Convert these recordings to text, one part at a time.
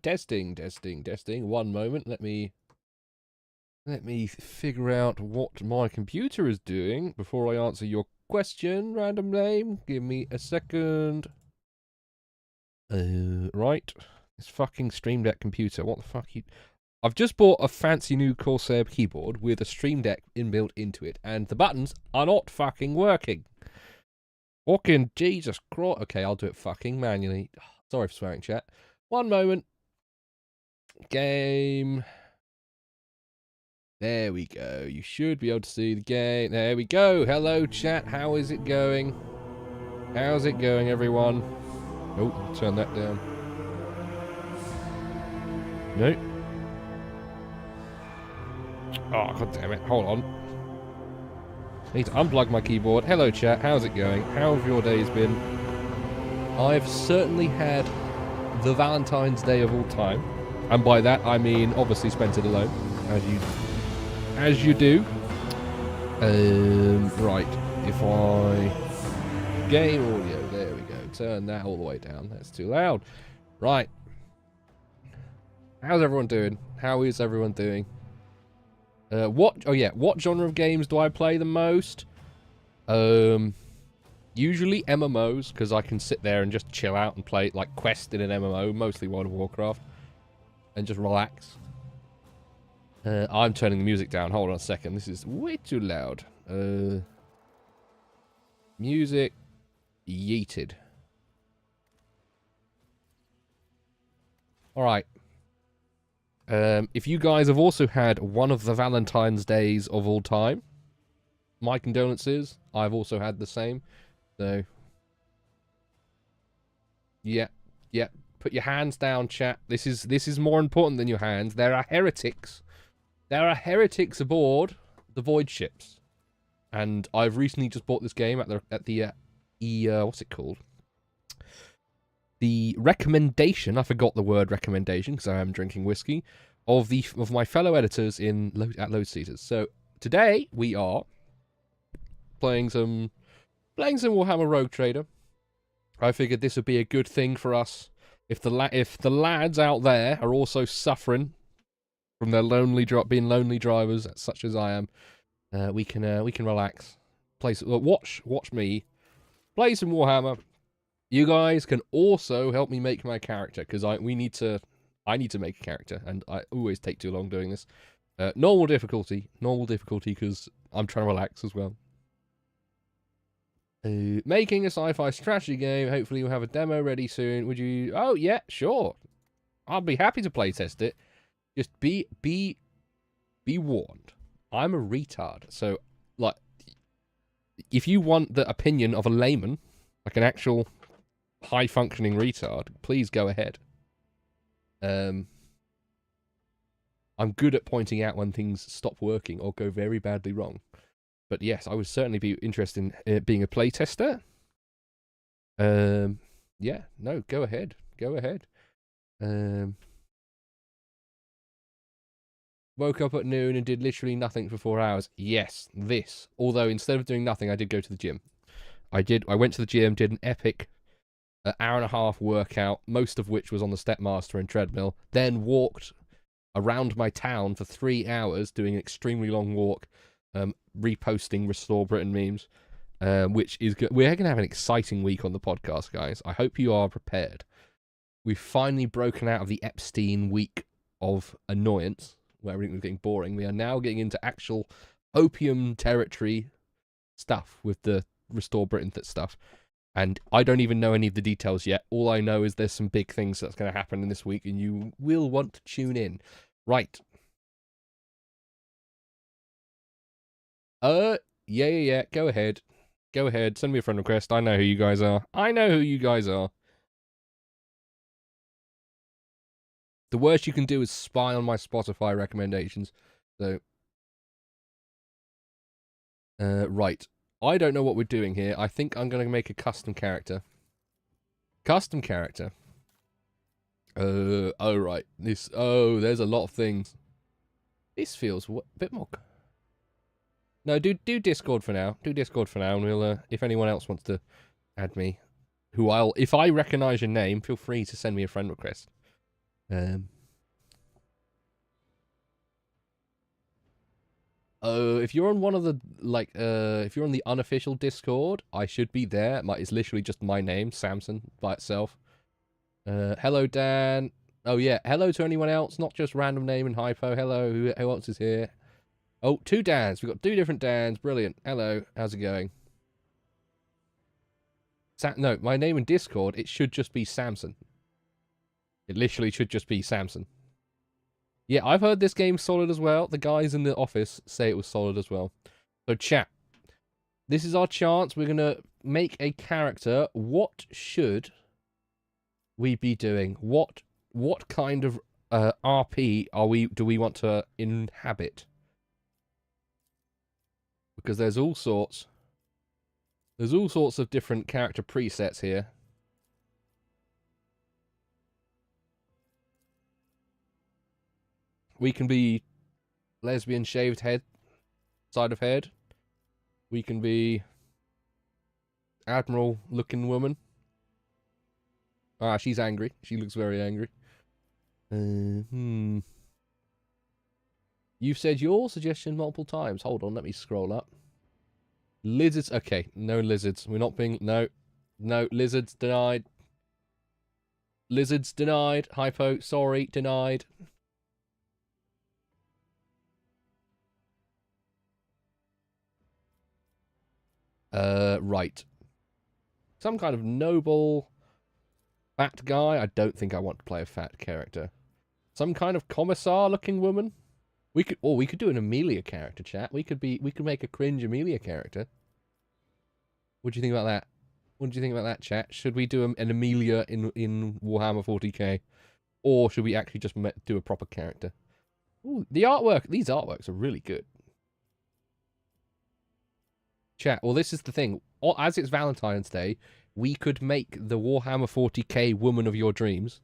Testing. 1 moment. Let me figure out what my computer is doing before I answer your question, random name. Give me a second. Right. This fucking Stream Deck computer. What the fuck? I've just bought a fancy new Corsair keyboard with a Stream Deck inbuilt into it, and the buttons are not fucking working. Fucking Jesus Christ. Okay, I'll do it fucking manually. Sorry for swearing, chat. 1 moment. Game. There we go. You should be able to see the game. There we go. Hello, chat. How is it going? How's it going, everyone? Oh, turn that down. No. Oh, god damn it. Hold on. I need to unplug my keyboard. Hello, chat. How's it going? How have your days been? I've certainly had the Valentine's Day of all time. And by that, I mean, obviously spent it alone. As you do. Right. If I... Game audio. There we go. Turn that all the way down. That's too loud. Right. How's everyone doing? How is everyone doing? What genre of games do I play the most? Usually MMOs, because I can sit there and just chill out and play, like, Quest in an MMO, mostly World of Warcraft, and just relax. I'm turning the music down. Hold on a second. This is way too loud. Music yeeted. Alright. If you guys have also had one of the Valentine's Days of all time, my condolences. I've also had the same. So, yeah. Put your hands down, chat. This is more important than your hands. There are heretics. There are heretics aboard the void ships, and I've recently just bought this game at the what's it called? The recommendation. I forgot the word recommendation because I am drinking whiskey. Of my fellow editors at Load Seaters. So today we are playing some Warhammer Rogue Trader. I figured this would be a good thing for us if the lads out there are also suffering from their being lonely drivers, such as I am. We can relax, watch me play some Warhammer. You guys can also help me make my character because I need to make a character, and I always take too long doing this. Normal difficulty because I'm trying to relax as well. Making a sci-fi strategy game. Hopefully you'll have a demo ready soon. Would you? Oh yeah, sure. I'll be happy to playtest it. Just be warned. I'm a retard. So, like, if you want the opinion of a layman, like an actual high-functioning retard, please go ahead. I'm good at pointing out when things stop working or go very badly wrong. But yes, I would certainly be interested in being a playtester. Yeah, no, go ahead. Woke up at noon and did literally nothing for 4 hours. Yes, this. Although instead of doing nothing, I did go to the gym. I went to the gym, did an epic hour-and-a-half workout, most of which was on the Stepmaster and treadmill, then walked around my town for 3 hours, doing an extremely long walk, reposting Restore Britain memes, which is good. We're going to have an exciting week on the podcast, guys. I hope you are prepared. We've finally broken out of the Epstein week of annoyance, where everything was getting boring. We are now getting into actual opium territory stuff with the Restore Britain stuff. And I don't even know any of the details yet. All I know is there's some big things that's going to happen in this week, and you will want to tune in. Right. Yeah. Go ahead. Send me a friend request. I know who you guys are. The worst you can do is spy on my Spotify recommendations. So, right. I don't know what we're doing here. I think I'm going to make a custom character. Oh, right. There's a lot of things. This feels a bit more... No, do Discord for now. And we'll, if anyone else wants to add me, if I recognise your name, feel free to send me a friend request. Um. If you're on one of the if you're on the unofficial Discord, I should be there. It's literally just my name, Samson, by itself. Hello, Dan. Oh yeah, hello to anyone else, not just random name and hypo. Hello, who else is here? Oh, 2 Dans. We've got 2 different Dans. Brilliant. Hello, how's it going? No, my name in Discord, it should just be Samson. It literally should just be Samson. Yeah, I've heard this game's solid as well. The guys in the office say it was solid as well. So chat, this is our chance. We're going to make a character. What should we be doing? What kind of RP do we want to inhabit? Because there's all sorts of different character presets here. We can be lesbian shaved head, side of head. We can be admiral looking woman. Ah, she's angry. She looks very angry. You've said your suggestion multiple times. Hold on, let me scroll up. Lizards. Okay, no lizards. We're not being... No, lizards denied. Lizards denied. Hypo, sorry, denied. Right. Some kind of noble fat guy. I don't think I want to play a fat character. Some kind of commissar-looking woman. We could do an Amelia character, chat. We could make a cringe Amelia character. What do you think about that? What do you think about that, chat? Should we do an Amelia in Warhammer 40k, or should we actually just do a proper character? Ooh, these artworks are really good. Chat. Well, this is the thing. As it's Valentine's Day, we could make the Warhammer 40k woman of your dreams.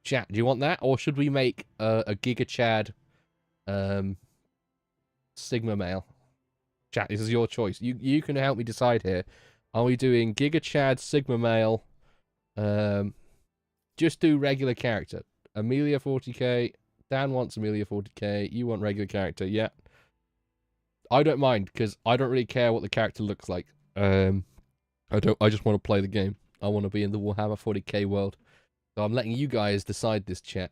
Chat, do you want that? Or should we make a Giga Chad Sigma male? Chat, this is your choice. You can help me decide here. Are we doing Giga Chad Sigma male? Just do regular character. Amelia 40k. Dan wants Amelia 40k. You want regular character. Yeah. I don't mind, because I don't really care what the character looks like. I just want to play the game. I want to be in the Warhammer 40k world. So I'm letting you guys decide this, chat.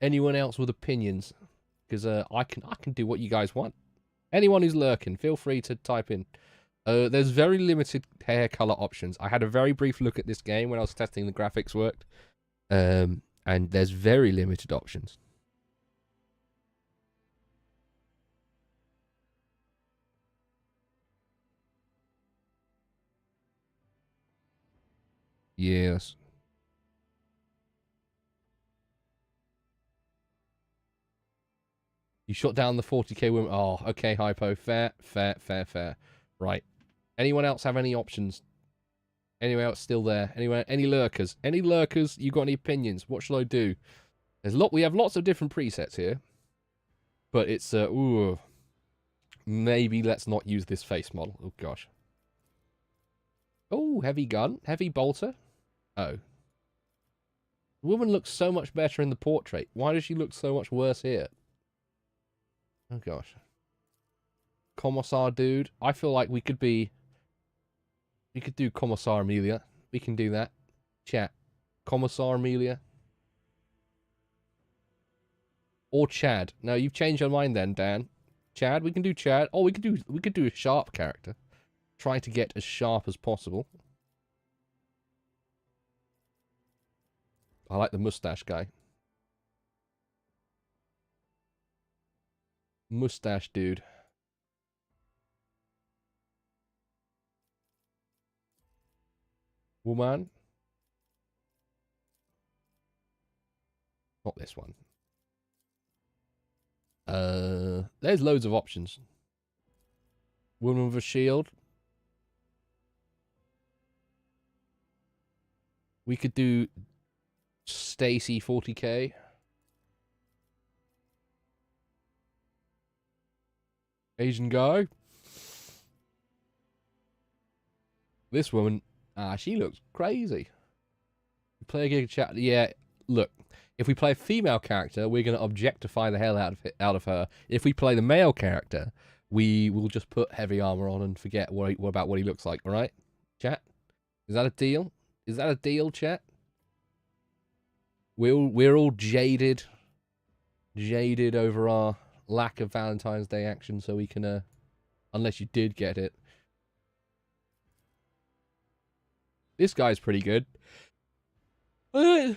Anyone else with opinions? Because I can do what you guys want. Anyone who's lurking, feel free to type in. There's very limited hair color options. I had a very brief look at this game when I was testing the graphics worked. And there's very limited options. Yes. You shot down the 40k women. Oh, okay, hypo. Fair. Right. Anyone else have any options? Anyone else still there? Any lurkers? Any lurkers? You got any opinions? What should I do? We have lots of different presets here. But it's ooh. Maybe let's not use this face model. Oh gosh. Oh, heavy gun, heavy bolter. Oh. The woman looks so much better in the portrait. Why does she look so much worse here? Oh gosh. Commissar dude. I feel like we could do Commissar Amelia. We can do that. Chat. Commissar Amelia. Or Chad. No, you've changed your mind then, Dan. Chad, we can do Chad. Oh, we could do a sharp character. Try to get as sharp as possible. I like the mustache guy. Mustache dude. Woman. Not this one. There's loads of options. Woman with a shield. We could do Stacy 40k. Asian guy. This woman, she looks crazy. Play a Giga Chat. Yeah, look. If we play a female character, we're going to objectify the hell out of her. If we play the male character, we will just put heavy armor on and forget about what he looks like. All right, chat? Is that a deal? Is that a deal, chat? We're all jaded over our lack of Valentine's Day action, so we can, unless you did get it. This guy's pretty good. Oh,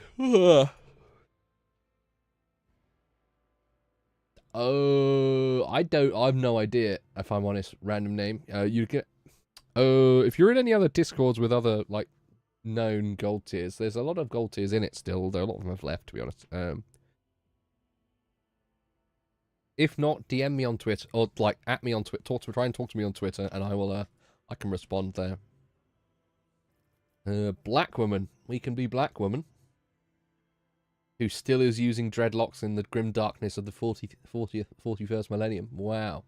I've no idea, if I'm honest. Random name. You get. Oh, if you're in any other Discords with other, like, known gold tiers, there's a lot of gold tiers in it still, though a lot of them have left, to be honest. If not, DM me on Twitter, or, like, at me on Twitter. Try and talk to me on Twitter, and I will, I can respond there. Black woman. We can be black woman. Who still is using dreadlocks in the grim darkness of the 41st millennium. Wow.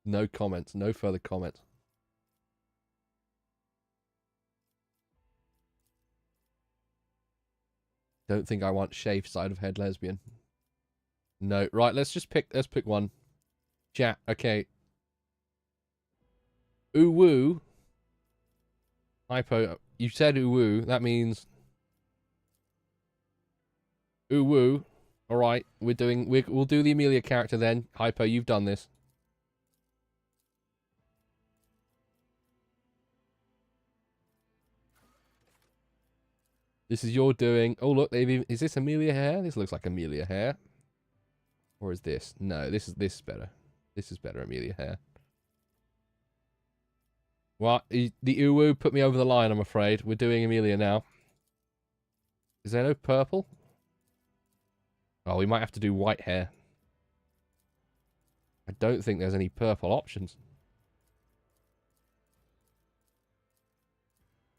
No comments. No further comments. Don't think I want shaved side of head lesbian. No. Right, let's pick one. Chat. Okay. Uwu. Hypo. You said uwu. That means uwu. All right. We'll do the Amelia character then. Hypo, you've done this. This is your doing. Oh look, is this Amelia hair? This looks like Amelia hair. Or is this? No, this is better. This is better Amelia hair. Well, the uwu put me over the line, I'm afraid. We're doing Amelia now. Is there no purple? Oh, we might have to do white hair. I don't think there's any purple options.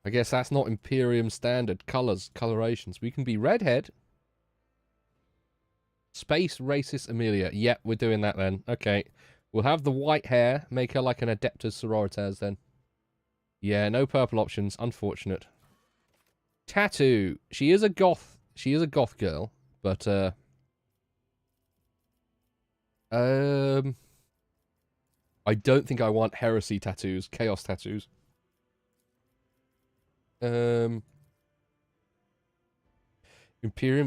I guess that's not Imperium standard colorations. We can be redhead. Space racist Amelia. Yep, we're doing that then. Okay. We'll have the white hair. Make her like an Adeptus Sororitas then. Yeah, no purple options. Unfortunate. Tattoo. She is a goth. She is a goth girl, but I don't think I want heresy tattoos, chaos tattoos. Imperium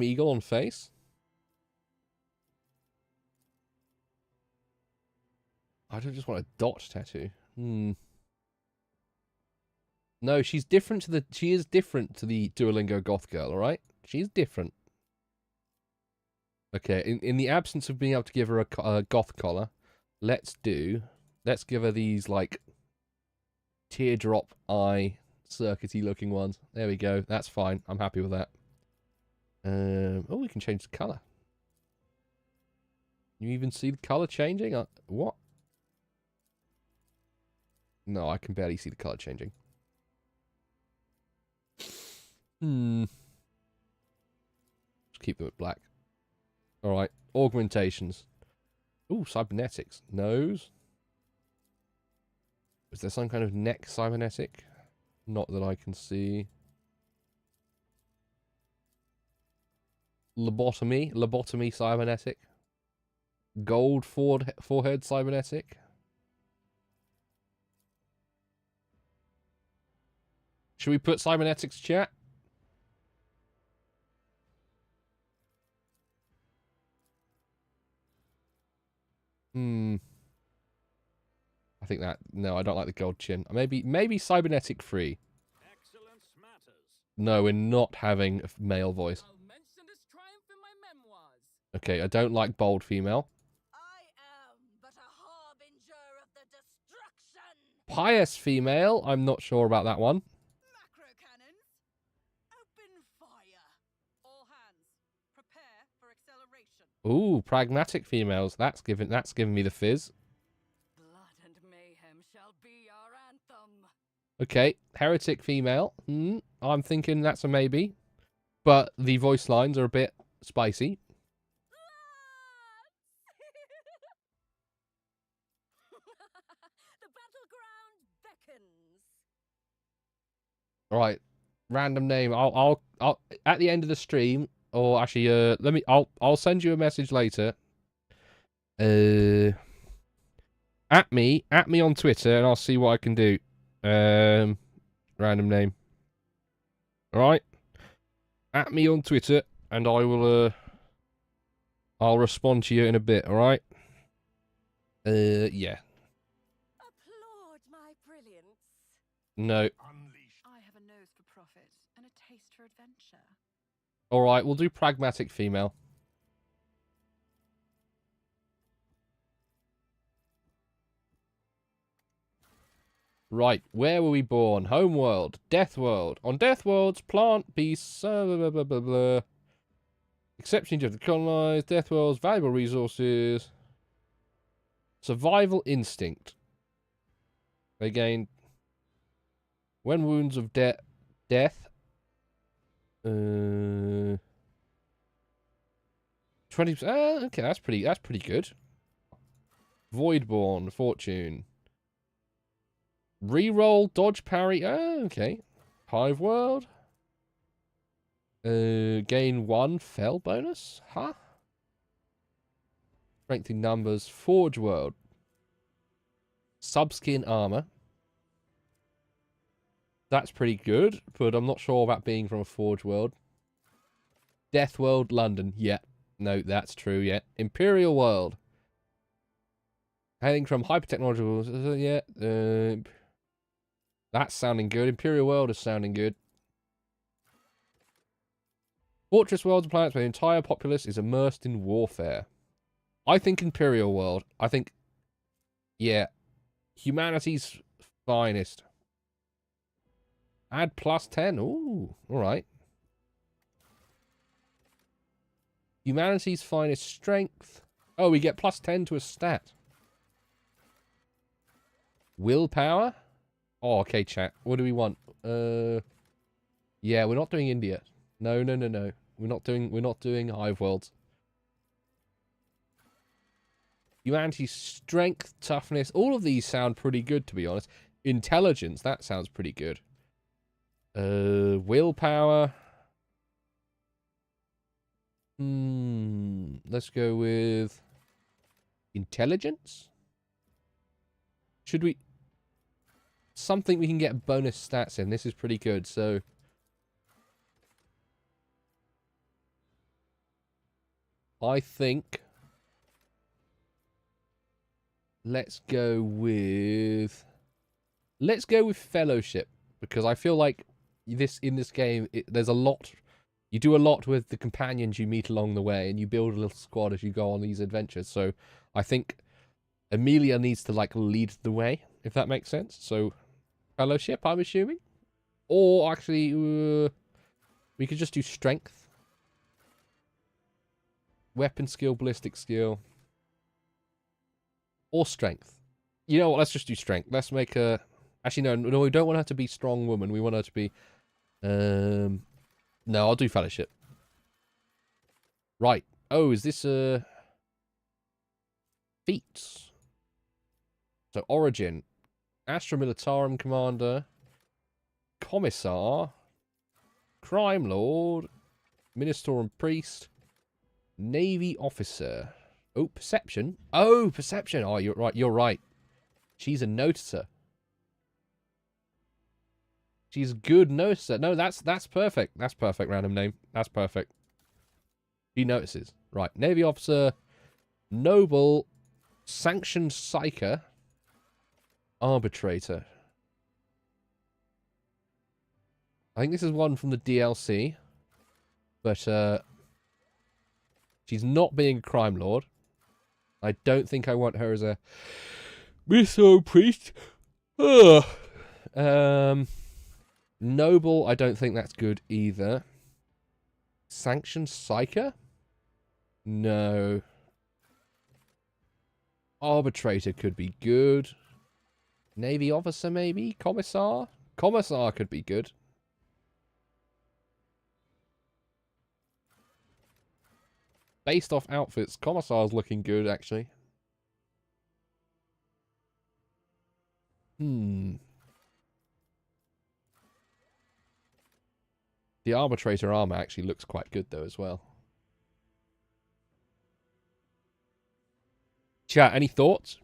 eagle on face. I don't just want a dot tattoo. No, she's different to she is different to the Duolingo goth girl, alright? She's different. Okay, in the absence of being able to give her a goth collar, let's give her these, like, teardrop eye, circuity looking ones. There we go. That's fine. I'm happy with that. Oh, we can change the color. You even see the color changing? What? No, I can barely see the color changing. Just keep them at black. Alright. Augmentations. Ooh, cybernetics. Nose. Is there some kind of neck cybernetic? Not that I can see. Lobotomy cybernetic. Gold forehead cybernetic. Should we put cybernetics, chat? I think that... No, I don't like the gold chin. Maybe cybernetic free. No, we're not having a male voice. Okay, I don't like bold female. I am but a harbinger of the destruction. Pious female. I'm not sure about that one. Macro cannons. Open fire. All hands. Prepare for acceleration. Ooh, pragmatic females. That's giving me the fizz. Blood and mayhem shall be our anthem. Okay, heretic female. I'm thinking that's a maybe. But the voice lines are a bit spicy. The battleground beckons. Right. Random name. I'll at the end of the stream, or actually, I'll send you a message later. At me on Twitter, and I'll see what I can do. Random name. All right. At me on Twitter, and I will. I'll respond to you in a bit. All right. Yeah. Applaud my brilliance. No. I have a nose for profit and a taste for adventure. All right. We'll do pragmatic female. Right, where were we born? Homeworld, Deathworld. On Deathworld's plant beasts, blah, blah, blah, blah. Exception to the colonized, Deathworld's valuable resources. Survival instinct. They gain when wounds of death. Uh, 20%. Okay, that's pretty good. Voidborn, fortune. Reroll, dodge, parry. Okay. Hive world. Gain 1 fell bonus. Huh? Strength in numbers. Forge world. Subskin armor. That's pretty good, but I'm not sure about being from a forge world. Death world, London. Yeah. No, that's true. Yeah. Imperial world. Hailing from hyper-technological. Yeah. That's sounding good. Imperial world is sounding good. Fortress worlds are planets where the entire populace is immersed in warfare. I think Imperial world. I think, yeah, humanity's finest. Add +10. Ooh, all right. Humanity's finest strength. Oh, we get +10 to a stat. Willpower. Oh, okay, chat. What do we want? Yeah, we're not doing India. No. We're not doing Hive Worlds. Humanity's strength, toughness. All of these sound pretty good, to be honest. Intelligence. That sounds pretty good. Willpower. Let's go with intelligence. Should we? Something we can get bonus stats in. This is pretty good. So I think let's go with fellowship, because I feel like in this game there's a lot. You do a lot with the companions you meet along the way, and you build a little squad as you go on these adventures. So I think Amelia needs to like lead the way, if that makes sense. So fellowship, I'm assuming, or actually we could just do strength, weapon skill, ballistic skill, or strength. You know what? Let's just do strength. Let's make a. Actually, no. We don't want her to be strong woman. We want her to be. No, I'll do fellowship. Right. Oh, is this feats? So origin, Astra Militarum Commander, Commissar, Crime Lord, Minister and Priest, Navy Officer. Oh, Perception. Oh, Perception. Oh, you're right. You're right. She's a noticer. She's a good noticer. No, that's perfect. That's perfect, random name. That's perfect. She notices. Right. Navy Officer, Noble, Sanctioned Psyker, Arbitrator. I think this is one from the DLC. But, she's not being a crime lord. I don't think I want her as a Missile Priest. Ugh. Noble, I don't think that's good either. Sanctioned Psyker? No. Arbitrator could be good. Navy Officer, maybe? Commissar? Commissar could be good. Based off outfits, Commissar's looking good, actually. The Arbitrator armor actually looks quite good, though, as well. Chat, any thoughts?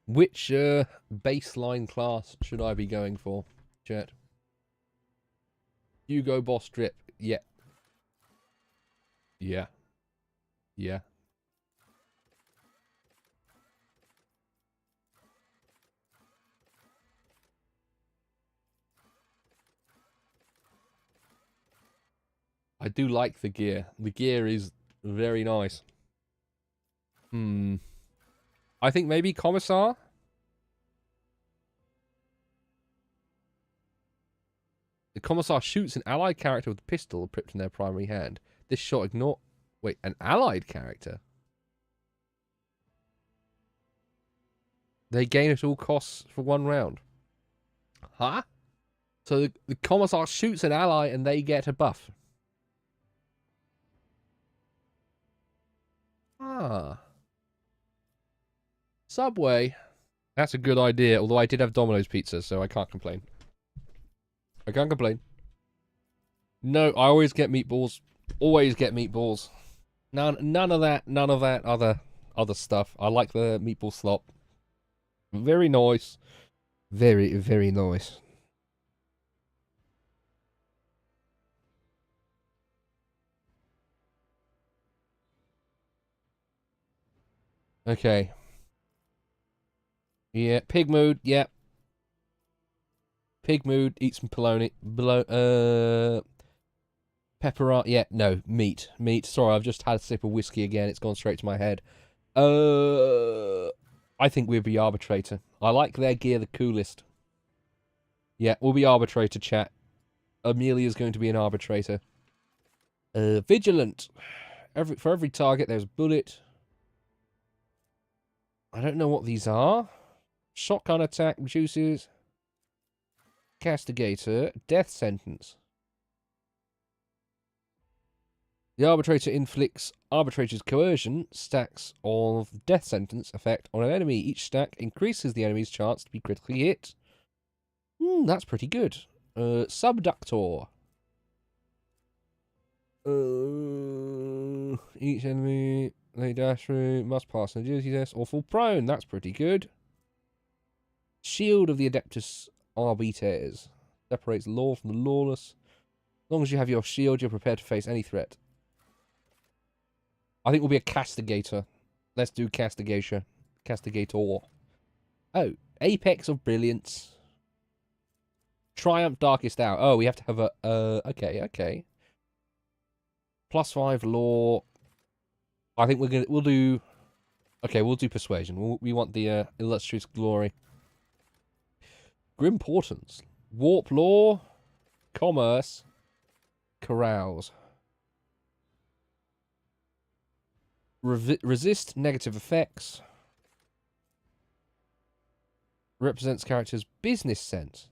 Which baseline class should I be going for, chat? Hugo Boss Drip. Yeah. Yeah. Yeah. I do like the gear. The gear is very nice. I think maybe Commissar? The Commissar shoots an allied character with a pistol equipped in their primary hand. This shot ignore... Wait, an allied character? They gain at all costs for 1 round. Huh? So the Commissar shoots an ally and they get a buff. Ah. Subway. That's a good idea, although I did have Domino's pizza, so I can't complain. I can't complain. No, I always get meatballs. Always get meatballs. None of that other stuff. I like the meatball slop. Very nice. Very, very nice. Okay. Yeah, pig mood, yeah. Pig mood, eat some polony. Pepper, yeah, no, meat. Meat. Sorry, I've just had a sip of whiskey again. It's gone straight to my head. I think we'll be Arbitrator. I like their gear the coolest. Yeah, we'll be Arbitrator, chat. Amelia's going to be an Arbitrator. Vigilant. For every target, there's a bullet. I don't know what these are. Shotgun attack reduces. Castigator. Death sentence. The Arbitrator inflicts Arbitrator's coercion stacks of death sentence effect on an enemy. Each stack increases the enemy's chance to be critically hit. That's pretty good. Subductor. Each enemy they dash through must pass an agility test or fall prone. That's pretty good. Shield of the Adeptus Arbiters. Separates law from the lawless. As long as you have your shield, you're prepared to face any threat. I think we'll be a Castigator. Let's do Castigator. Castigator. Oh, Apex of Brilliance. Triumph Darkest Hour. Oh, we have to have a... okay. +5 law. I think we'll do... Okay, we'll do Persuasion. We want the Illustrious Glory. Grim Portents. Warp Law. Commerce. Carouse. Resist negative effects. Represents character's business sense.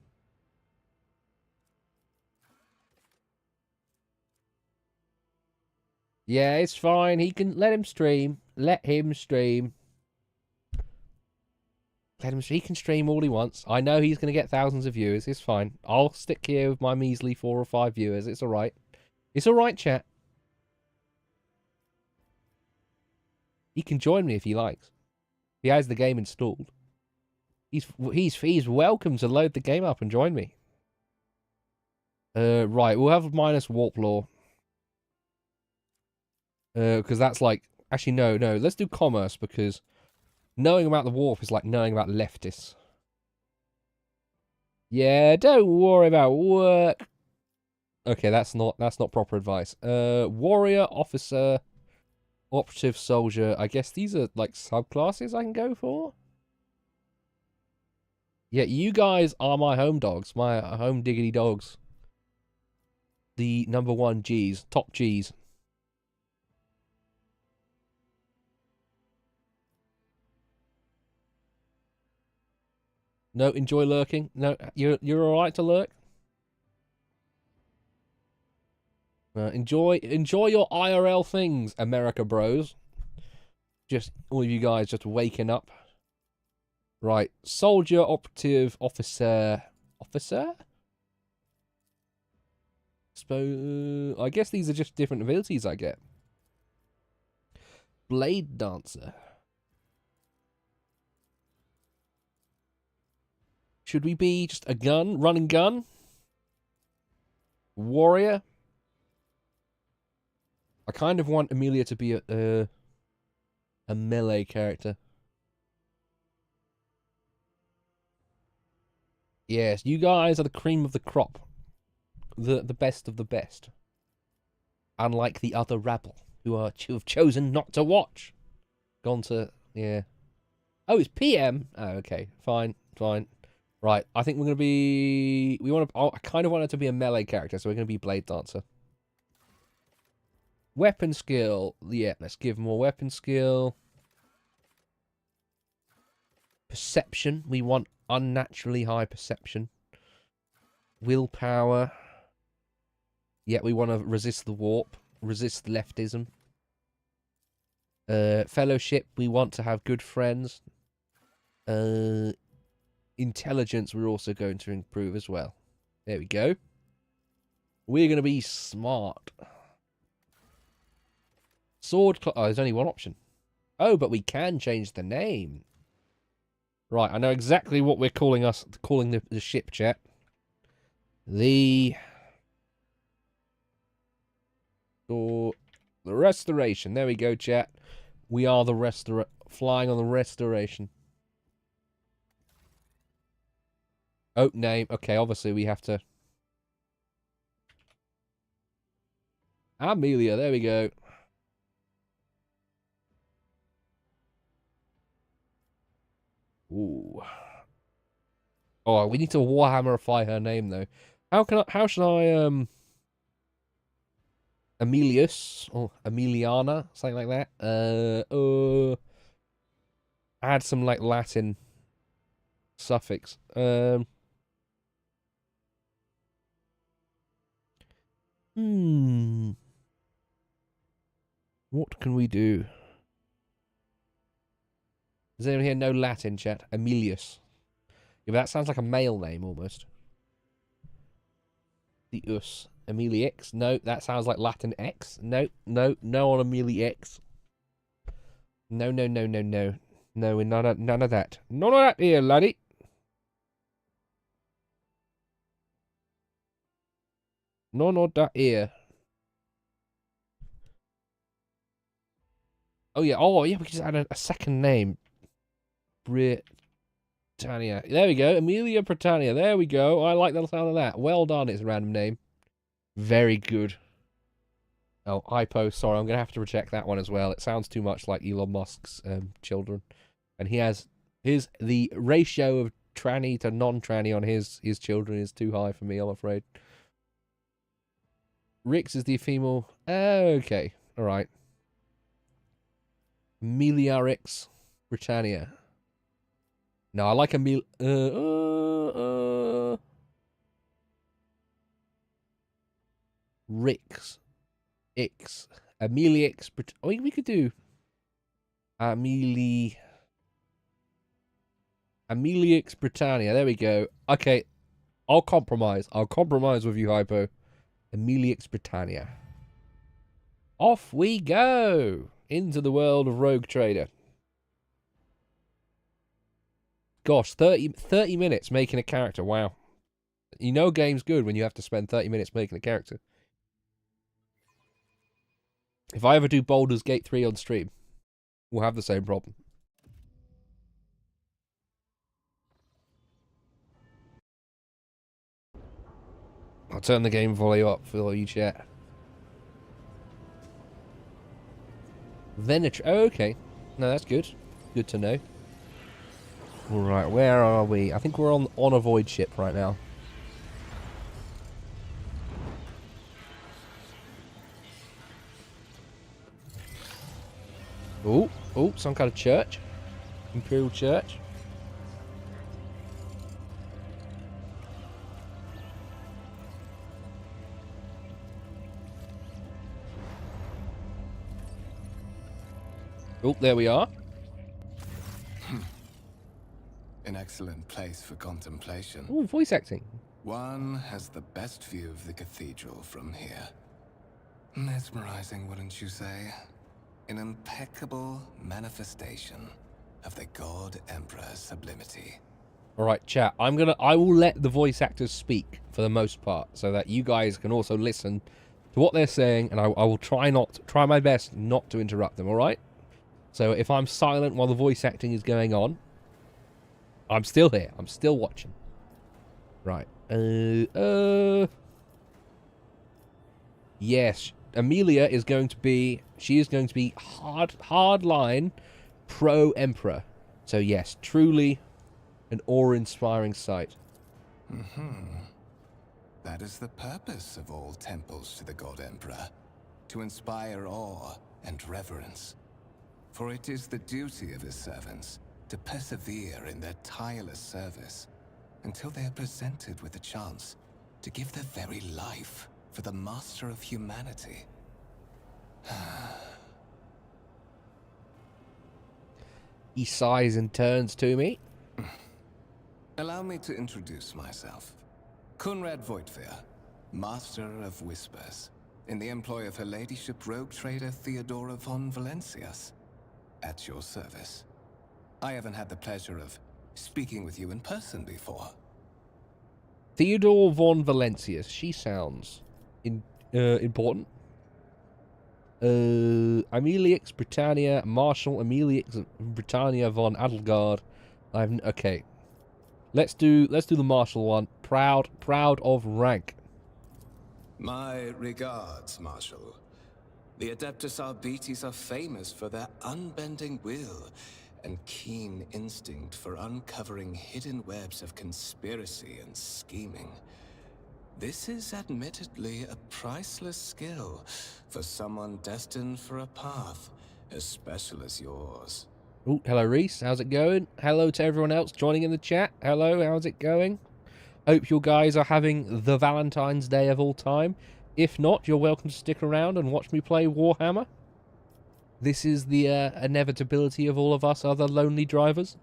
Yeah, it's fine. He can let him stream. Let him stream. He can stream all he wants. I know he's going to get thousands of viewers. It's fine. I'll stick here with my measly 4 or 5 viewers. It's all right. It's all right, chat. He can join me if he likes. He has the game installed. He's welcome to load the game up and join me. Right, we'll have minus warp law. Because that's like... Actually, no. Let's do commerce, because knowing about the warp is like knowing about leftists. Yeah, don't worry about work. Okay, that's not proper advice. Warrior, officer, operative, soldier. I guess these are like subclasses I can go for. Yeah, you guys are my home dogs, my home diggity dogs. The #1 Gs, top Gs. No, enjoy lurking. No, you're all right to lurk. Enjoy your IRL things, America bros. Just all of you guys just waking up. Right, soldier, operative, officer. Officer? I guess these are just different abilities I get. Blade Dancer. Should we be just a gun, running gun? Warrior? I kind of want Amelia to be a melee character. Yes, you guys are the cream of the crop. The best of the best. Unlike the other rabble who have chosen not to watch. Gone to, yeah. Oh, it's PM? Oh, okay. Fine. Right, I think we're going to be... I kind of want it to be a melee character, so we're going to be Blade Dancer. Weapon skill. Yeah, let's give more weapon skill. Perception. We want unnaturally high perception. Willpower. Yeah, we want to resist the warp. Resist leftism. Fellowship. We want to have good friends. Intelligence we're also going to improve as well. There we go. We're going to be smart. Sword... Oh, there's only one option. Oh, but we can change the name. Right, I know exactly what we're calling the ship, chat. The Restoration. There we go, chat. We are the flying on the Restoration. Oh, name. Okay, obviously we have to... Amelia, there we go. Ooh. Oh, we need to Warhammerify her name though. How should I Emilius or Emiliana, something like that? Add some like Latin suffix. What can we do? Does anyone here know Latin, chat? Emilius. Yeah, but that sounds like a male name almost. The us. Emiliex. No, that sounds like Latin X. No on Emiliex. No. No, we're none of that. None of that here, laddie. None of that here. Oh yeah, we could just add a second name. Britannia. There we go. Amelia Britannia. There we go. I like the sound of that. Well done. It's a random name. Very good. Oh, Hypo. Sorry, I'm going to have to reject that one as well. It sounds too much like Elon Musk's children. And the ratio of tranny to non-tranny on his children is too high for me, I'm afraid. Rix is the female. Okay. All right. Amelia Rix Britannia. No, I like Amelia. Rix. Ix. Amelix. Oh, we could do. Amelix Britannia. There we go. Okay. I'll compromise. I'll compromise with you, Hypo. Amelix Britannia. Off we go. Into the world of Rogue Trader. Gosh, 30 minutes making a character. Wow. You know game's good when you have to spend 30 minutes making a character. If I ever do Baldur's Gate 3 on stream, we'll have the same problem. I'll turn the game volume up for all you chat. Venetra. Oh, okay. No, that's good. Good to know. Alright, where are we? I think we're on a void ship right now. Oh, some kind of church. Imperial church. Oh, there we are. An excellent place for contemplation. Oh, voice acting. One has the best view of the cathedral from here. Mesmerizing, wouldn't you say? An impeccable manifestation of the God Emperor's sublimity. All right, chat. I will let the voice actors speak for the most part, so that you guys can also listen to what they're saying, and I will try my best not to interrupt them. All right. So if I'm silent while the voice acting is going on, I'm still here. I'm still watching. Right. Yes, Amelia is going to be. She is going to be hard line pro Emperor. So yes, truly an awe-inspiring sight. That is the purpose of all temples to the God Emperor, to inspire awe and reverence. For it is the duty of his servants to persevere in their tireless service until they are presented with the chance to give their very life for the master of humanity. He sighs and turns to me. Allow me to introduce myself. Conrad Voigtveer, Master of Whispers, in the employ of Her Ladyship Rogue Trader Theodora von Valencias. At your service. I haven't had the pleasure of speaking with you in person before. Theodore von Valencias. She sounds important. Amelix Britannia, Marshal Amelix Britannia von Adelgard. Okay. Let's do the Marshal one. Proud of rank. My regards, Marshal. The Adeptus Arbites are famous for their unbending will and keen instinct for uncovering hidden webs of conspiracy and scheming. This is admittedly a priceless skill for someone destined for a path as special as yours. Ooh, hello, Reese. How's it going? Hello to everyone else joining in the chat. Hello, how's it going? Hope you guys are having the Valentine's Day of all time. If not, you're welcome to stick around and watch me play Warhammer. This is the inevitability of all of us other lonely drivers.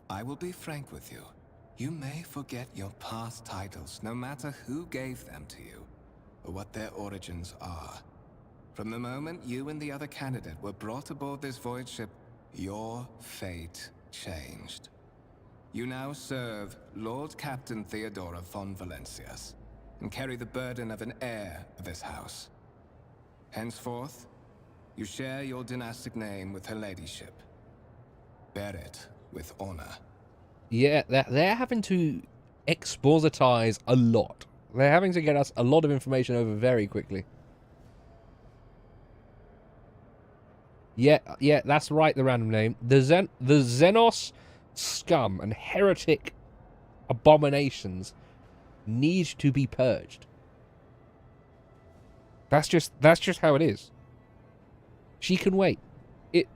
I will be frank with you. You may forget your past titles, no matter who gave them to you, or what their origins are. From the moment you and the other candidate were brought aboard this void ship, your fate changed. You now serve Lord Captain Theodora von Valencias, and carry the burden of an heir of this house. Henceforth, you share your dynastic name with Her Ladyship. Bear it with honor. Yeah, they're having to expositize a lot. They're having to get us a lot of information over very quickly. Yeah, that's right, the random name. The Xenos scum and heretic abominations need to be purged. That's just how it is. She can wait.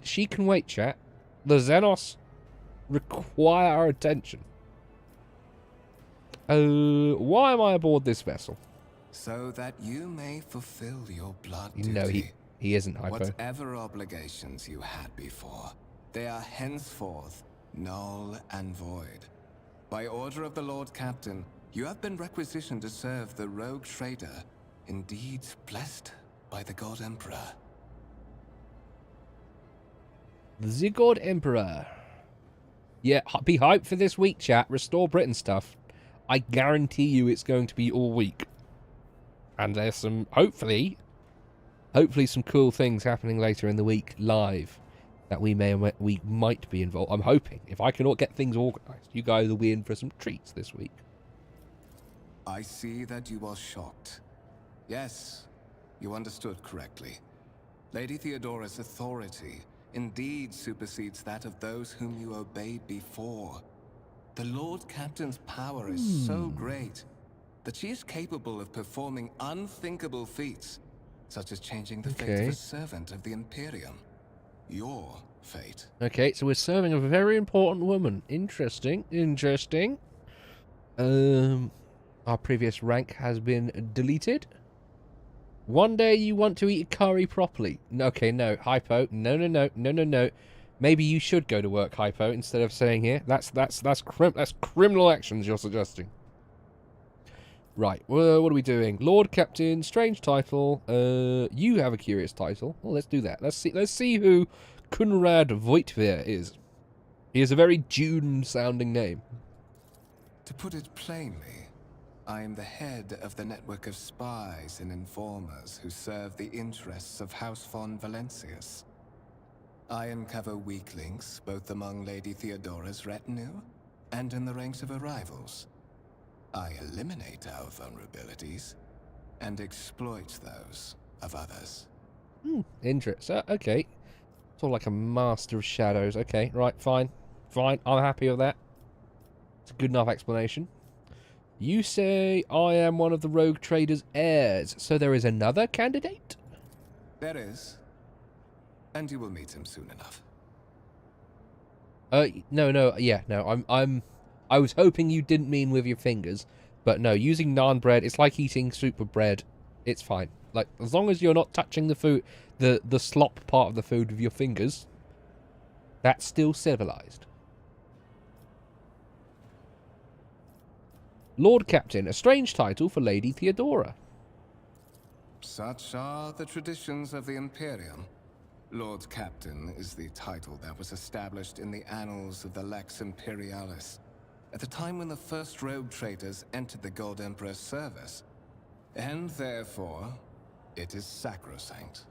She can wait, chat. The Xenos require our attention. Why am I aboard this vessel? So that you may fulfill your blood You duty. know he isn't hypo. Whatever obligations you had before, they are henceforth null and void. By order of the Lord Captain, you have been requisitioned to serve the rogue trader, indeed blessed by the God Emperor. The God Emperor. Yeah, be hyped for this week, chat. Restore Britain stuff. I guarantee you it's going to be all week. And there's some, hopefully some cool things happening later in the week live that we might be involved. I'm hoping. If I can get things organised, you guys will be in for some treats this week. I see that you are shocked. Yes, you understood correctly. Lady Theodora's authority indeed supersedes that of those whom you obeyed before. The Lord Captain's power is so great that she is capable of performing unthinkable feats, such as changing the fate of a servant of the Imperium. Your fate. Okay, so we're serving a very important woman. Interesting. Our previous rank has been deleted. One day you want to eat a curry properly. Okay, no, hypo. No. Maybe you should go to work, hypo, instead of staying here. That's criminal actions you're suggesting. Right, well, what are we doing? Lord Captain, strange title. You have a curious title. Well, let's do that. Let's see who Kunrad Voitver is. He has a very Dune-sounding name. To put it plainly, I am the head of the network of spies and informers who serve the interests of House von Valencius. I uncover weak links both among Lady Theodora's retinue and in the ranks of her rivals. I eliminate our vulnerabilities and exploit those of others. Interesting. Okay. Sort of like a master of shadows. Okay, right, fine. Fine, I'm happy with that. It's a good enough explanation. You say I am one of the rogue trader's heirs, so there is another candidate? There is. And you will meet him soon enough. No, I was hoping you didn't mean with your fingers, but no, using naan bread, it's like eating soup with bread. It's fine. Like, as long as you're not touching the food, the slop part of the food with your fingers, that's still civilized. Lord Captain, a strange title for Lady Theodora. Such are the traditions of the Imperium. Lord Captain is the title that was established in the annals of the Lex Imperialis, at the time when the first rogue traders entered the Gold Emperor's service, and therefore, it is sacrosanct.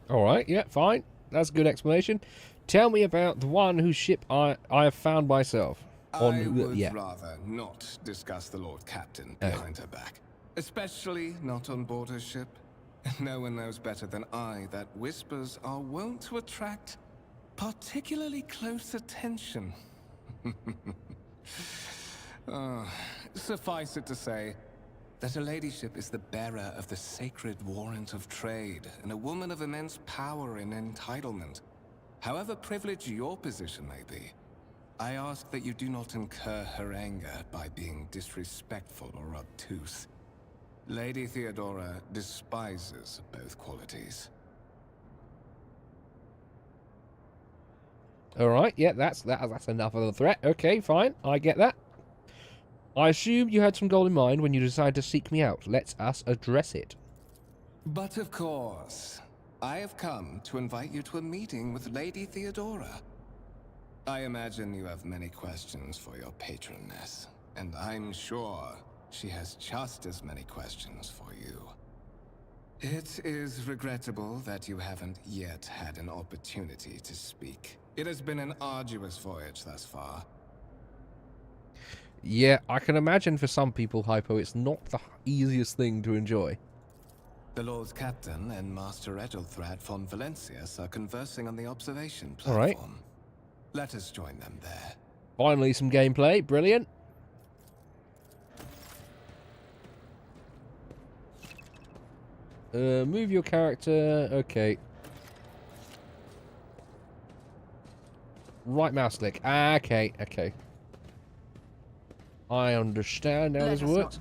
Alright, yeah, fine. That's a good explanation. Tell me about the one whose ship I have found myself. I would rather not discuss the Lord Captain behind her back. Especially not on board her ship. No one knows better than I that whispers are wont to attract particularly close attention. Suffice it to say that her ladyship is the bearer of the sacred warrant of trade and a woman of immense power and entitlement. However privileged your position may be, I ask that you do not incur her anger by being disrespectful or obtuse. Lady Theodora despises both qualities. Alright, yeah, that's enough of the threat. Okay, fine, I get that. I assume you had some goal in mind when you decided to seek me out. Let us address it. But of course, I have come to invite you to a meeting with Lady Theodora. I imagine you have many questions for your patroness, and I'm sure she has just as many questions for you. It is regrettable that you haven't yet had an opportunity to speak. It has been an arduous voyage thus far. Yeah, I can imagine for some people, Hypo, it's not the easiest thing to enjoy. The Lord Captain and Master Edelthrad von Valencius are conversing on the observation platform. All right. Let us join them there. Finally, some gameplay. Brilliant. Move your character. Okay. Right mouse click. Okay, okay. I understand how this works.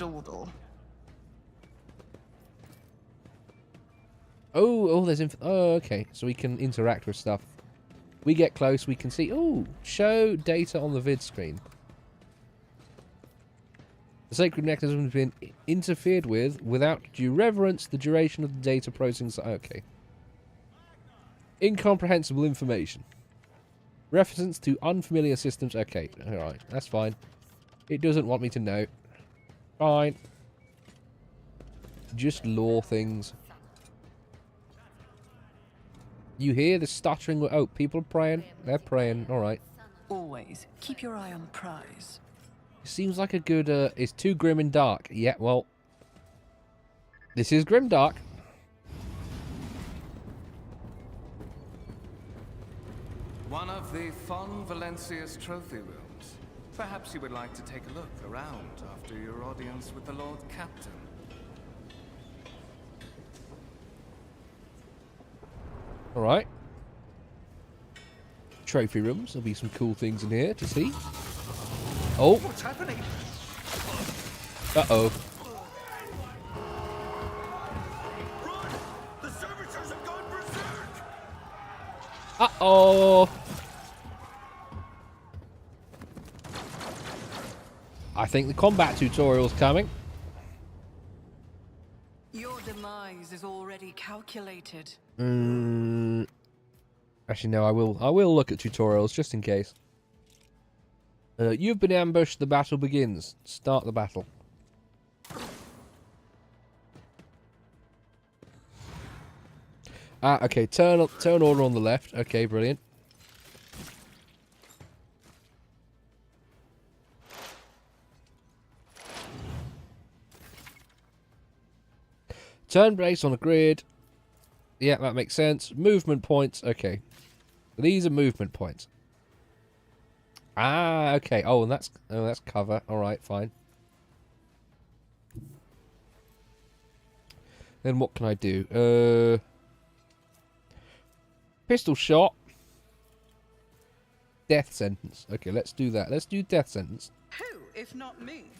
Oh, there's oh, okay. So we can interact with stuff. We get close, we can see. Oh, show data on the vid screen. The sacred mechanism has been interfered with without due reverence. The duration of the data processing. Okay. Incomprehensible information. Reference to unfamiliar systems. Okay, alright, that's fine. It doesn't want me to know. Fine. Just law things. You hear the stuttering? Oh, people are praying. They're praying. Alright. Always keep your eye on the prize. Seems like a good, it's too grim and dark. Yeah, well. This is grim dark. One of the von Valencius trophy rooms. Perhaps you would like to take a look around after your audience with the Lord Captain. Alright. Trophy rooms. There'll be some cool things in here to see. Oh. What's happening? Uh-oh. Run! The servitors have gone berserk! Uh-oh. I think the combat tutorial's coming. Your demise is already calculated. Actually, no, I will look at tutorials just in case. You've been ambushed. The battle begins. Start the battle. Ah, okay. Turn order on the left. Okay, brilliant. Turn base on the grid. Yeah, that makes sense. Movement points. Okay. These are movement points. Ah, okay. Oh, and that's cover. All right, fine. Then what can I do? Pistol shot. Death sentence. Okay, let's do that. Let's do death sentence. Who, if not me?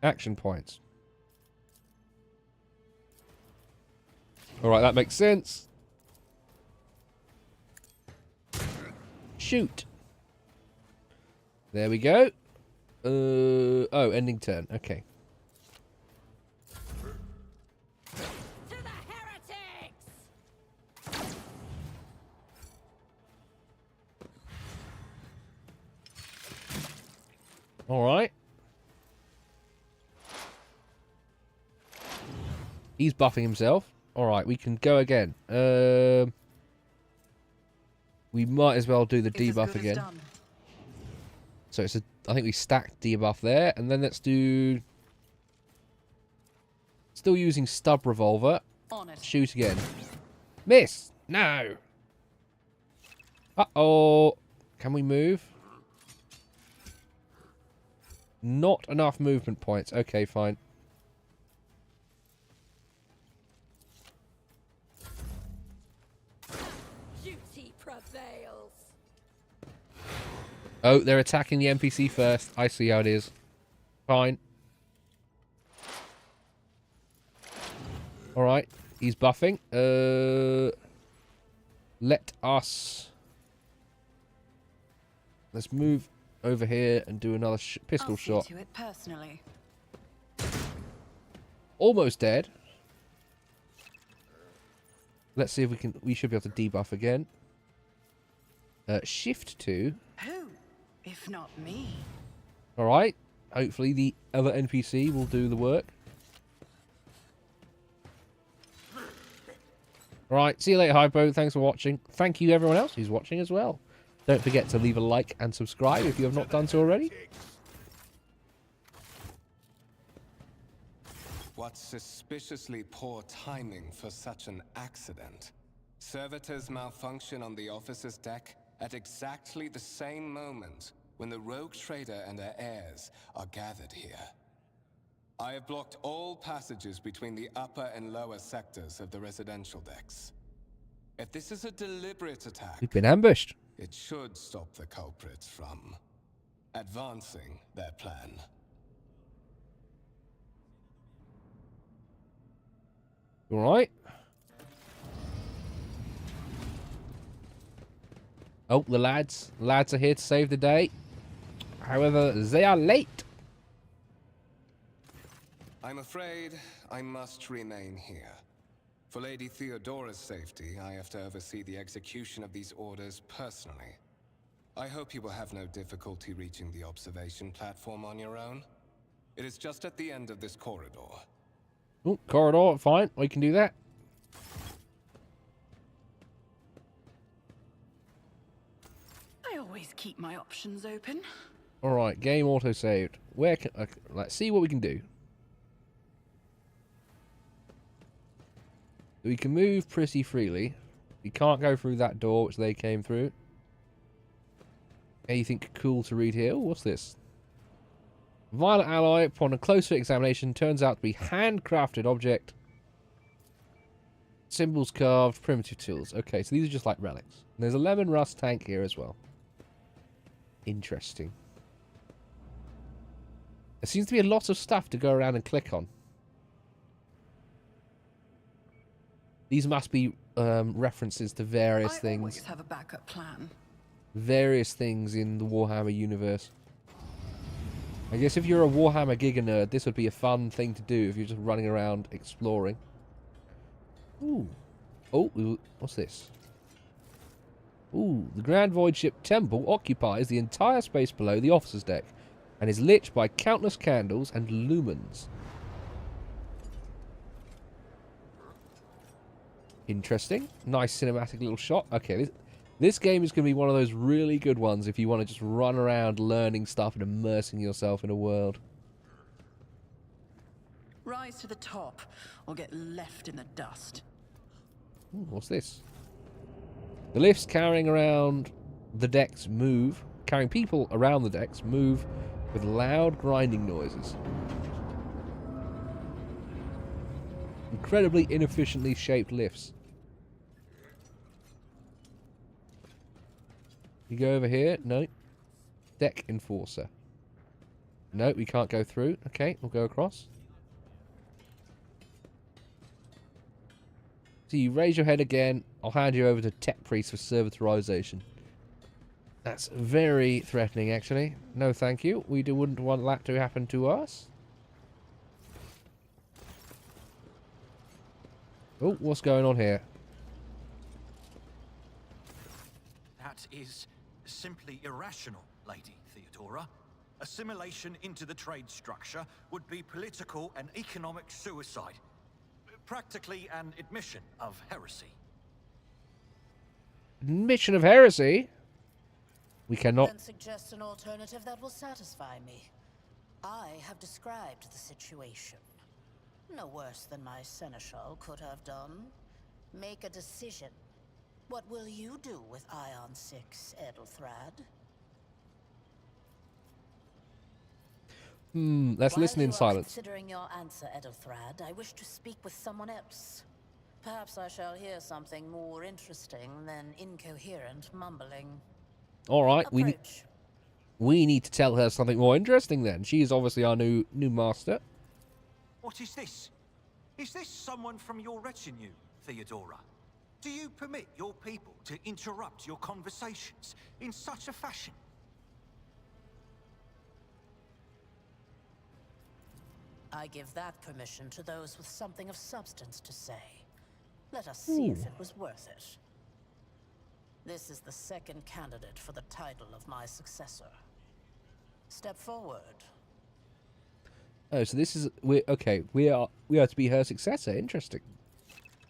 Action points. All right, that makes sense. Shoot. There we go. Oh, ending turn. Okay. To the heretics! All right. He's buffing himself. All right, we can go again. We might as well do the debuff again. So it's I think we stacked debuff there, and then let's do. Still using stub revolver. Shoot again. Miss. No. Uh-oh. Can we move? Not enough movement points. Okay, fine. Duty prevails. Oh, they're attacking the NPC first. I see how it is. Fine. Alright. He's buffing. Let us... Let's move over here and do another pistol I'll shot. see to it personally. Almost dead. Let's see if we can... We should be able to debuff again. Shift 2. Who, if not me? Alright. Hopefully the other NPC will do the work. Alright, see you later, Hypo. Thanks for watching. Thank you everyone else who's watching as well. Don't forget to leave a like and subscribe if you have not done so already. What suspiciously poor timing for such an accident. Servitors malfunction on the officer's deck at exactly the same moment when the rogue trader and her heirs are gathered here. I have blocked all passages between the upper and lower sectors of the residential decks. If this is a deliberate attack, We've been ambushed. it should stop the culprits from advancing their plan. Alright. Oh, the lads. Lads are here to save the day. However, they are late. I'm afraid I must remain here. For Lady Theodora's safety, I have to oversee the execution of these orders personally. I hope you will have no difficulty reaching the observation platform on your own. It is just at the end of this corridor. Oh, corridor, fine. We can do that. I always keep my options open. Alright, game auto-saved. Where can... let's see what we can do. We can move pretty freely. We can't go through that door which they came through. Anything cool to read here? Ooh, what's this? Violent alloy, upon a closer examination, turns out to be handcrafted object. Symbols carved, primitive tools. Okay, so these are just like relics. And there's a lemon rust tank here as well. Interesting. There seems to be a lot of stuff to go around and click on. These must be references to various I things. always have a backup plan. various things in the Warhammer universe. I guess if you're a Warhammer Giga nerd, this would be a fun thing to do if you're just running around exploring. Ooh. Oh, what's this? Ooh, the Grand Void Ship Temple occupies the entire space below the officer's deck and is lit by countless candles and lumens. Interesting. Nice cinematic little shot. Okay, this game is going to be one of those really good ones if you want to just run around learning stuff and immersing yourself in a world. Rise to the top, or get left in the dust. Ooh, what's this? The lifts carrying around the decks move, carrying people around the decks move with loud grinding noises. Incredibly inefficiently shaped lifts. You go over here? No. Deck Enforcer. No, we can't go through. Okay, we'll go across. So you raise your head again. I'll hand you over to Tech Priest for servitorization. That's very threatening, actually. No, thank you. We wouldn't want that to happen to us. Oh, what's going on here? That is simply irrational, Lady Theodora. Assimilation into the trade structure would be political and economic suicide. Practically an admission of heresy. Admission of heresy? We cannot... Then suggest an alternative that will satisfy me. I have described the situation. No worse than my seneschal could have done. Make a decision. What will you do with Ion 6, Edelthrad? Let's listen in silence. Considering your answer, Edelthrad, I wish to speak with someone else. Perhaps I shall hear something more interesting than incoherent mumbling. All right, Approach. we need to tell her something more interesting then. She is obviously our new master. What is this? Is this someone from your retinue, Theodora? Do you permit your people to interrupt your conversations in such a fashion? I give that permission to those with something of substance to say. Let us see if it was worth it. This is the second candidate for the title of my successor. Step forward. Oh, so this is we are to be her successor. Interesting.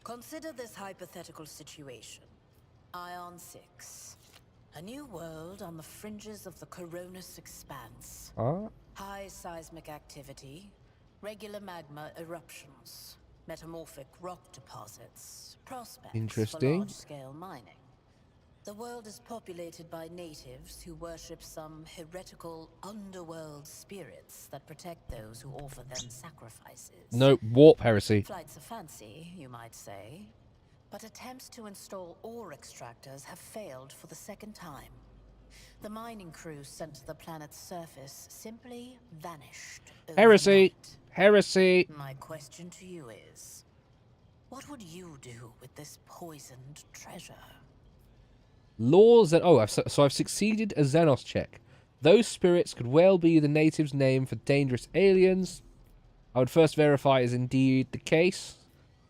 Consider this hypothetical situation. Ion 6. A new world on the fringes of the Coronis expanse. High seismic activity, regular magma eruptions, metamorphic rock deposits, prospects for large-scale mining. The world is populated by natives who worship some heretical underworld spirits that protect those who offer them sacrifices. No, warp heresy. Flights of fancy, you might say. But attempts to install ore extractors have failed for the second time. The mining crews sent to the planet's surface simply vanished. Heresy! Overnight. Heresy! My question to you is, what would you do with this poisoned treasure? Laws and... Oh, so I've succeeded a Xenos check. Those spirits could well be the natives' name for dangerous aliens. I would first verify is indeed the case.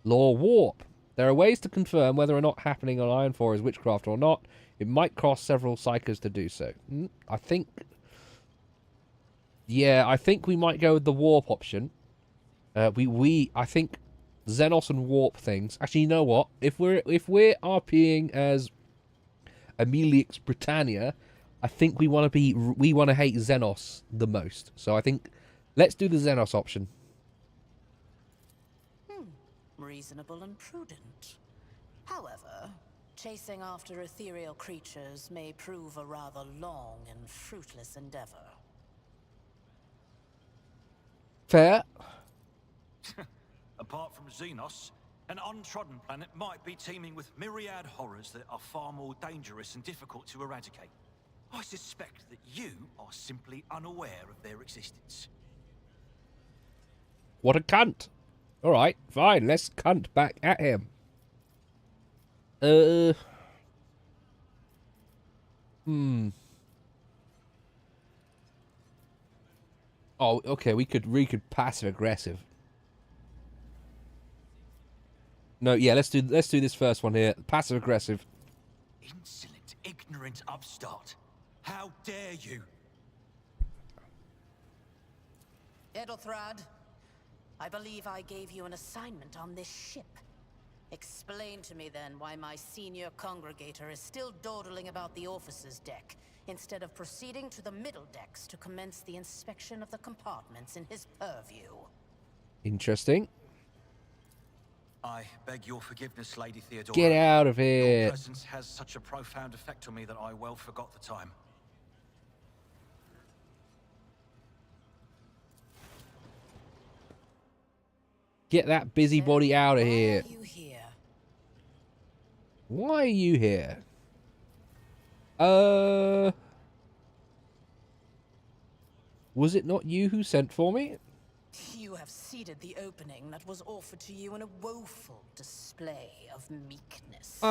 Law warp. There are ways to confirm whether or not happening on Iron 4 is witchcraft or not. It might cost several psychers to do so. I think... Yeah, I think we might go with the warp option. I think Xenos and warp things. Actually, you know what? If we're RPing as Amelix Britannia, I think we want to hate Xenos the most. So I think let's do the Xenos option. Reasonable and prudent. However, chasing after ethereal creatures may prove a rather long and fruitless endeavor. Fair. Apart from Xenos, an untrodden planet might be teeming with myriad horrors that are far more dangerous and difficult to eradicate. I suspect that you are simply unaware of their existence. What a cunt. Alright, fine, let's cunt back at him. Hmm. Oh, okay. We could passive aggressive. No, yeah. Let's do this first one here. Passive aggressive. Insolent, ignorant upstart. How dare you? Edelthrad, I believe I gave you an assignment on this ship. Explain to me then why my senior congregator is still dawdling about the officer's deck, instead of proceeding to the middle decks to commence the inspection of the compartments in his purview. Interesting. I beg your forgiveness, Lady Theodora. Get out of here. Your presence has such a profound effect on me that I well forgot the time. Get that busybody out of here. Why are you here? Why are you here? Was it not you who sent for me? You have ceded the opening that was offered to you in a woeful display of meekness.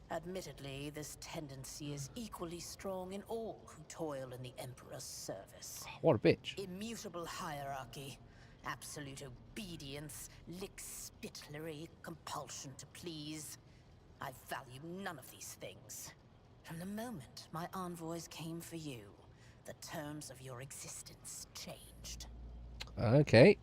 Admittedly, this tendency is equally strong in all who toil in the Emperor's service. What a bitch. Immutable hierarchy, absolute obedience, lick-spittlery, compulsion to please. I value none of these things. From the moment my envoys came for you, the terms of your existence changed. Okay.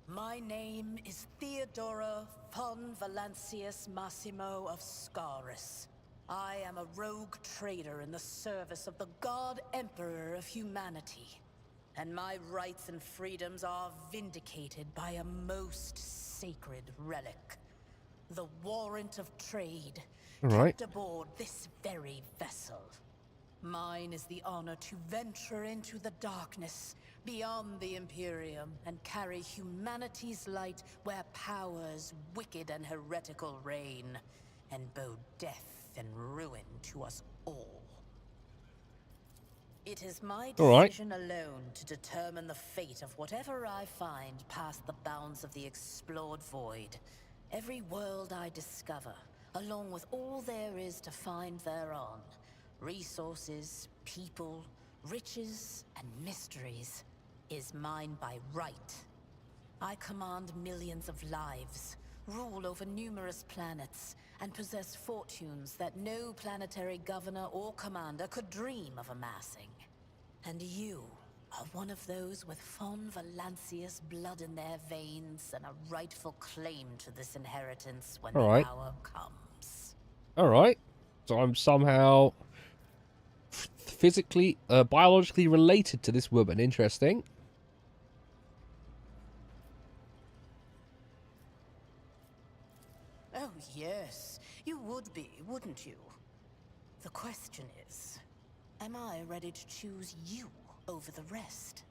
My name is Theodora von Valancius Massimo of Scaris. I am a rogue trader in the service of the God Emperor of humanity. And my rights and freedoms are vindicated by a most sacred relic. The warrant of trade, kept aboard this very vessel. Mine is the honor to venture into the darkness, beyond the Imperium, and carry humanity's light where powers wicked and heretical reign, and bow death and ruin to us all. It is my decision alone to determine the fate of whatever I find past the bounds of the explored void. Every world I discover, along with all there is to find thereon, resources, people, riches, and mysteries, is mine by right. I command millions of lives, rule over numerous planets, and possess fortunes that no planetary governor or commander could dream of amassing. And you are one of those with von Valancius blood in their veins and a rightful claim to this inheritance when the hour comes. Alright. So I'm somehow physically, biologically related to this woman. Interesting. Oh, yes. You would be, wouldn't you? The question is, am I ready to choose you over the rest?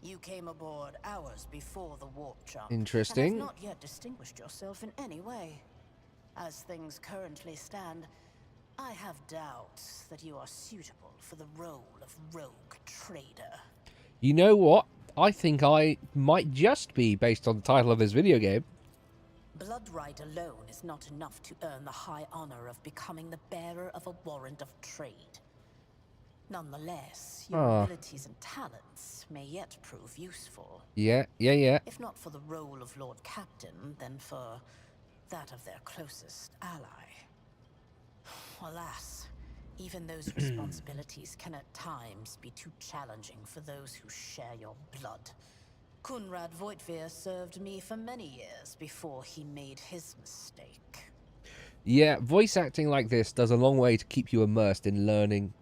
You came aboard hours before the warp jump. Interesting. And have not yet distinguished yourself in any way. As things currently stand, I have doubts that you are suitable for the role of rogue trader. You know what? I think I might just be, based on the title of this video game. Bloodright alone is not enough to earn the high honor of becoming the bearer of a warrant of trade. Nonetheless, your abilities and talents may yet prove useful. Yeah. If not for the role of Lord Captain, then for that of their closest ally. Alas, even those responsibilities can at times be too challenging for those who share your blood. Kunrad Voitvir served me for many years before he made his mistake. Yeah, voice acting like this does a long way to keep you immersed in learning,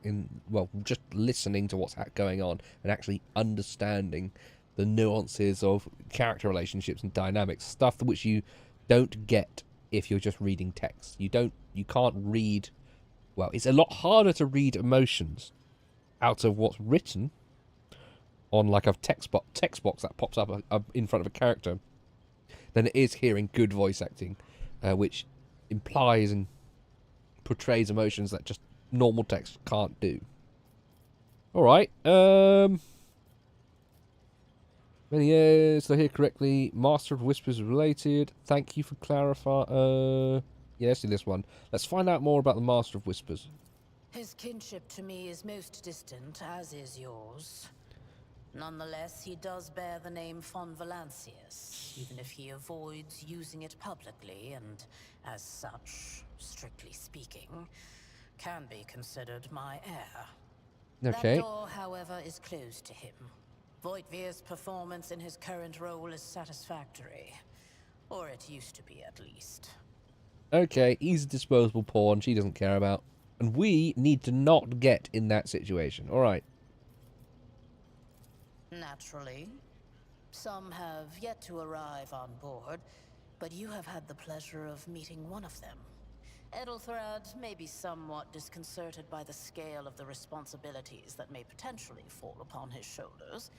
just listening to what's going on and actually understanding the nuances of character relationships and dynamics, stuff which you don't get if you're just reading text. You can't read, it's a lot harder to read emotions out of what's written on like a text box that pops up in front of a character than it is hearing good voice acting, which implies and portrays emotions that just normal text can't do. Alright, many years, did I hear correctly? Master of Whispers related. Thank you for clarifying. Yeah, let's do this one. Let's find out more about the Master of Whispers. His kinship to me is most distant, as is yours. Nonetheless, he does bear the name von Valancius, even if he avoids using it publicly, and as such, strictly speaking, can be considered my heir. Okay. That door, however, is closed to him. Voigtvir's performance in his current role is satisfactory. Or it used to be, at least. Okay, he's a disposable pawn she doesn't care about. And we need to not get in that situation. Alright. Naturally. Some have yet to arrive on board, but you have had the pleasure of meeting one of them. Edelthrad may be somewhat disconcerted by the scale of the responsibilities that may potentially fall upon his shoulders.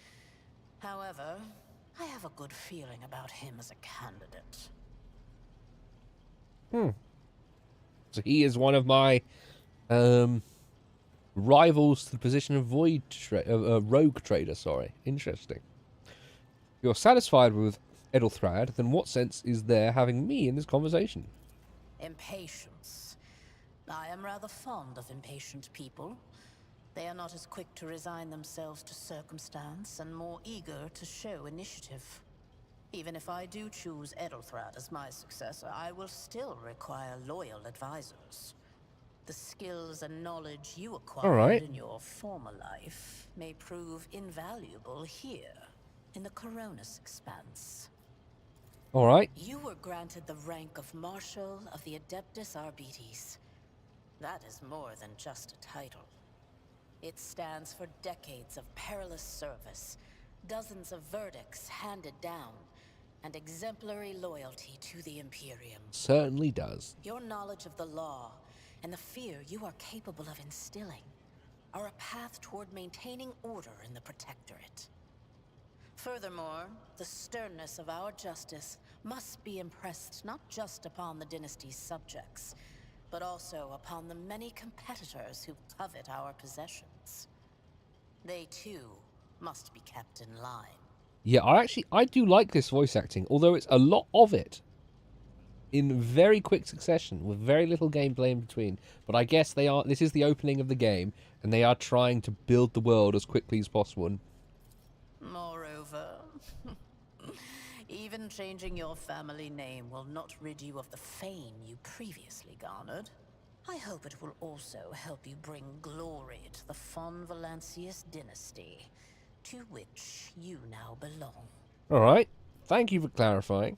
However, I have a good feeling about him as a candidate. So he is one of my rivals to the position of rogue trader, sorry. Interesting. If you're satisfied with Edelthrad, then what sense is there having me in this conversation? Impatience. I am rather fond of impatient people. They are not as quick to resign themselves to circumstance and more eager to show initiative. Even if I do choose Edelthrad as my successor, I will still require loyal advisors. The skills and knowledge you acquired in your former life may prove invaluable here, in the Coronis Expanse. Alright. You were granted the rank of Marshal of the Adeptus Arbites. That is more than just a title. It stands for decades of perilous service, dozens of verdicts handed down, and exemplary loyalty to the Imperium. Certainly does. Your knowledge of the law and the fear you are capable of instilling are a path toward maintaining order in the Protectorate. Furthermore, the sternness of our justice must be impressed not just upon the dynasty's subjects, but also upon the many competitors who covet our possessions. They too must be kept in line. Yeah, I do like this voice acting, although it's a lot of it in very quick succession with very little gameplay in between. But I guess this is the opening of the game, and they are trying to build the world as quickly as possible. Moreover, even changing your family name will not rid you of the fame you previously garnered. I hope it will also help you bring glory to the von Valancius dynasty, to which you now belong. Alright, thank you for clarifying.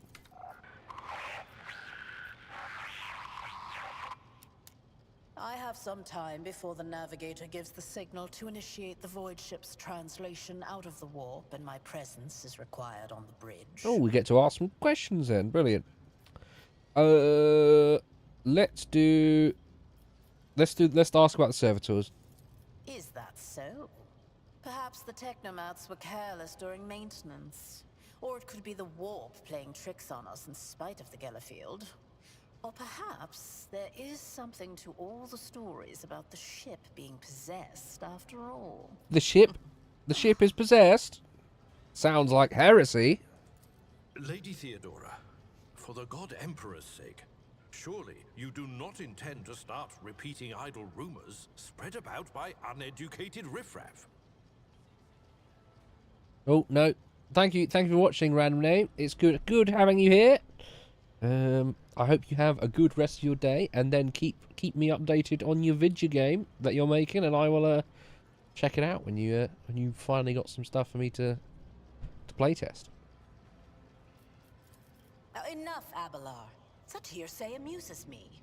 I have some time before the navigator gives the signal to initiate the void ship's translation out of the warp, and my presence is required on the bridge. Oh, we get to ask some questions then. Brilliant. Let's ask about the servitors. Is that so? Perhaps the technomats were careless during maintenance. Or it could be the warp playing tricks on us in spite of the Gellerfield. Or perhaps there is something to all the stories about the ship being possessed after all. The ship? The ship is possessed? Sounds like heresy. Lady Theodora, for the God Emperor's sake, surely you do not intend to start repeating idle rumors spread about by uneducated riffraff. Oh, no. Thank you for watching, Random Name. It's good having you here. I hope you have a good rest of your day, and then keep me updated on your video game that you're making, and I will check it out when you finally got some stuff for me to playtest. Enough, Abelard. Such hearsay amuses me.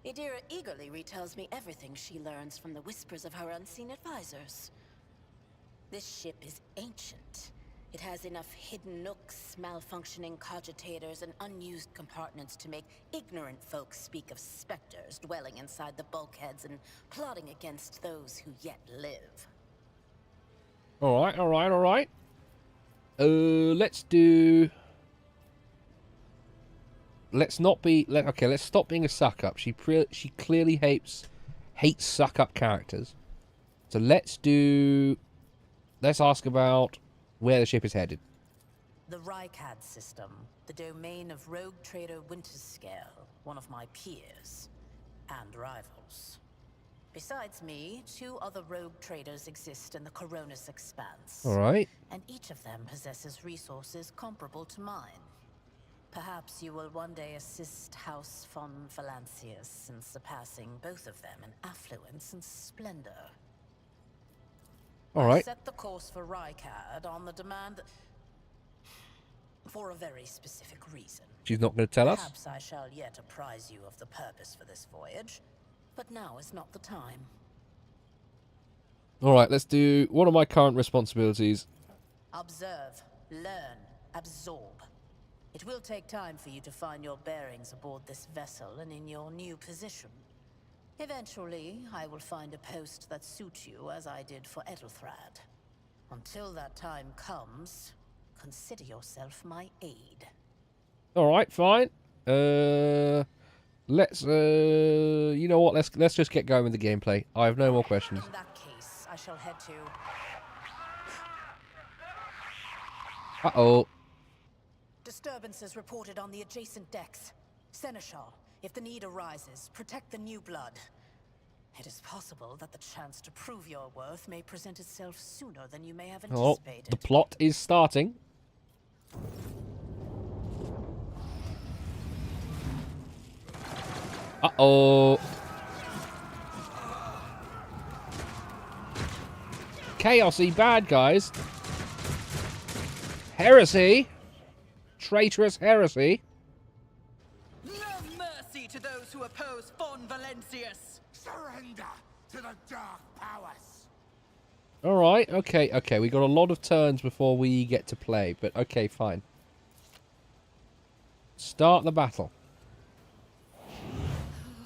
Idira eagerly retells me everything she learns from the whispers of her unseen advisors. This ship is ancient. It has enough hidden nooks, malfunctioning cogitators, and unused compartments to make ignorant folks speak of specters dwelling inside the bulkheads and plotting against those who yet live. Alright. Let's stop being a suck-up. She clearly hates suck-up characters. So let's ask about where the ship is headed. The Rykad system, the domain of rogue trader Winterscale, one of my peers and rivals. Besides me, 2 other rogue traders exist in the Coronis Expanse. All right. And each of them possesses resources comparable to mine. Perhaps you will one day assist House von Valancius in surpassing both of them in affluence and splendor. All I right. set the course for Rykard on the demand that... for a very specific reason. She's not going to tell us? Perhaps I shall yet apprise you of the purpose for this voyage, but now is not the time. All right, let's do one of my current responsibilities. Observe, learn, absorb. It will take time for you to find your bearings aboard this vessel and in your new position. Eventually, I will find a post that suits you as I did for Ethelthrad. Until that time comes, consider yourself my aide. All right, fine. Let's you know what? Let's just get going with the gameplay. I have no more questions. In that case, I shall head to... Uh-oh. Disturbances reported on the adjacent decks. Seneschal, if the need arises, protect the new blood. It is possible that the chance to prove your worth may present itself sooner than you may have Oh, anticipated. the plot is starting. Uh-oh. Chaosy bad guys. Heresy. Traitorous heresy. No mercy to those who oppose von Valancius. Surrender to the dark powers. Alright, okay. We got a lot of turns before we get to play, but okay, fine. Start the battle.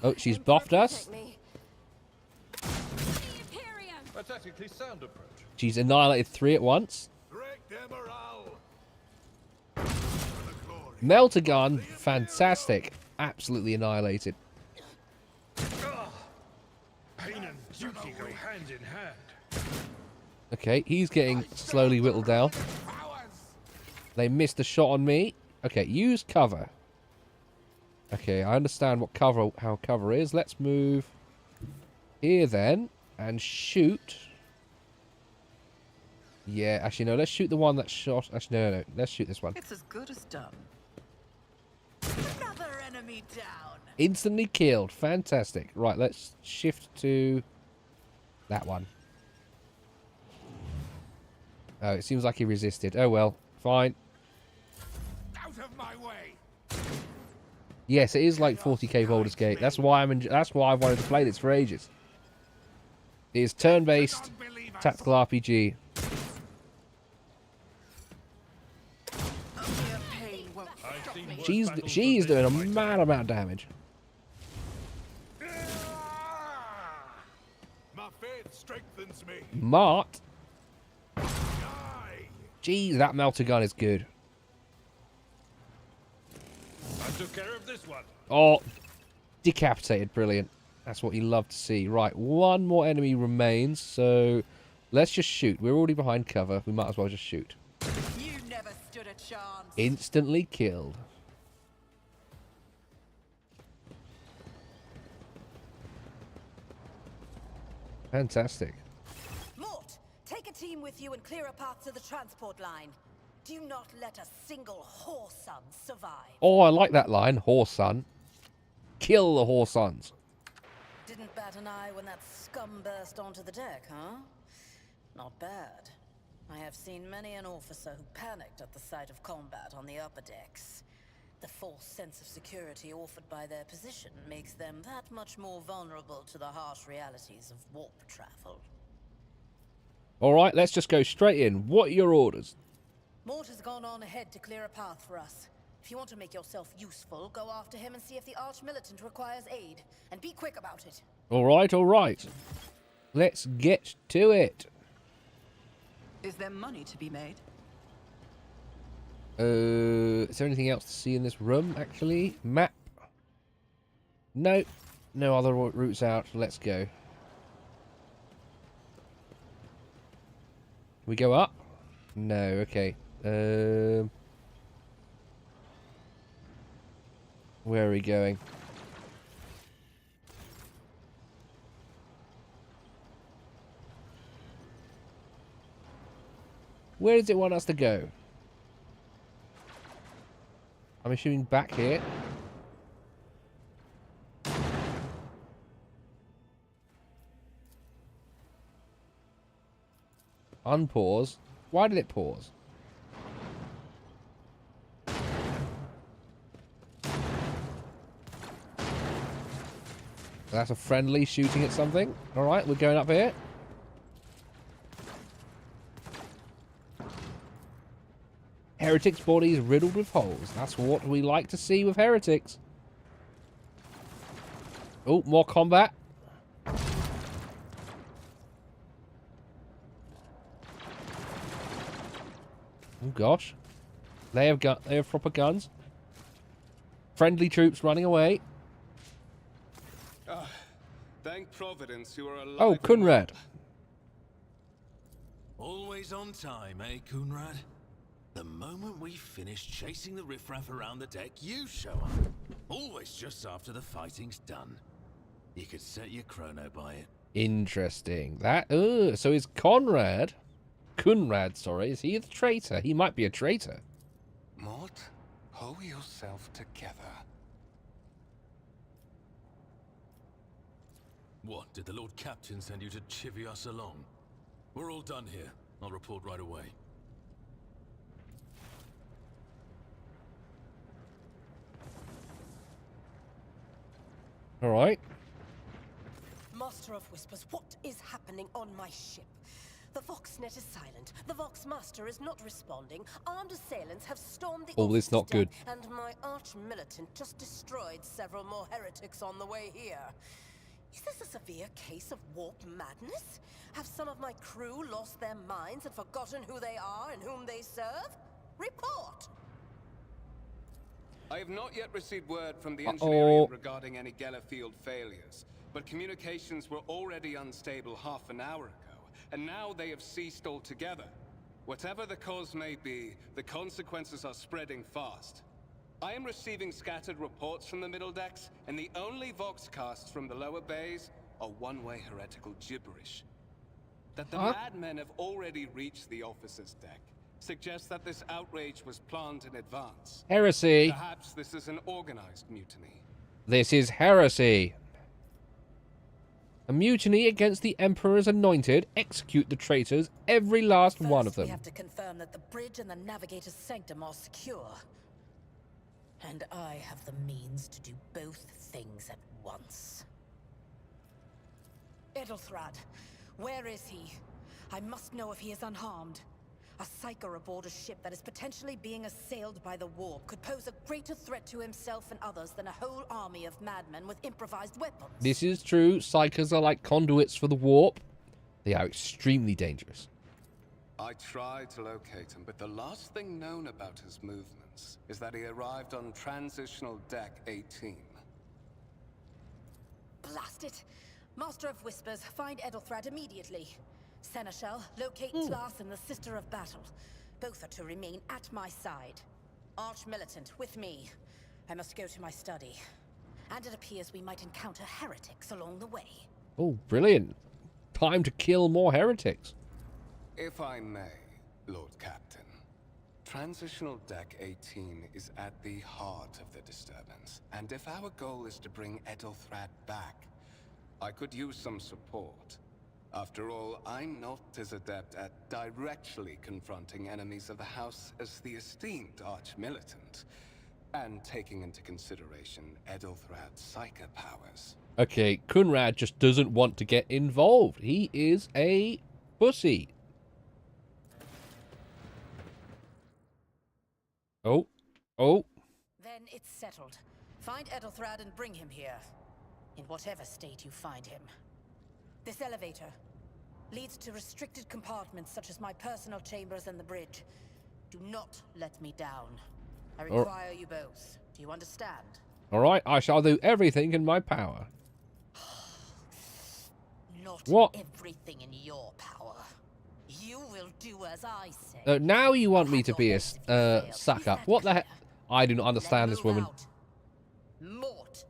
Oh, she's buffed us. A tactically sound approach. She's annihilated 3 at once. Break their morale. Melter gun, fantastic. Absolutely annihilated. Pain and duty go hand in hand. Okay, he's getting slowly whittled down. They missed a shot on me. Okay, use cover. Okay, I understand what how cover is. Let's move here then and shoot. Yeah, actually no, let's shoot the one that shot. Actually no. Let's shoot this one. It's as good as done. Another enemy down. Instantly killed. Fantastic. Right, let's shift to that one. Oh, it seems like he resisted. Oh well, fine. Out of my way. Yes, it is like 40k Baldur's Gate. That's why that's why I've wanted to play this for ages. It is turn-based tactical RPG. Mere pain won't stop me. She's doing a mad amount of damage. My faith strengthens me. Mart. Die. Jeez, that melter gun is good. I took care of this one. Oh, decapitated. Brilliant. That's what you love to see. Right, one more enemy remains, so let's just shoot. We're already behind cover. We might as well just shoot. You never stood a chance. Instantly killed. Fantastic. Mort, take a team with you and clear a path to the transport line. Do not let a single whoreson survive. Oh, I like that line. Whoreson. Kill the whoresons. Didn't bat an eye when that scum burst onto the deck, huh? Not bad. I have seen many an officer who panicked at the sight of combat on the upper decks. The false sense of security offered by their position makes them that much more vulnerable to the harsh realities of warp travel. All right, let's just go straight in. What are your orders? Mort has gone on ahead to clear a path for us. If you want to make yourself useful, go after him and see if the Arch-Militant requires aid. And be quick about it. All right. Let's get to it. Is there money to be made? Is there anything else to see in this room, actually? Map? No. No other routes out. Let's go. We go up? No, okay. Where are we going? Where does it want us to go? I'm assuming back here. Unpause. Why did it pause? That's a friendly shooting at something. Alright, we're going up here. Heretics' bodies riddled with holes. That's what we like to see with heretics. Oh, more combat. Oh gosh. They have proper guns. Friendly troops running away. Thank Providence you are alive. Oh, Kunrad. Always on time, eh, Kunrad? The moment we finish chasing the riffraff around the deck, you show up. Always just after the fighting's done. You could set your chrono by it. Interesting. That. So is Kunrad, sorry, is he the traitor? He might be a traitor. Mort, pull yourself together. What, did the Lord Captain send you to chivvy us along? We're all done here. I'll report right away. All right. Master of Whispers, what is happening on my ship? The Voxnet is silent. The Vox Master is not responding. Armed assailants have stormed the All is not good. and my arch-militant just destroyed several more heretics on the way here. Is this a severe case of warp madness? Have some of my crew lost their minds and forgotten who they are and whom they serve? Report! I have not yet received word from the engineering Uh-oh. regarding any Geller field failures, but communications were already unstable half an hour ago, and now they have ceased altogether. Whatever the cause may be, the consequences are spreading fast. I am receiving scattered reports from the middle decks, and the only voxcasts from the lower bays are one-way heretical gibberish. That the madmen have already reached the officers' deck suggests that this outrage was planned in advance. Heresy. Perhaps this is an organized mutiny. This is heresy. A mutiny against the Emperor's anointed. Execute the traitors, every last one of We them. have to confirm that the bridge and the navigator's sanctum are secure. And I have the means to do both things at once. Edelthrad, where is he? I must know if he is unharmed. A psyker aboard a ship that is potentially being assailed by the warp could pose a greater threat to himself and others than a whole army of madmen with improvised weapons. This is true. Psychers are like conduits for the warp. They are extremely dangerous. I tried to locate him, but the last thing known about his movements is that he arrived on Transitional Deck 18. Blast it! Master of Whispers, find Edelthrad immediately. Seneschal, locate Tlas and the Sister of Battle. Both are to remain at my side. Arch-militant, with me. I must go to my study. And it appears we might encounter heretics along the way. Oh, brilliant. Time to kill more heretics. If I may, Lord Captain. Transitional Deck 18 is at the heart of the disturbance, and if our goal is to bring Edelthrad back, I could use some support. After all, I'm not as adept at directly confronting enemies of the House as the esteemed Arch-Militant, and taking into consideration Edelthrad's psyker powers. Okay, Kunrad just doesn't want to get involved. He is a pussy. Oh. Then it's settled. Find Edelthrad and bring him here. In whatever state you find him. This elevator leads to restricted compartments such as my personal chambers and the bridge. Do not let me down. I require you both. Do you understand? All right, I shall do everything in my power. Not What? everything in your power. You will do as I say. Now you want me to be a suck up. What the heck? I do not understand this woman. Mort,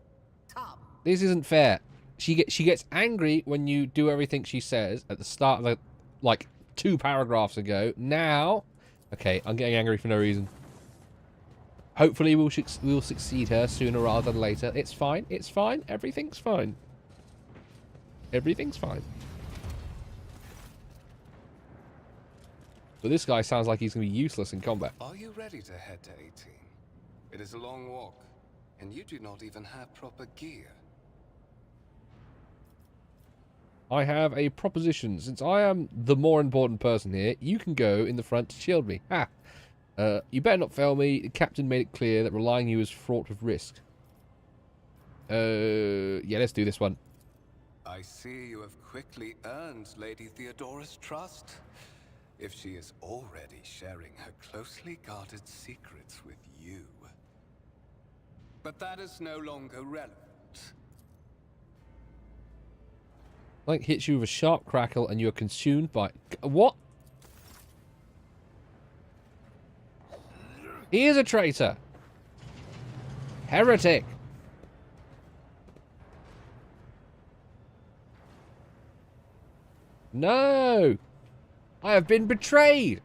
come. This isn't fair. She gets angry when you do everything she says at the start of the, like, 2 paragraphs ago. Now, okay, I'm getting angry for no reason. Hopefully we'll succeed her sooner rather than later. It's fine. It's fine. Everything's fine. Everything's fine. But this guy sounds like he's going to be useless in combat. Are you ready to head to 18? It is a long walk, and you do not even have proper gear. I have a proposition. Since I am the more important person here, you can go in the front to shield me. Ha! You better not fail me. The captain made it clear that relying on you is fraught with risk. Yeah, let's do this one. I see you have quickly earned Lady Theodora's trust. If she is already sharing her closely guarded secrets with you. But that is no longer relevant. Like hits you with a sharp crackle and you are consumed by... What? He is a traitor. Heretic. No. I have been betrayed.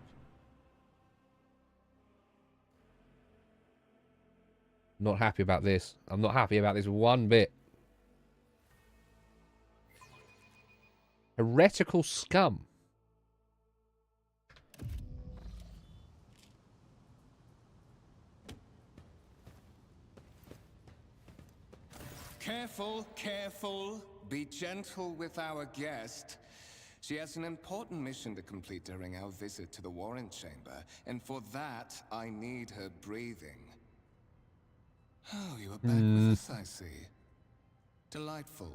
Not happy about this. I'm not happy about this one bit. Heretical scum. Careful, careful. Be gentle with our guest. She has an important mission to complete during our visit to the Warren Chamber, and for that, I need her breathing. Oh, you are back with us, I see. Delightful.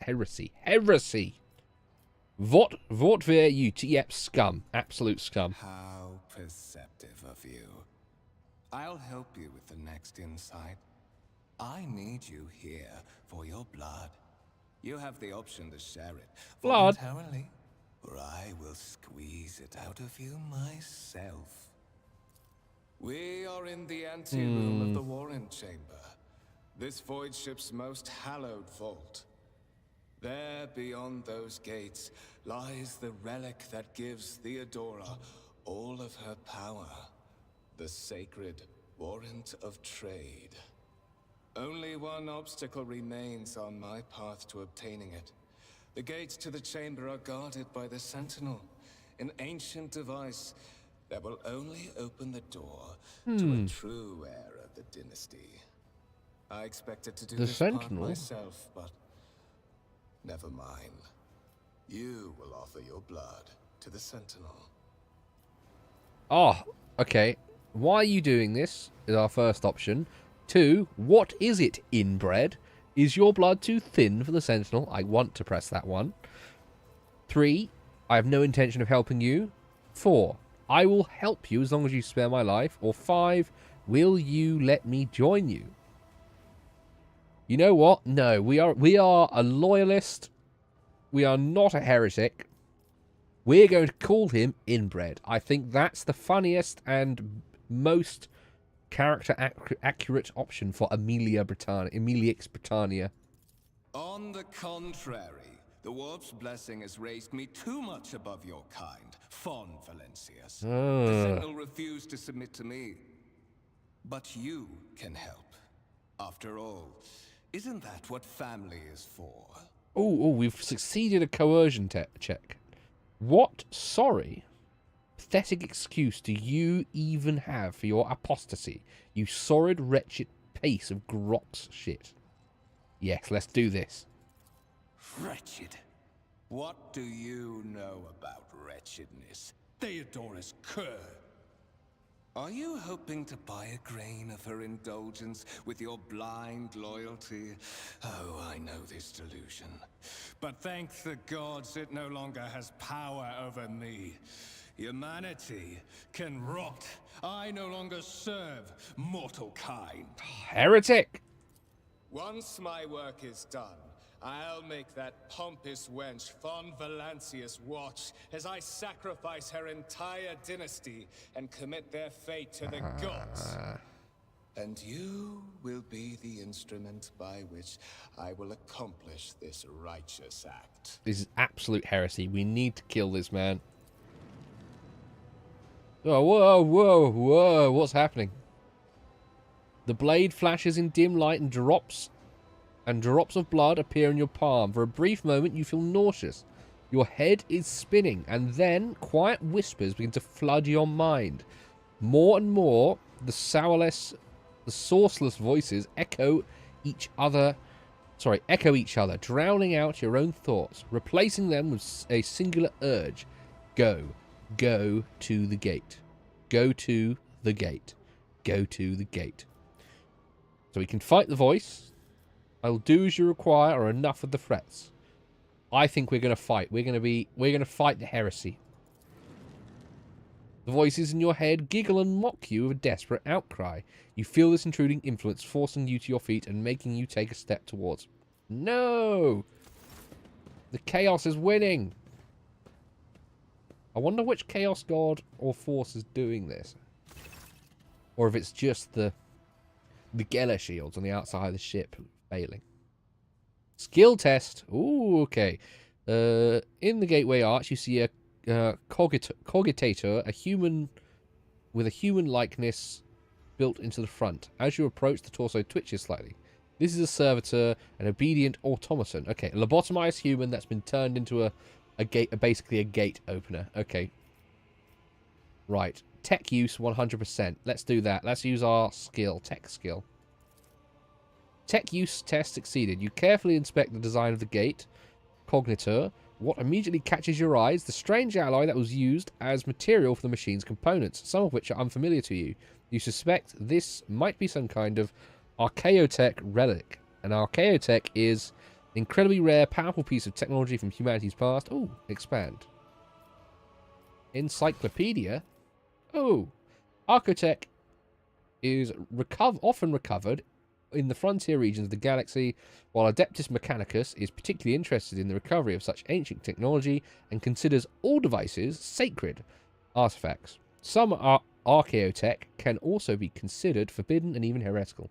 Heresy. Heresy. What were you? Yep, scum. Absolute scum. How perceptive of you. I'll help you with the next insight. I need you here for your blood. You have the option to share it Blood? voluntarily, or I will squeeze it out of you myself. We are in the anteroom of the Warren Chamber, this void ship's most hallowed vault. There, beyond those gates, lies the relic that gives Theodora all of her power, the sacred Warrant of Trade. Only one obstacle remains on my path to obtaining it. The gates to the chamber are guarded by the Sentinel, an ancient device that will only open the door to a true heir of the dynasty. I expected to do The this Sentinel? part myself, but never mind. You will offer your blood to the Sentinel. Oh, okay. Why are you doing this? Is our first option. 2, what is it, inbred? Is your blood too thin for the Sentinel? I want to press that one. 3, I have no intention of helping you. 4, I will help you as long as you spare my life. Or 5, will you let me join you? You know what? No, we are a loyalist. We are not a heretic. We're going to call him inbred. I think that's the funniest and most character accurate option for Emilix Britannia. On the contrary, the Warp's blessing has raised me too much above your kind, Fon Valencius. The Sentinel refused to submit to me. But you can help. After all, isn't that what family is for? Oh, we've succeeded a coercion check. What, sorry, pathetic excuse do you even have for your apostasy, you sordid, wretched piece of grox shit? Yes, let's do this. Wretched? What do you know about wretchedness? Theodora's cur. Are you hoping to buy a grain of her indulgence with your blind loyalty? Oh, I know this delusion. But thank the gods it no longer has power over me. Humanity can rot. I no longer serve mortal kind. Heretic! Once my work is done, I'll make that pompous wench Fon Valencius watch as I sacrifice her entire dynasty and commit their fate to the gods. And you will be the instrument by which I will accomplish this righteous act. This is absolute heresy. We need to kill this man. Oh, whoa, whoa, whoa. What's happening? The blade flashes in dim light and drops of blood appear in your palm. For a brief moment, you feel nauseous. Your head is spinning, and then quiet whispers begin to flood your mind. More and more, the sourceless voices echo each other, drowning out your own thoughts, replacing them with a singular urge. Go to the gate. Go to the gate. Go to the gate. So we can fight the voice. I'll do as you require, or enough of the threats. I think we're going to fight. We're going to fight the heresy. The voices in your head giggle and mock you with a desperate outcry. You feel this intruding influence forcing you to your feet and making you take a step towards. No! The chaos is winning! I wonder which chaos god or force is doing this. Or if it's just the Geller shields on the outside of the ship failing. Skill test. Ooh, okay. In the gateway arch, you see a cogitator, a human with a human likeness built into the front. As you approach, the torso twitches slightly. This is a servitor, an obedient automaton. Okay, a lobotomized human that's been turned into basically a gate opener. Okay. Right. Tech use 100%. Let's do that. Let's use our skill, tech skill. Tech use test succeeded. You carefully inspect the design of the gate, cognitor. What immediately catches your eyes? The strange alloy that was used as material for the machine's components, some of which are unfamiliar to you. You suspect this might be some kind of archaeotech relic. An archaeotech is an incredibly rare, powerful piece of technology from humanity's past. Oh, expand. Encyclopedia. Oh, archaeotech is often recovered in the frontier regions of the galaxy, while Adeptus Mechanicus is particularly interested in the recovery of such ancient technology and considers all devices sacred artifacts. Some archaeotech can also be considered forbidden and even heretical.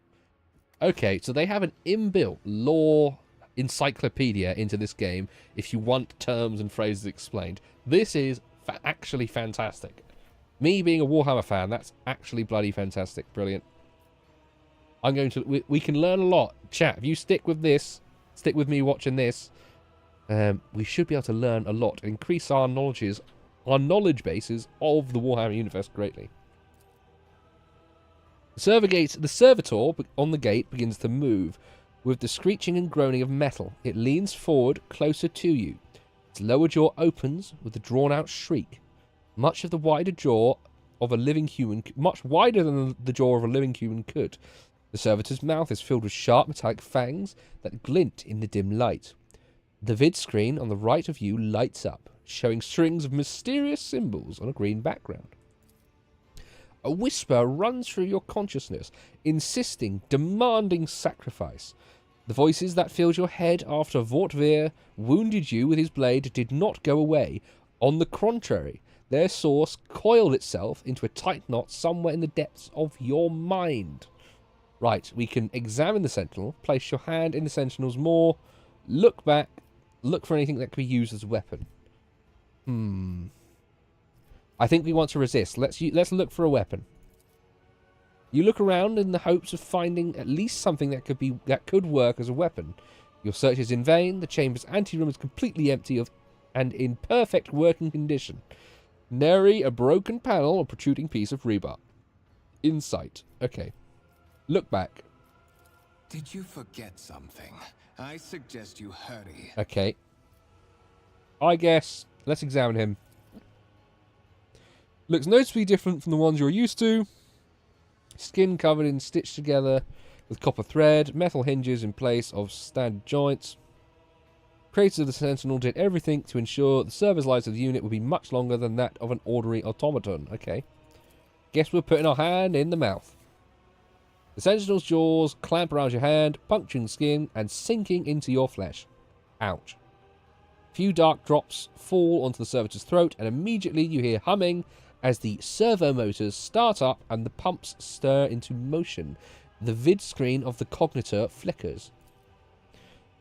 Okay, so they have an inbuilt lore encyclopedia into this game if you want terms and phrases explained. This is actually fantastic. Me being a Warhammer fan, that's actually bloody fantastic. Brilliant. I'm going to... We can learn a lot. Chat, if you stick with this, stick with me watching this, we should be able to learn a lot and increase our knowledge bases of the Warhammer universe greatly. The servitor on the gate begins to move with the screeching and groaning of metal. It leans forward closer to you. Its lower jaw opens with a drawn-out shriek. Much wider than the jaw of a living human could. The servitor's mouth is filled with sharp metallic fangs that glint in the dim light. The vid screen on the right of you lights up, showing strings of mysterious symbols on a green background. A whisper runs through your consciousness, insisting, demanding sacrifice. The voices that filled your head after Vortvir wounded you with his blade did not go away. On the contrary, their source coiled itself into a tight knot somewhere in the depths of your mind. Right, we can examine the sentinel, place your hand in the sentinel's maw, look back, look for anything that could be used as a weapon. I think we want to resist. Let's look for a weapon. You look around in the hopes of finding at least something that could work as a weapon. Your search is in vain. The chamber's anteroom is completely empty and in perfect working condition. Nary a broken panel or protruding piece of rebar. Insight. Okay. Look back. Did you forget something? I suggest you hurry. Okay. I guess. Let's examine him. Looks noticeably different from the ones you're used to. Skin covered in stitched together with copper thread. Metal hinges in place of standard joints. Creators of the Sentinel did everything to ensure the service life of the unit would be much longer than that of an ordinary automaton. Okay. Guess we're putting our hand in the mouth. The Sentinel's jaws clamp around your hand, puncturing skin and sinking into your flesh. Ouch. A few dark drops fall onto the servitor's throat, and immediately you hear humming As the servo motors start up and the pumps stir into motion, the vid screen of the Cognitor flickers.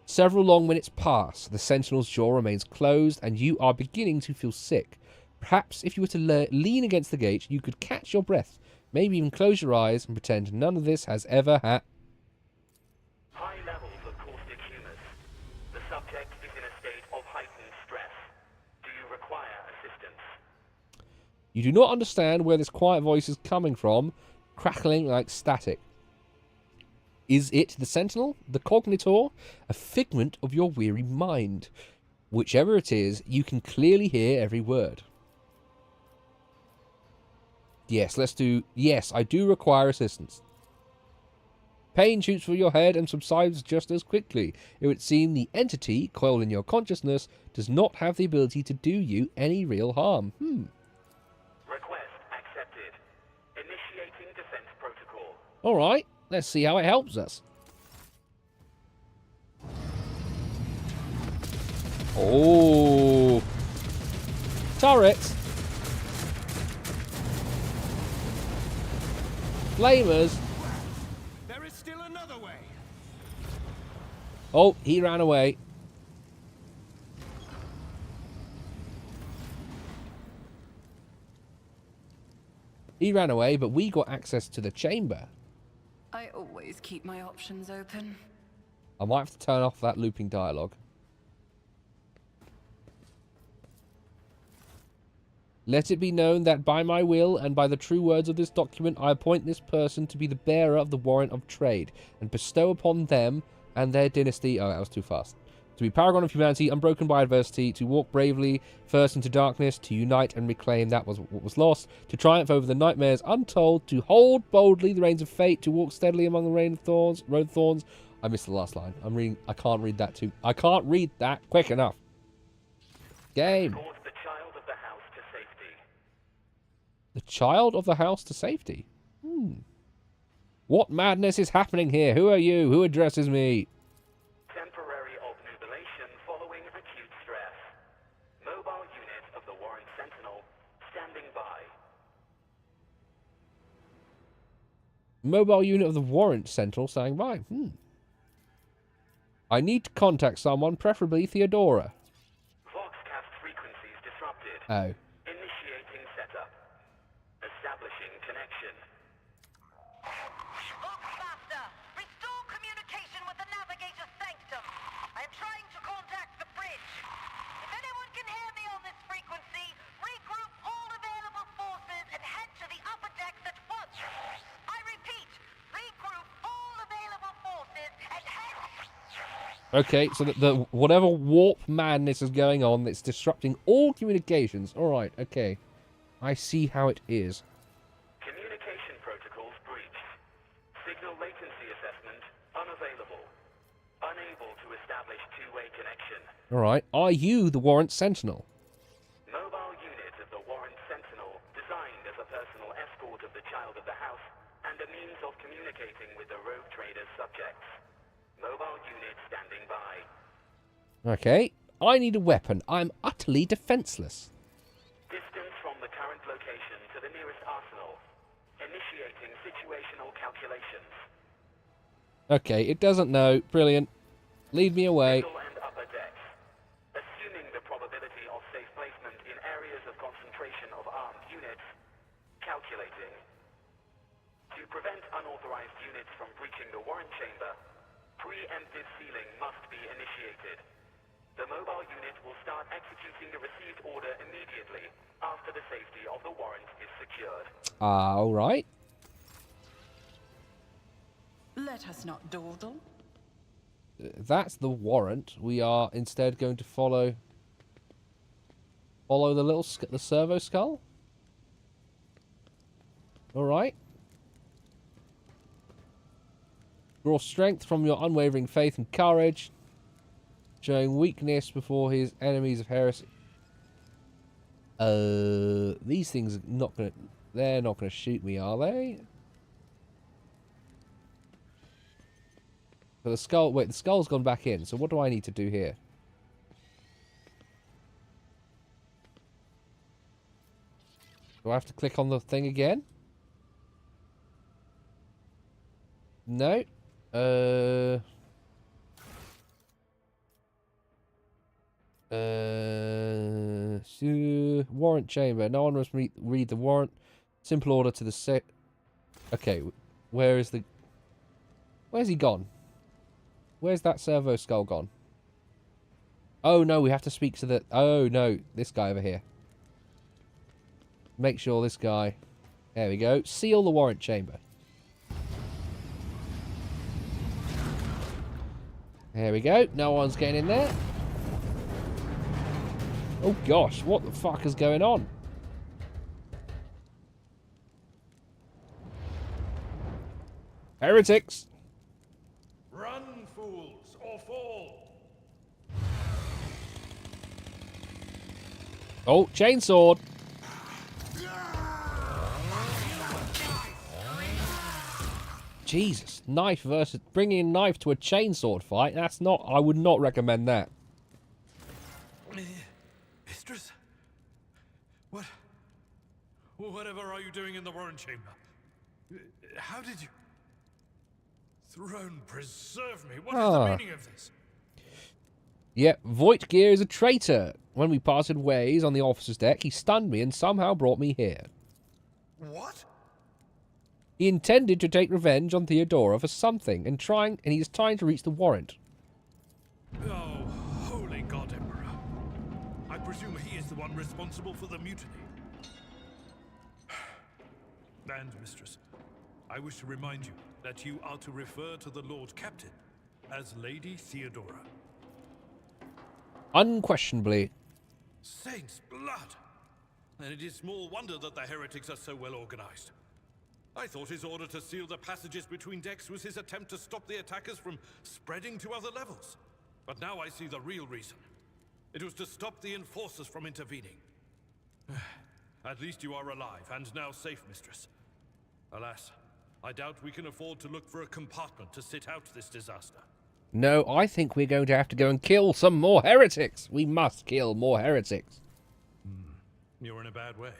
Several long minutes pass. The Sentinel's jaw remains closed, and you are beginning to feel sick. Perhaps if you were to lean against the gate, you could catch your breath. Maybe even close your eyes and pretend none of this has ever happened. High levels of caustic humus. The subject is in a state of heightened stress. Do you require assistance? You do not understand where this quiet voice is coming from, crackling like static. Is it the Sentinel, the Cognitor, a figment of your weary mind? Whichever it is, you can clearly hear every word. Yes, yes, I do require assistance. Pain shoots through your head and subsides just as quickly. It would seem the entity coiled in your consciousness does not have the ability to do you any real harm. Request accepted. Initiating defense protocol. Alright, let's see how it helps us. Oh. Turrets. Flamers. There is still another way. Oh, he ran away. He ran away, but we got access to the chamber. I always keep my options open. I might have to turn off that looping dialogue. Let it be known that by my will and by the true words of this document, I appoint this person to be the bearer of the warrant of trade and bestow upon them and their dynasty... Oh, that was too fast. To be paragon of humanity, unbroken by adversity, to walk bravely first into darkness, to unite and reclaim that was what was lost, to triumph over the nightmares untold, to hold boldly the reins of fate, to walk steadily among the road of thorns. I missed the last line. I can't read that too. I can't read that quick enough. Game. The child of the house to safety. The child of the house to safety? What madness is happening here? Who are you? Who addresses me? Temporary obnubilation following acute stress. Mobile unit of the Warrant Sentinel standing by. Mobile unit of the Warrant Sentinel standing by. I need to contact someone, preferably Theodora. Voxcast frequencies disrupted. Oh. Initiating setup. Establishing connection. Look faster! Restore communication with the navigator's sanctum! I am trying to contact the bridge. If anyone can hear me on this frequency, regroup all available forces and head to the upper decks at once! I repeat, regroup all available forces and head... Okay, so the whatever warp madness is going on, it's disrupting all communications. Alright, okay. I see how it is. Communication protocols breached. Signal latency assessment unavailable. Unable to establish two-way connection. Alright, are you the Warrant Sentinel? Mobile unit of the Warrant Sentinel, designed as a personal escort of the child of the house and a means of communicating with the rogue trader's subjects. Mobile unit standing by. Okay, I need a weapon. I'm utterly defenseless. Distance from the current location to the nearest arsenal. Initiating situational calculations. Okay, it doesn't know. Brilliant. Lead me away. Middle and upper decks. Assuming the probability of safe placement in areas of concentration of armed units. Calculating. To prevent unauthorized units from breaching the warrant chamber, preemptive sealing must be initiated. The mobile unit will start executing the received order immediately after the safety of the warrant is secured. Alright. Let us not dawdle. That's the warrant. We are instead going to follow the servo skull. Alright. Draw strength from your unwavering faith and courage, showing weakness before his enemies of heresy. These things are not gonna... They're not gonna shoot me, are they? So the skull... Wait, the skull's gone back in, so what do I need to do here? Do I have to click on the thing again? No. Warrant chamber. No one must read the warrant. Simple order to the set. Okay, where's he gone? Where's that servo skull gone? Oh no, we have to speak to the... Oh no, this guy over here. Make sure this guy... There we go. Seal the warrant chamber. There we go. No one's getting in there. Oh gosh, what the fuck is going on? Heretics! Run, fools, or fall! Oh, chainsword! Jesus, knife versus... Bringing a knife to a chainsword fight, that's not... I would not recommend that. Mistress? What? Whatever are you doing in the warrant chamber? How did you... Throne preserve me. What is the meaning of this? Yep, Voigtgear is a traitor. When we parted ways on the officer's deck, he stunned me and somehow brought me here. What? He intended to take revenge on Theodora for something, and he is trying to reach the warrant. Oh, holy God, Emperor. I presume he is the one responsible for the mutiny. And, Mistress, I wish to remind you that you are to refer to the Lord Captain as Lady Theodora. Unquestionably. Saints' blood! And it is small wonder that the heretics are so well organized. I thought his order to seal the passages between decks was his attempt to stop the attackers from spreading to other levels. But now I see the real reason. It was to stop the enforcers from intervening. At least you are alive, and now safe, Mistress. Alas, I doubt we can afford to look for a compartment to sit out this disaster. No, I think we're going to have to go and kill some more heretics. We must kill more heretics. You're in a bad way.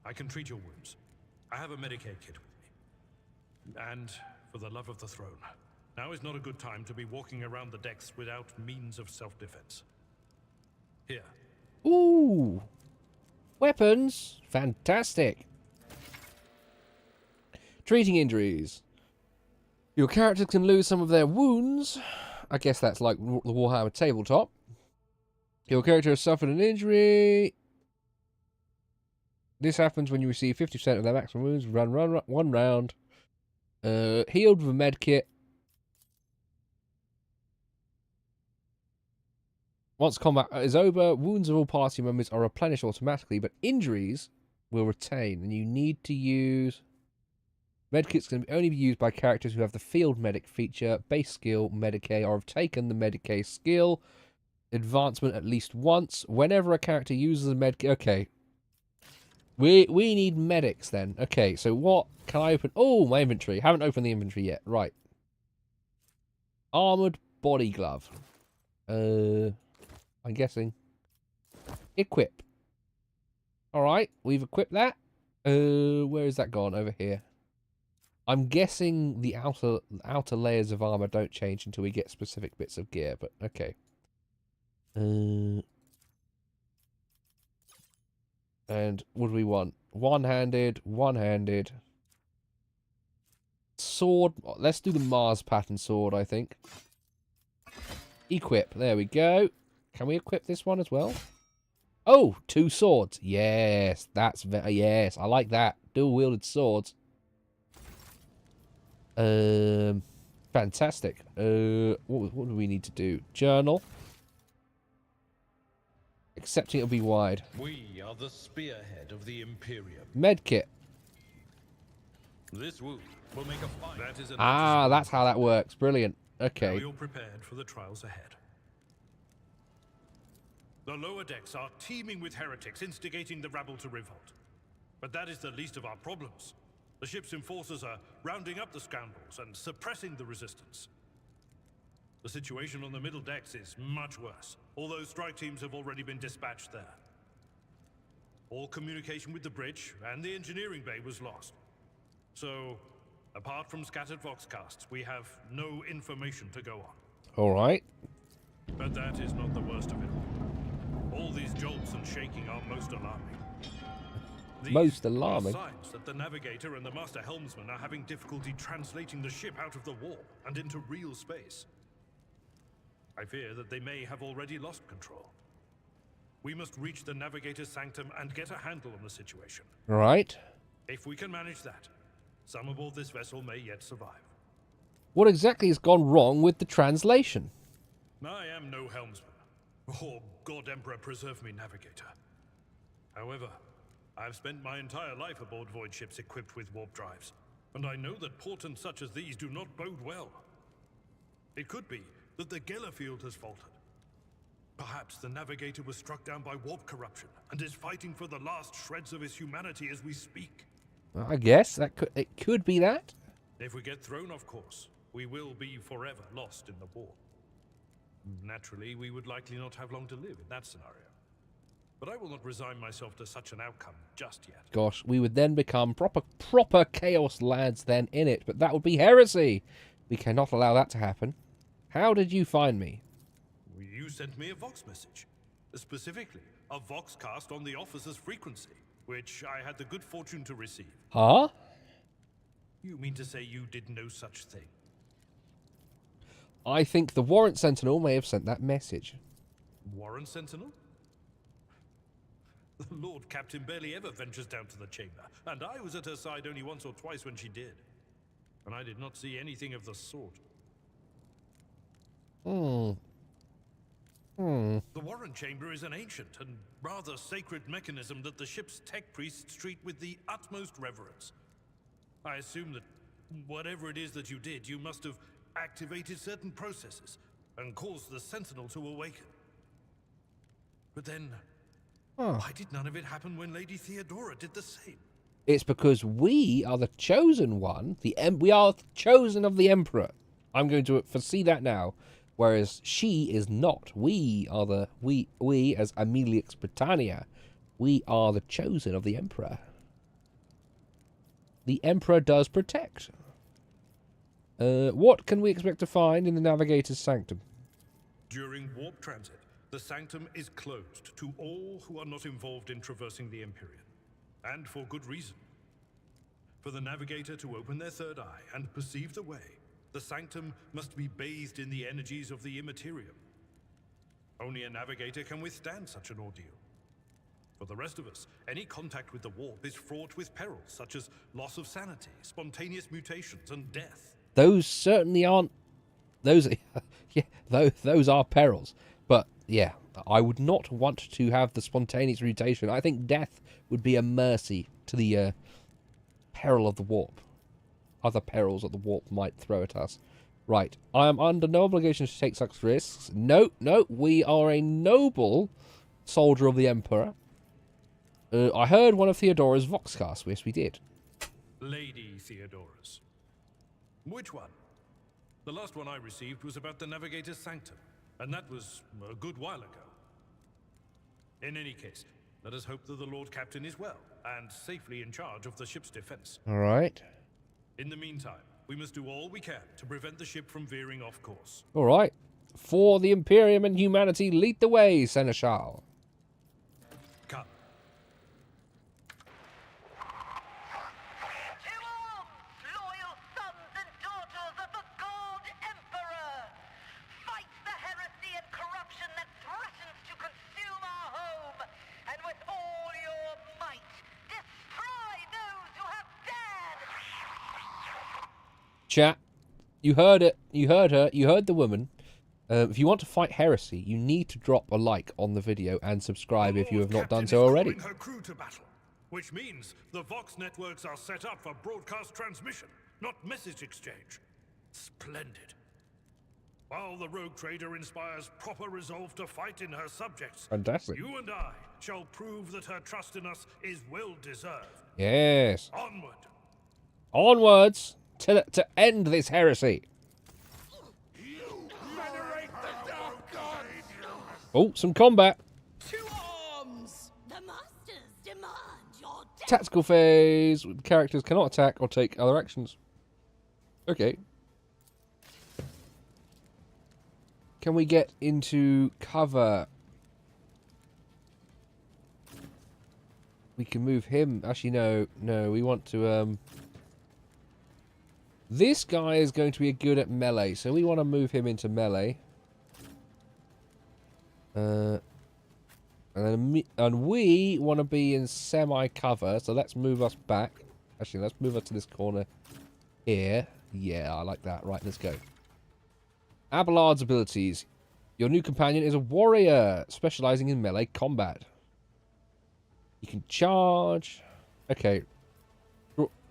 I can treat your wounds. I have a Medicaid kit with me. And for the love of the throne, now is not a good time to be walking around the decks without means of self-defense. Here. Ooh. Weapons. Fantastic. Treating injuries. Your characters can lose some of their wounds. I guess that's like the Warhammer tabletop. Your character has suffered an injury. This happens when you receive 50% of their maximum wounds. Run one round. Healed with a med kit. Once combat is over, wounds of all party members are replenished automatically, but injuries will retain, and you need to use... Medkits can only be used by characters who have the field medic feature, base skill, Medicaid, or have taken the Medicaid skill advancement at least once. Whenever a character uses a Medicaid... Okay. We need medics then. Okay, so what can I open? Oh, my inventory. Haven't opened the inventory yet. Right. Armored body glove. I'm guessing. Equip. Alright, we've equipped that. Where is that gone? Over here. I'm guessing the outer layers of armor don't change until we get specific bits of gear, but okay. And what do we want? One-handed. Sword. Let's do the Mars pattern sword, I think. Equip. There we go. Can we equip this one as well? Oh, 2 swords. Yes, yes, I like that. Dual-wielded swords. Fantastic. What do we need to do? Journal. Accepting it'll be wide. We are the spearhead of the Imperium. Medkit. This wound will make a fine. That is that's how that works. Brilliant. Okay. Now you're prepared for the trials ahead. The lower decks are teeming with heretics instigating the rabble to revolt. But that is the least of our problems. The ship's enforcers are rounding up the scoundrels and suppressing the resistance. The situation on the middle decks is much worse, although strike teams have already been dispatched there. All communication with the bridge and the engineering bay was lost. So, apart from scattered voxcasts, we have no information to go on. All right. But that is not the worst of it all. All these jolts and shaking are most alarming. Most alarming? Are signs that the navigator and the master helmsman are having difficulty translating the ship out of the warp and into real space. I fear that they may have already lost control. We must reach the navigator's sanctum and get a handle on the situation. Right. If we can manage that, some aboard this vessel may yet survive. What exactly has gone wrong with the translation? I am no helmsman. Oh, God Emperor preserve me, navigator. However, I have spent my entire life aboard void ships equipped with warp drives, and I know that portents such as these do not bode well. It could be that the Geller field has faltered. Perhaps the navigator was struck down by warp corruption and is fighting for the last shreds of his humanity as we speak. Well, I guess it could be that. If we get thrown off course, we will be forever lost in the warp. Naturally, we would likely not have long to live in that scenario. But I will not resign myself to such an outcome just yet. Gosh, we would then become proper chaos lads then in it, but that would be heresy. We cannot allow that to happen. How did you find me? You sent me a Vox message. Specifically, a Voxcast on the officer's frequency, which I had the good fortune to receive. Huh? You mean to say you did no such thing? I think the Warrant Sentinel may have sent that message. Warrant Sentinel? The Lord Captain barely ever ventures down to the chamber, and I was at her side only once or twice when she did. And I did not see anything of the sort. The Warrant Chamber is an ancient and rather sacred mechanism that the ship's tech priests treat with the utmost reverence. I assume that whatever it is that you did, you must have activated certain processes and caused the Sentinel to awaken. But then, why did none of it happen when Lady Theodora did the same? It's because we are the chosen one. We are the chosen of the Emperor. I'm going to foresee that now. Whereas she is not. We are we as Amelix Britannia, we are the chosen of the Emperor. The Emperor does protect. What can we expect to find in the Navigator's Sanctum? During warp transit, the Sanctum is closed to all who are not involved in traversing the Empyrean. And for good reason. For the Navigator to open their third eye and perceive the way, the Sanctum must be bathed in the energies of the Immaterium. Only a Navigator can withstand such an ordeal. For the rest of us, any contact with the warp is fraught with perils such as loss of sanity, spontaneous mutations, and death. Those certainly aren't... Those are perils. But, yeah, I would not want to have the spontaneous mutation. I think death would be a mercy to the peril of the warp. Other perils that the warp might throw at us. Right. I am under no obligation to take such risks. No, we are a noble soldier of the Emperor. I heard one of Theodora's Voxcasts. Yes, we did. Lady Theodora's. Which one? The last one I received was about the Navigator's Sanctum, and that was a good while ago. In any case, let us hope that the Lord Captain is well, and safely in charge of the ship's defense. All right. In the meantime, we must do all we can to prevent the ship from veering off course. All right. For the Imperium and humanity, lead the way, Seneschal. Come. To arms, loyal sons and daughters of the God Emperor! Fight the heresy and corruption that threatens to consume our home, and with all your might, destroy those who have dared! Chat, you heard it. You heard her. You heard the woman. If you want to fight heresy, you need to drop a like on the video and subscribe if you have not done so already. Her crew to battle, which means the Vox networks are set up for broadcast transmission, not message exchange. Splendid. While the rogue trader inspires proper resolve to fight in her subjects, Fantastic. you and I shall prove that her trust in us is well deserved. Yes. Onward. Onwards to end this heresy. Oh, some combat. To arms! The Master's demand! Tactical phase. Characters cannot attack or take other actions. Okay. Can we get into cover? We can move him. Actually, no. No, we want to... This guy is going to be good at melee, so we want to move him into melee. And we want to be in semi-cover, so let's move us back. Actually, let's move us to this corner here. Yeah, I like that. Right, let's go. Abelard's abilities. Your new companion is a warrior, specializing in melee combat. You can charge. Okay.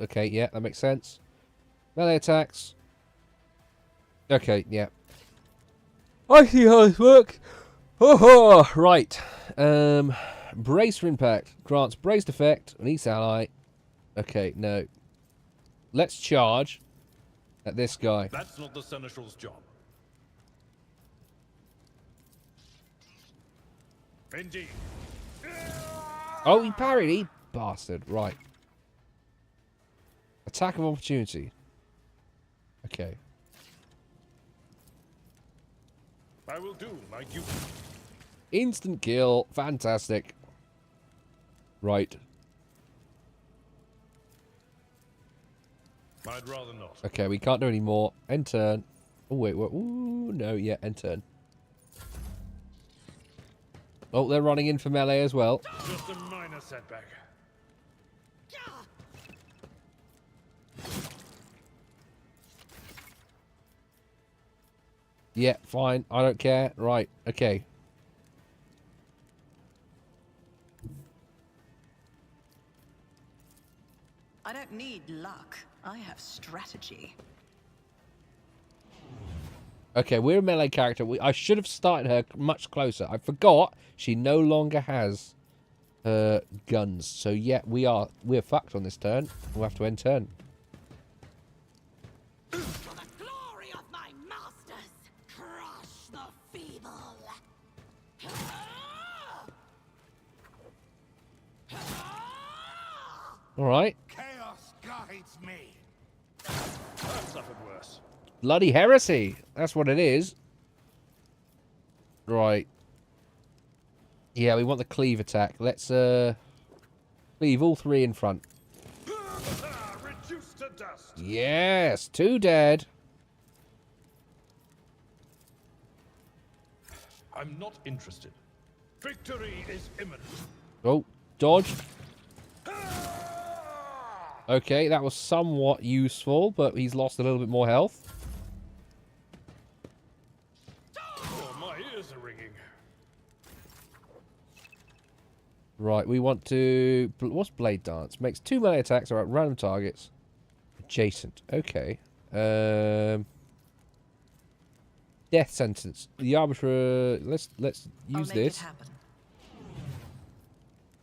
Okay, yeah, that makes sense. Melee attacks. Okay, yeah. I see how this works. Oh, right. Brace for impact. Grants braced effect on each ally. Okay, no. Let's charge at this guy. That's not the Seneschal's job. Indeed. Oh, he parried, he bastard. Right. Attack of opportunity. Okay. I will do my duty. Instant kill. Fantastic. Right. I'd rather not. Okay, we can't do any more. End turn. Oh, wait, what? Ooh, no, yeah, end turn. Oh, they're running in for melee as well. Just a minor setback. Yeah, fine. I don't care. Right, okay. I don't need luck. I have strategy. Okay, we're a melee character. I should have started her much closer. I forgot she no longer has guns. So yeah, we're fucked on this turn. We'll have to end turn. For the glory of my masters, crush the feeble. All right. Chaos guides me. I've suffered worse. Bloody heresy. That's what it is. Right. Yeah, we want the cleave attack. Let's cleave all three in front. Reduced to dust. Yes, 2 dead. I'm not interested. Victory is imminent. Oh, dodge. Okay, that was somewhat useful, but he's lost a little bit more health. Oh, my ears are ringing. Right, we want to... What's Blade Dance? Makes 2 melee attacks or at random targets. Adjacent. Okay. Death sentence. The arbiter... Let's use this.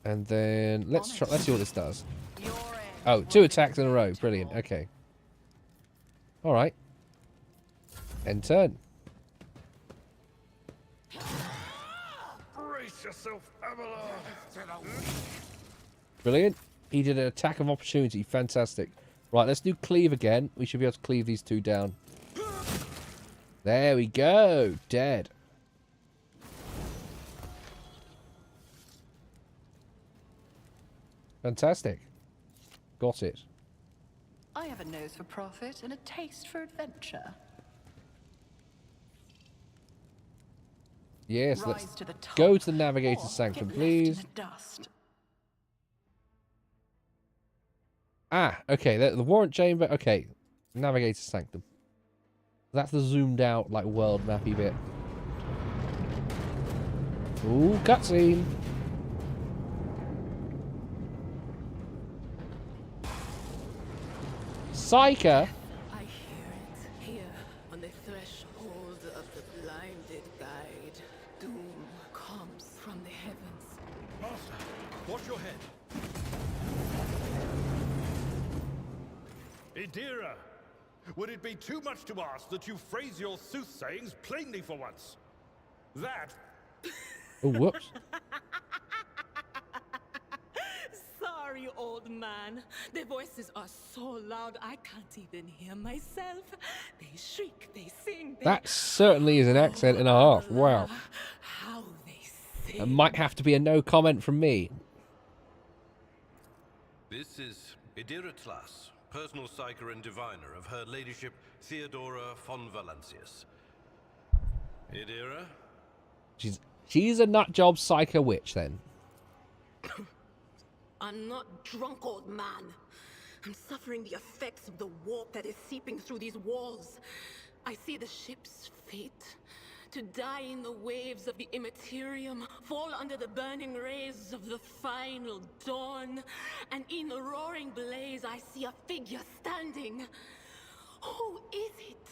And then let's see what this does. Oh, 2 attacks in a row. Brilliant. Okay. All right. End turn. Brace yourself, Abelard. Brilliant. He did an attack of opportunity. Fantastic. Right, let's do cleave again. We should be able to cleave these 2 down. There we go. Dead. Fantastic. Got it. I have a nose for profit and a taste for adventure. Yes, Rise let's to the top, go to the Navigator's or Sanctum, get left in please. the dust. Ah, okay, the Warrant Chamber. Okay, Navigator's Sanctum. That's the zoomed out, like, world mappy bit. Ooh, cutscene. Psyker. I hear it here on the threshold of the blinded guide. Doom comes from the heavens. Master, watch your head. Idira, would it be too much to ask that you phrase your soothsayings plainly for once? Oh, whoops. Sorry. sorry, old man. Their voices are so loud I can't even hear myself. They shriek, they sing, they... That certainly is an accent and a half. Wow. How they sing. It might have to be a no comment from me. This is Idira Tlas, personal psyker and diviner of Her Ladyship Theodora von Valancius. Idira? She's a nutjob psycho witch, then. I'm not drunk, old man. I'm suffering the effects of the warp that is seeping through these walls. I see the ship's fate. To die in the waves of the immaterium, fall under the burning rays of the final dawn. And in the roaring blaze, I see a figure standing. Who is it?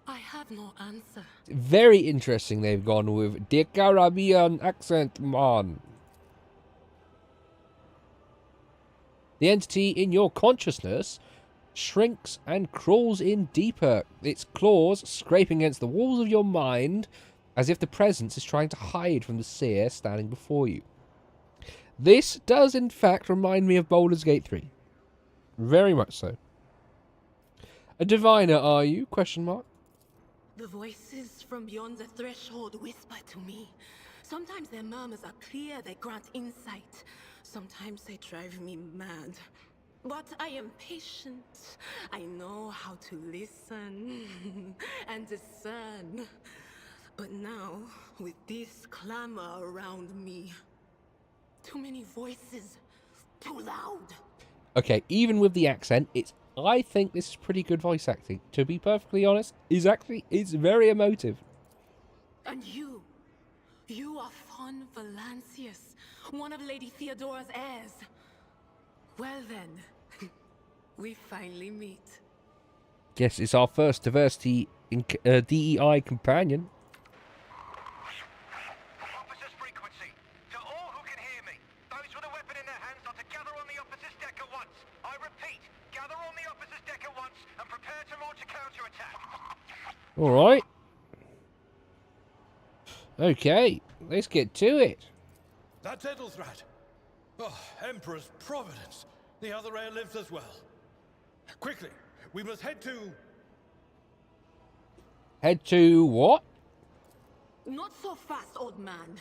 I have no answer. Very interesting they've gone with the Caribbean accent, man. The entity in your consciousness shrinks and crawls in deeper, its claws scraping against the walls of your mind as if the presence is trying to hide from the seer standing before you. This does in fact remind me of Baldur's Gate 3. Very much so. A diviner, are you? Question mark. The voices from beyond the threshold whisper to me. Sometimes their murmurs are clear, they grant insight. Sometimes they drive me mad. But I am patient. I know how to listen and discern. But now, with this clamor around me, too many voices, too loud. Okay, even with the accent, I think this is pretty good voice acting. To be perfectly honest, it's very emotive. And you are von Valancius, one of Lady Theodora's heirs. Well then, we finally meet. Yes, it's our first diversity in DEI companion. Officers frequency. To all who can hear me, those with a weapon in their hands are to gather on the officers' deck at once. I repeat, gather on the officers' deck at once and prepare to launch a counterattack. Alright. Okay, let's get to it. That's Edelthrat. Oh, Emperor's Providence. The other heir lives as well. Quickly, we must head to... Head to what? Not so fast, old man.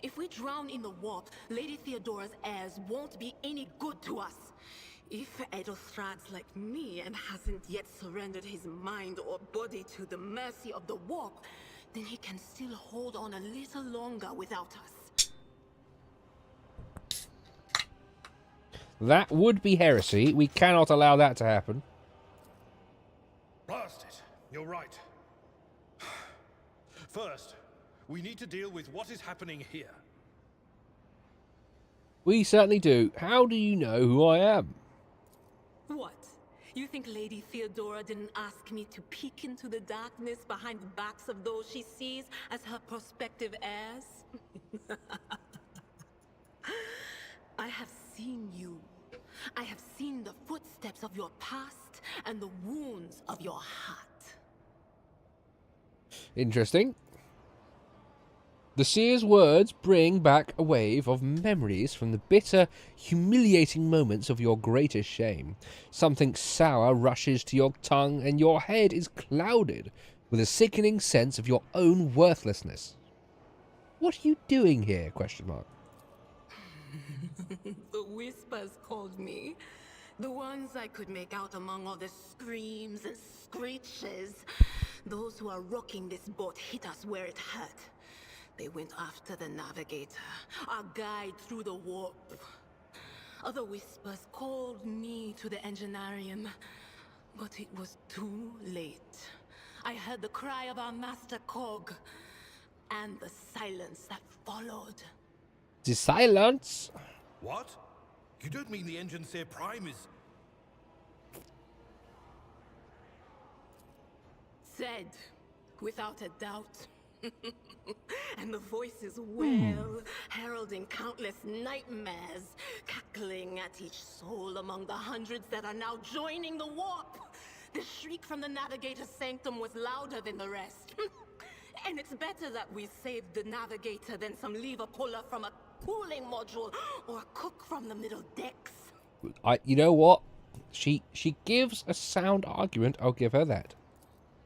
If we drown in the warp, Lady Theodora's heirs won't be any good to us. If Edelthrad's like me and hasn't yet surrendered his mind or body to the mercy of the warp, then he can still hold on a little longer without us. That would be heresy. We cannot allow that to happen. Blast it. You're right. First, we need to deal with what is happening here. We certainly do. How do you know who I am? What? You think Lady Theodora didn't ask me to peek into the darkness behind the backs of those she sees as her prospective heirs? I have seen you. I have seen the footsteps of your past and the wounds of your heart. Interesting. The seer's words bring back a wave of memories from the bitter, humiliating moments of your greatest shame. Something sour rushes to your tongue and your head is clouded with a sickening sense of your own worthlessness. What are you doing here? Question mark. The whispers called me. The ones I could make out among all the screams and screeches. Those who are rocking this boat hit us where it hurt. They went after the navigator, our guide through the warp. Other whispers called me to the engineerium, but it was too late. I heard the cry of our master Cog, and the silence that followed. The silence? What? You don't mean the Enginseer Prime is... Said, without a doubt. And the voices wail, heralding countless nightmares, cackling at each soul among the hundreds that are now joining the warp. The shriek from the navigator's sanctum was louder than the rest. And it's better that we saved the navigator than some lever puller from a cooling module or cook from the middle decks. You know what? She gives a sound argument. I'll give her that.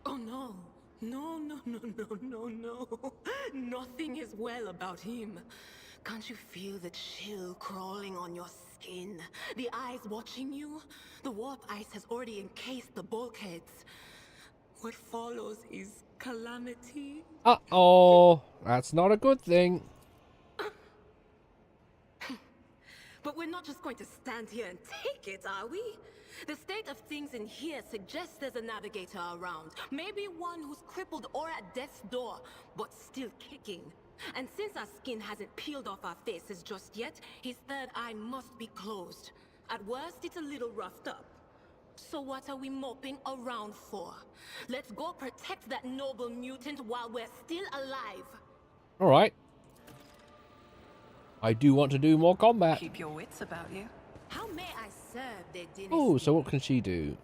Oh no. No. Nothing is well about him. Can't you feel the chill crawling on your skin? The eyes watching you? The warp ice has already encased the bulkheads. What follows is calamity. Uh-oh. That's not a good thing. But we're not just going to stand here and take it, are we? The state of things in here suggests there's a navigator around. Maybe one who's crippled or at death's door, but still kicking. And since our skin hasn't peeled off our faces just yet, his third eye must be closed. At worst, it's a little roughed up. So what are we moping around for? Let's go protect that noble mutant while we're still alive. All right. I do want to do more combat. Keep your wits about you. How may I serve their dynasty? Oh, so what can she do?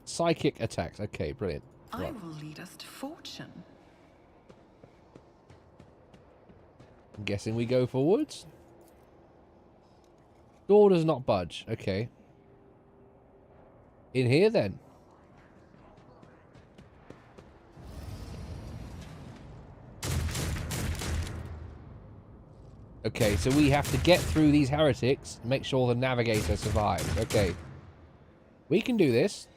Psychic attacks. Okay, brilliant. I Right. will lead us to fortune. I'm guessing we go forwards. Door does not budge. Okay. In here then. Okay, so we have to get through these heretics, make sure the navigator survives. Okay. We can do this.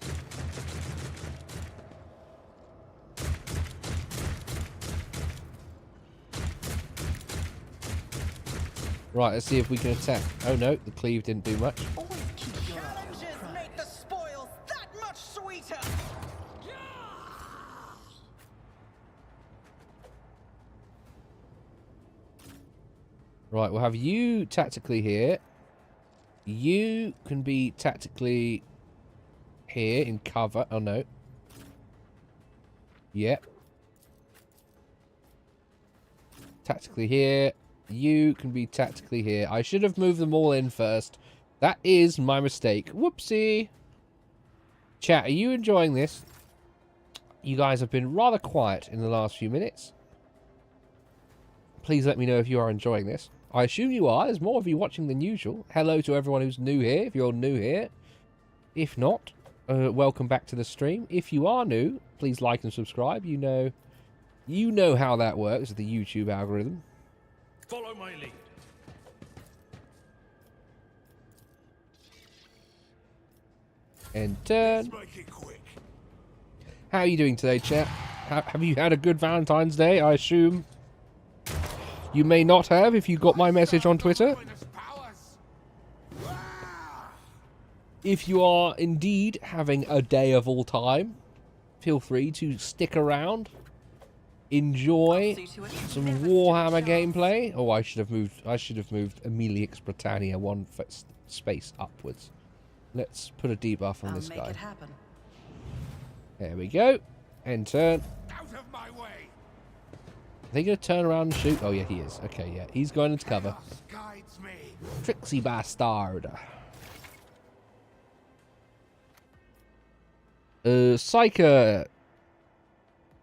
Right, let's see if we can attack. Oh no, the cleave didn't do much. Always keep your challenges make the spoils that much sweeter. Right, we'll have you tactically here. You can be tactically here in cover. Oh no. Yep. Tactically here. You can be tactically here. I should have moved them all in first. That is my mistake. Whoopsie. Chat, are you enjoying this? You guys have been rather quiet in the last few minutes. Please let me know if you are enjoying this. I assume you are. There's more of you watching than usual. Hello to everyone who's new here, if you're new here. If not, welcome back to the stream. If you are new, please like and subscribe. You know how that works, the YouTube algorithm. Follow my lead. And turn. Let's make it quick. How are you doing today, chat? Have you had a good Valentine's Day, I assume? You may not have if you got my message on Twitter. If you are indeed having a day of all time, feel free to stick around. Enjoy some Warhammer gameplay. Oh, I should have moved Emilix Britannia one space upwards. Let's put a debuff on this guy. Make it happen. There we go. And turn. Out of my way. Are they going to turn around and shoot? Oh, yeah, he is. Okay, yeah. He's going into cover. Guides me. Tricksy bastard. Psyker.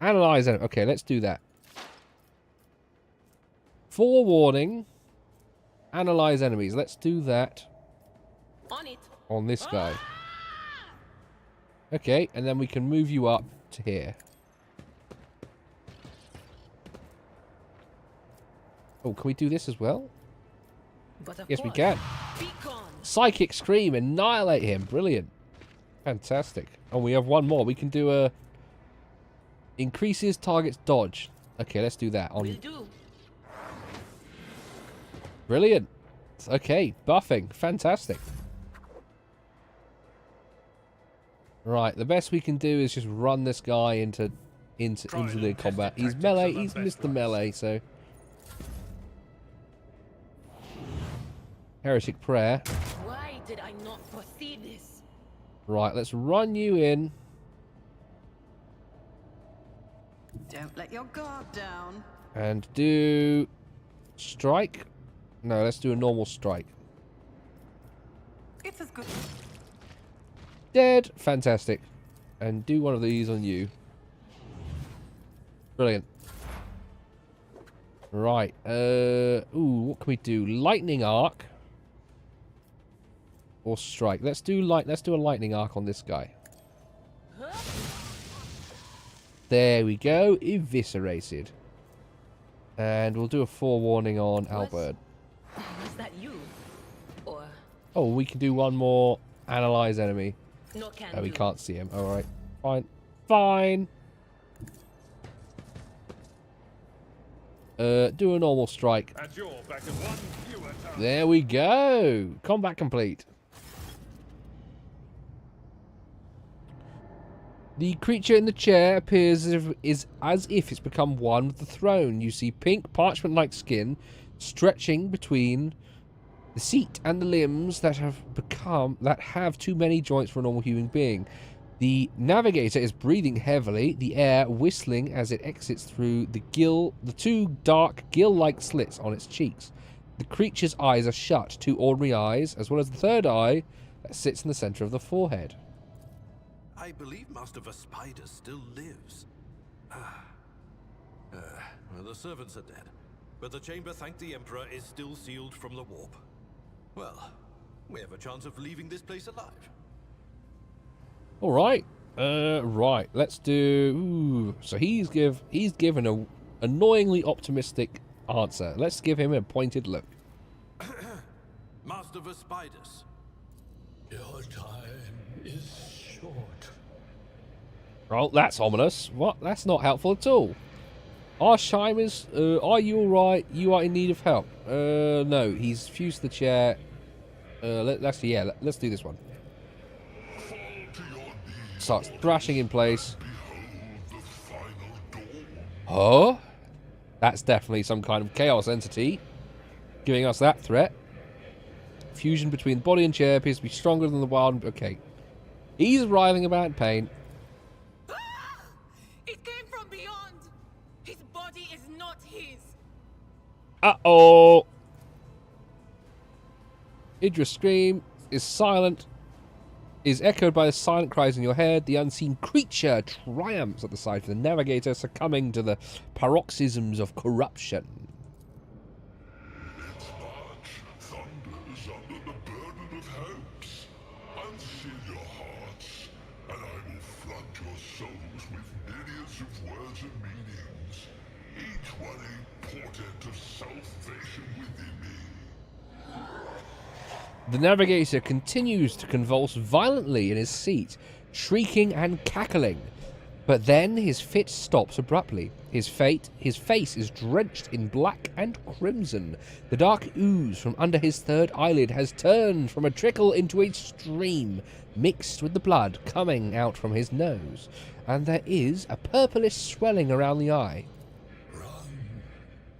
Analyze it. Okay, let's do that. Forewarning. Analyze enemies. Let's do that. On it. On this guy. Okay, and then we can move you up to here. Oh, can we do this as well? Yes, we can. Psychic Scream. Annihilate him. Brilliant. Fantastic. Oh, we have one more. We can do a... Increases target's dodge. Okay, let's do that. Brilliant. Okay, buffing. Fantastic. Right, the best we can do is just run this guy into the combat. He's melee. He's Mr. Melee, so... Heretic Prayer. Why did I not foresee this? Right, let's run you in. Don't let your guard down. And do... Strike? No, let's do a normal strike. It's as good. Dead. Fantastic. And do one of these on you. Brilliant. Right. Ooh, what can we do? Lightning arc or strike? Let's do a lightning arc on this guy. There we go. Eviscerated. And we'll do a forewarning on Albert. Was that you? Or Oh, we can do one more analyze enemy. no can Oh, we do. can't see him. All right. Fine. Fine. Do a normal strike. At your back and one fewer time. There we go. Combat complete. The creature in the chair appears as if it's become one with the throne. You see pink parchment-like skin stretching between the seat and the limbs that have too many joints for a normal human being. The navigator is breathing heavily, the air whistling as it exits through the two dark gill-like slits on its cheeks. The creature's eyes are shut, two ordinary eyes, as well as the third eye that sits in the center of the forehead. I believe Master Vespider still lives. Well, the servants are dead, but the chamber, thank the Emperor, is still sealed from the warp. Well, we have a chance of leaving this place alive. All right. Right. Let's do. Ooh. So he's given a annoyingly optimistic answer. Let's give him a pointed look. Master Vespider. Your time is short. Oh, that's ominous. What? That's not helpful at all. Arshimers, are you all right? You are in need of help. No, he's fused the chair. Let's do this one. Starts thrashing in place. Oh, that's definitely some kind of chaos entity giving us that threat. Fusion between body and chair appears to be stronger than the wild. Okay, he's writhing about in pain. It came from beyond. His body is not his. Uh-oh. Idra's scream is silent. Is echoed by the silent cries in your head. The unseen creature triumphs at the sight of the navigator, succumbing to the paroxysms of corruption. Its march thunders under the burden of hopes. Unseal your hearts, and I will flood your souls with myriads of words and meanings, each one a portent of salvation within me. The navigator continues to convulse violently in his seat, shrieking and cackling. But then his fit stops abruptly. His face is drenched in black and crimson. The dark ooze from under his third eyelid has turned from a trickle into a stream, mixed with the blood coming out from his nose. And there is a purplish swelling around the eye. Run.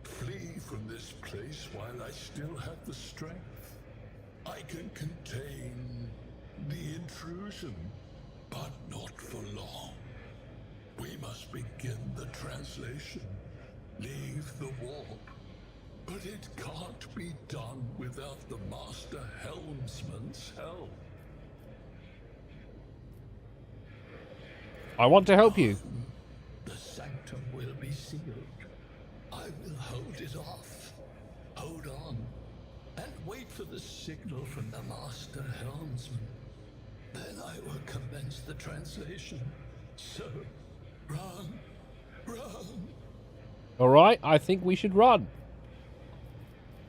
Flee from this place while I still have the strength. I can contain the intrusion, but not for long. We must begin the translation. Leave the warp. But it can't be done without the Master Helmsman's help. I want to help you. The sanctum will be sealed. I will hold it off. Hold on. And wait for the signal from the Master Helmsman. Then I will commence the translation. So, run, run. All right, I think we should run.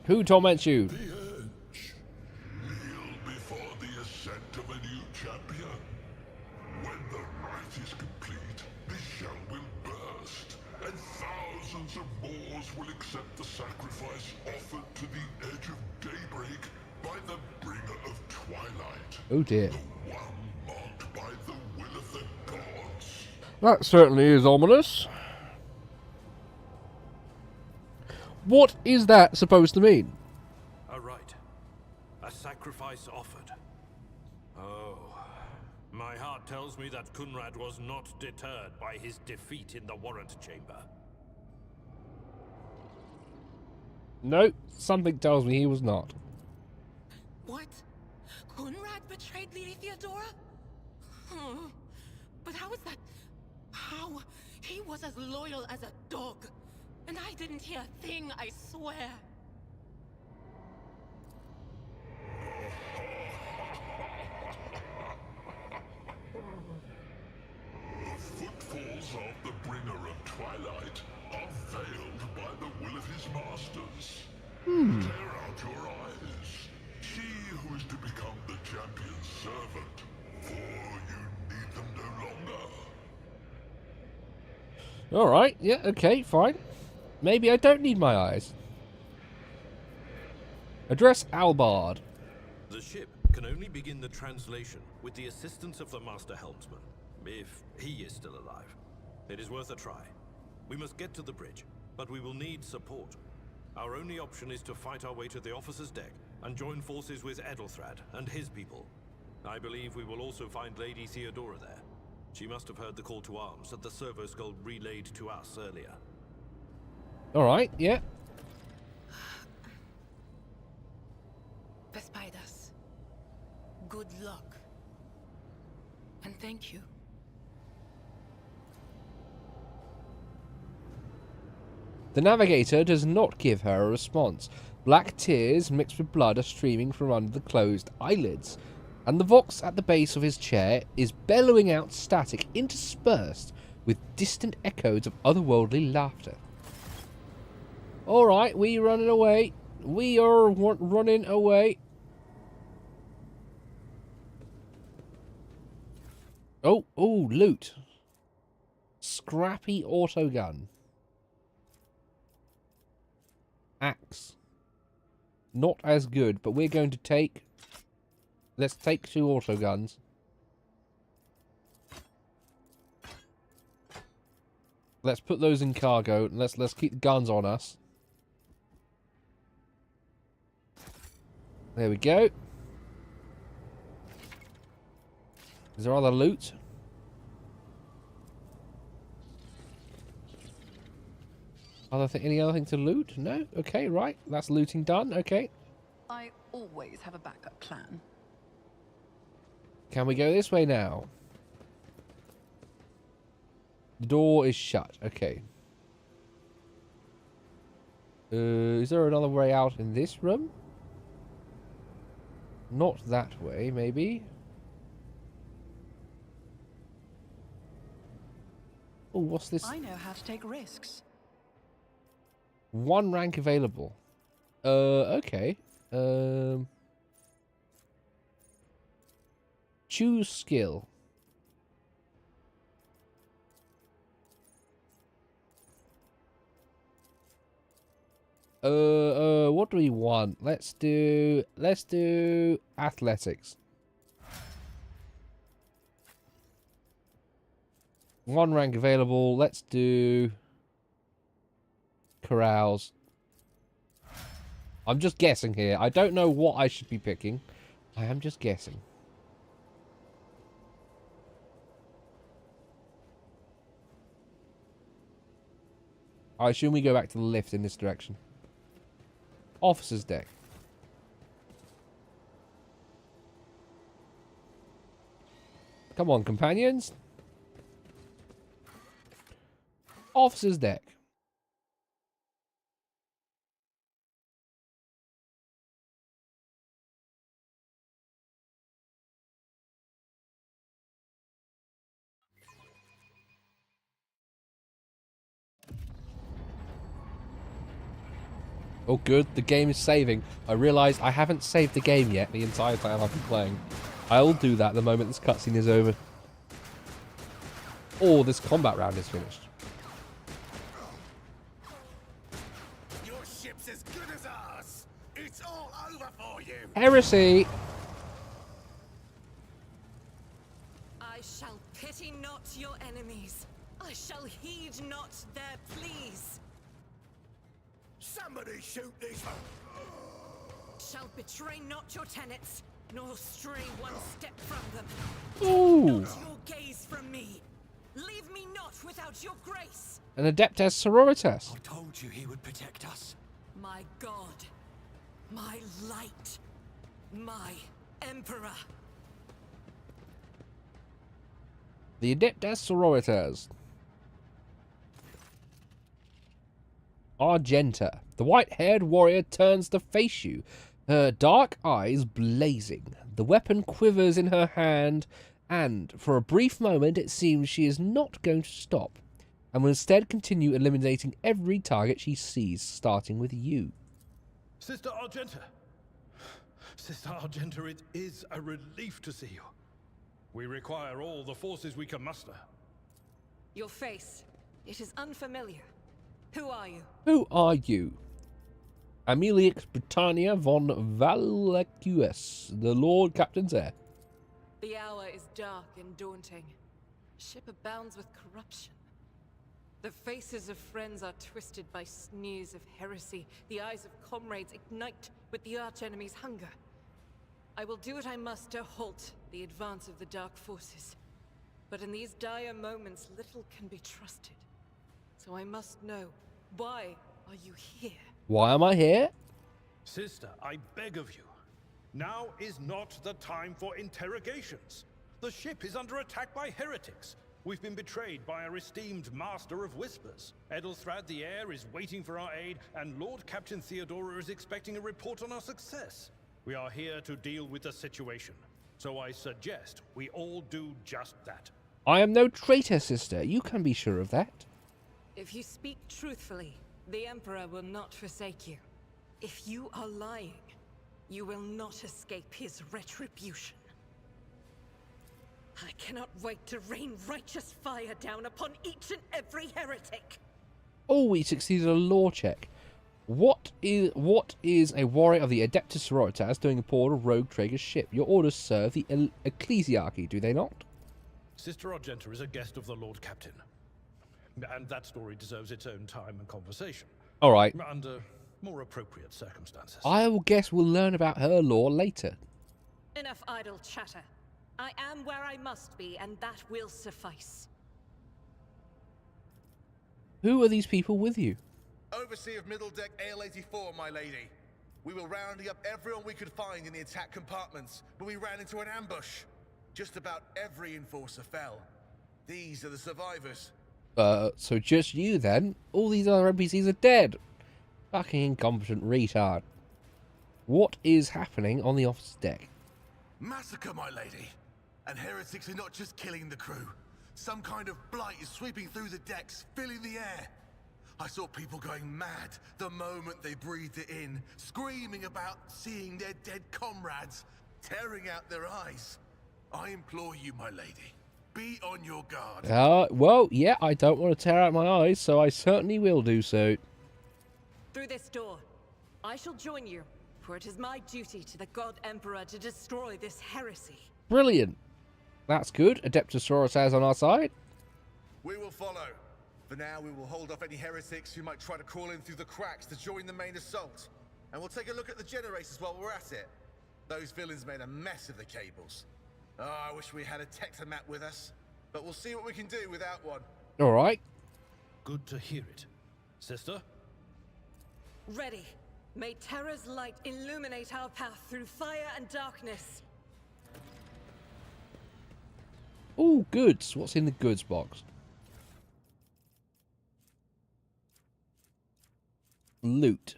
Who torments you? The Edge. Kneel before the ascent of a new champion. When the rite is complete, the shell will burst, and thousands of Moors will accept the sacrifice offered to the edge of daybreak by the bringer of twilight. Oh dear. The one marked by the will of the gods. That certainly is ominous. What is that supposed to mean? A rite. A sacrifice offered. Oh. My heart tells me that Kunrad was not deterred by his defeat in the warrant chamber. No, something tells me he was not. What? Kunrad betrayed Lady Theodora? But how is that? How? He was as loyal as a dog. And I didn't hear a thing, I swear. The footfalls of the bringer of twilight are veiled by the will of his masters. Tear out your eyes. She who is to become the champion's servant, for you need them no longer. Alright, yeah, okay, fine. Maybe I don't need my eyes. Address Albard. The ship can only begin the translation with the assistance of the Master Helmsman, if he is still alive. It is worth a try. We must get to the bridge, but we will need support. Our only option is to fight our way to the officer's deck and join forces with Edelthrad and his people. I believe we will also find Lady Theodora there. She must have heard the call to arms that the servo skull relayed to us earlier. Alright, yeah. Vespidus, good luck. And thank you. The navigator does not give her a response. Black tears mixed with blood are streaming from under the closed eyelids, and the vox at the base of his chair is bellowing out static interspersed with distant echoes of otherworldly laughter. Alright, we running away. We are running away. Oh, loot. Scrappy autogun. Axe. Not as good, but we're going to take... Let's take 2 autoguns. Let's put those in cargo. Let's keep the guns on us. There we go. Is there other loot? Any other thing to loot? No? Okay, right. That's looting done. Okay. I always have a backup plan. Can we go this way now? The door is shut. Okay. Is there another way out in this room? Not that way, maybe. Oh, what's this? I know how to take risks. 1 rank available. Okay. Choose skill. What do we want? Let's do athletics. 1 rank available. Let's do carouse. I'm just guessing here. I don't know what I should be picking. I am just guessing. I assume we go back to the lift in this direction. Officer's deck. Come on, companions. Officer's deck. Oh good, the game is saving. I realise I haven't saved the game yet the entire time I've been playing. I'll do that the moment this cutscene is over. Or this combat round is finished. Your ship's as good as ours. It's all over for you. Heresy! I shall pity not your enemies. I shall heed not their pleas. Somebody shoot these. Shall betray not your tenets, nor stray one step from them. Ooh! Not your gaze from me. Leave me not without your grace. An Adeptus Sororitas. I told you he would protect us. My God, my light, my emperor. The Adeptus Sororitas. Argenta. The white-haired warrior turns to face you, her dark eyes blazing. The weapon quivers in her hand, and for a brief moment it seems she is not going to stop, and will instead continue eliminating every target she sees, starting with you. Sister Argenta! Sister Argenta, it is a relief to see you. We require all the forces we can muster. Your face. It is unfamiliar. Who are you? Who are you? Amelix Britannia von Vallecus, the Lord Captain's heir. The hour is dark and daunting. Ship abounds with corruption. The faces of friends are twisted by sneers of heresy. The eyes of comrades ignite with the archenemy's hunger. I will do what I must to halt the advance of the dark forces. But in these dire moments, little can be trusted. So I must know, why are you here? Why am I here? Sister, I beg of you. Now is not the time for interrogations. The ship is under attack by heretics. We've been betrayed by our esteemed Master of Whispers. Edelthrad the Heir is waiting for our aid, and Lord Captain Theodora is expecting a report on our success. We are here to deal with the situation, so I suggest we all do just that. I am no traitor, sister. You can be sure of that. If you speak truthfully, the Emperor will not forsake you. If you are lying, you will not escape his retribution. I cannot wait to rain righteous fire down upon each and every heretic. Oh, we succeeded a law check. What is a warrior of the Adeptus Sororitas doing aboard a rogue trader's ship? Your orders serve the ecclesiarchy, do they not? Sister Argenta is a guest of the Lord Captain. And that story deserves its own time and conversation. All right. Under more appropriate circumstances. I will guess we'll learn about her lore later. Enough idle chatter. I am where I must be, and that will suffice. Who are these people with you? Overseer of Middle Deck AL-84, my lady. We were rounding up everyone we could find in the attack compartments, but we ran into an ambush. Just about every enforcer fell. These are the survivors. So just you then? All these other NPCs are dead. Fucking incompetent retard. What is happening on the officer's deck? Massacre, my lady. And heretics are not just killing the crew. Some kind of blight is sweeping through the decks, filling the air. I saw people going mad the moment they breathed it in, screaming about seeing their dead comrades, tearing out their eyes. I implore you, my lady, be on your guard. Well, yeah, I don't want to tear out my eyes, so I certainly will do so. Through this door, I shall join you, for it is my duty to the God Emperor to destroy this heresy. Brilliant. That's good. Adeptus Sororitas on our side. We will follow. For now, we will hold off any heretics who might try to crawl in through the cracks to join the main assault. And we'll take a look at the generators while we're at it. Those villains made a mess of the cables. Oh, I wish we had a Tectomat with us. But we'll see what we can do without one. All right. Good to hear it. Sister? Ready. May Terra's light illuminate our path through fire and darkness. Oh, goods. What's in the goods box? Loot.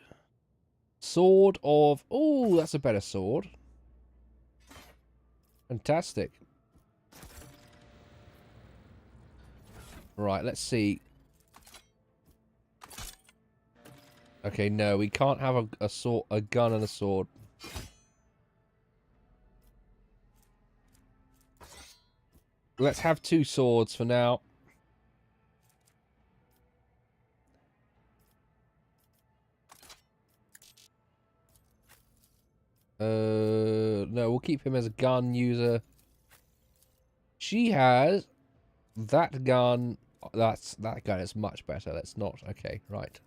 Sword of... Oh, that's a better sword. Fantastic. Right, let's see. Okay, no, we can't have a sword, a gun and a sword. Let's have 2 swords for now. No, we'll keep him as a gun user. She has that gun. That gun is much better. Let's not. Okay, right.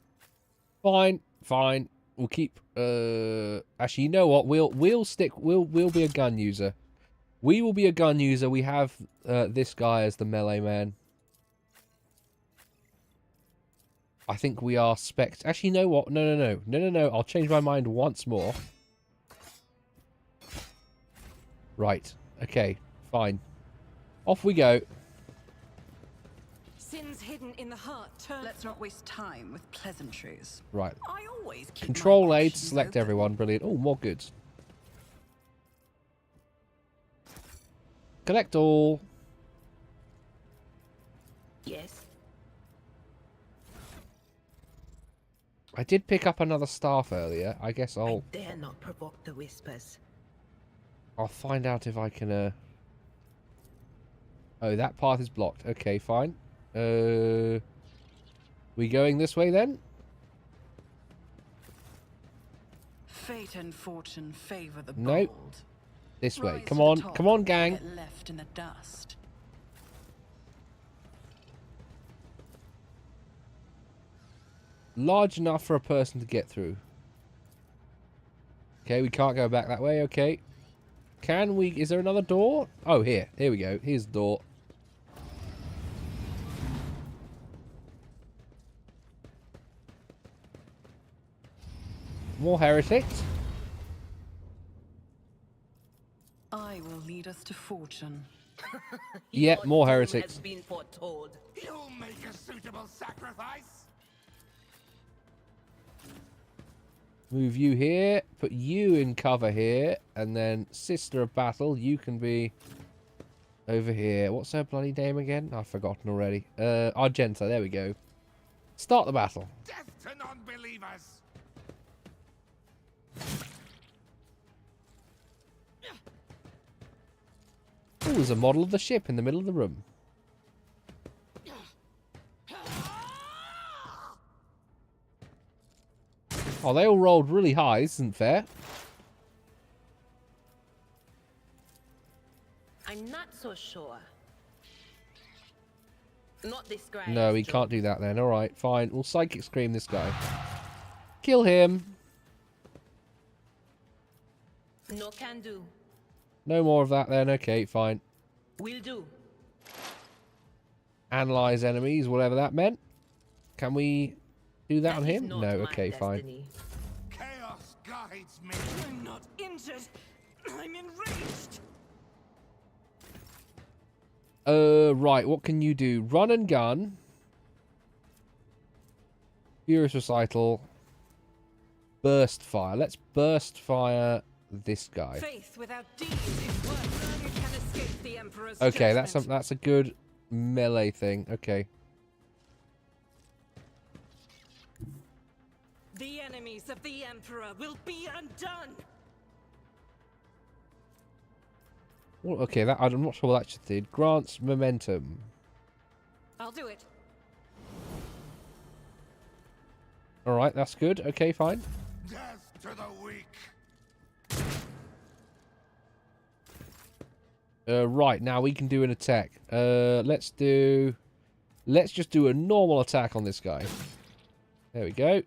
Fine, fine. We'll keep. Actually, you know what? We'll be a gun user. We will be a gun user. We have this guy as the melee man. I think we are spec. Actually, you know what? No. I'll change my mind once more. Right. Okay. Fine. Off we go. Sins hidden in the heart turn. Let's not waste time with pleasantries. Right. I always keep Control my A to options select open. everyone. Brilliant. Oh, more goods. Collect all. Yes. I did pick up another staff earlier. I guess I dare not provoke the whispers. I'll find out if I can. Oh, that path is blocked. Okay, fine. We going this way then? Fate and fortune favor the Nope. bold. This way. Rise Come to the on. top, Come on, gang. get left in the dust. Large enough for a person to get through. Okay, we can't go back that way. Okay. Can we... Is there another door? Oh, here. Here we go. Here's the door. More heretics. I will lead us to fortune. Yep, more heretics. Has been foretold. You'll make a suitable sacrifice. Move you here. Put you in cover here. And then Sister of Battle, you can be over here. What's her bloody name again? I've forgotten already. Argenta, there we go. Start the battle. Death to non-believers. Oh, there's a model of the ship in the middle of the room. Oh, they all rolled really high. This isn't fair. I'm not so sure. Not this guy. No, we can't do that then. Alright, fine. We'll Psychic Scream this guy. Kill him. No can do. No more of that then. Okay, fine. Will do. Analyze enemies, whatever that meant. Can we do that on is him? not No, my okay, fine. destiny. Chaos guides me. I'm not injured. I'm enraged. Right, what can you do? Run and gun. Furious Recital. Burst fire. Let's burst fire this guy. Faith without deeds is worth. None can escape the Emperor's Okay, judgment. that's a good melee thing. Okay. The enemies of the Emperor will be undone. Well, okay, that I'm not sure what that should do. Grants momentum. I'll do it. Alright, that's good. Okay, fine. Death to the weak. Right, now we can do an attack. Let's just do a normal attack on this guy. There we go.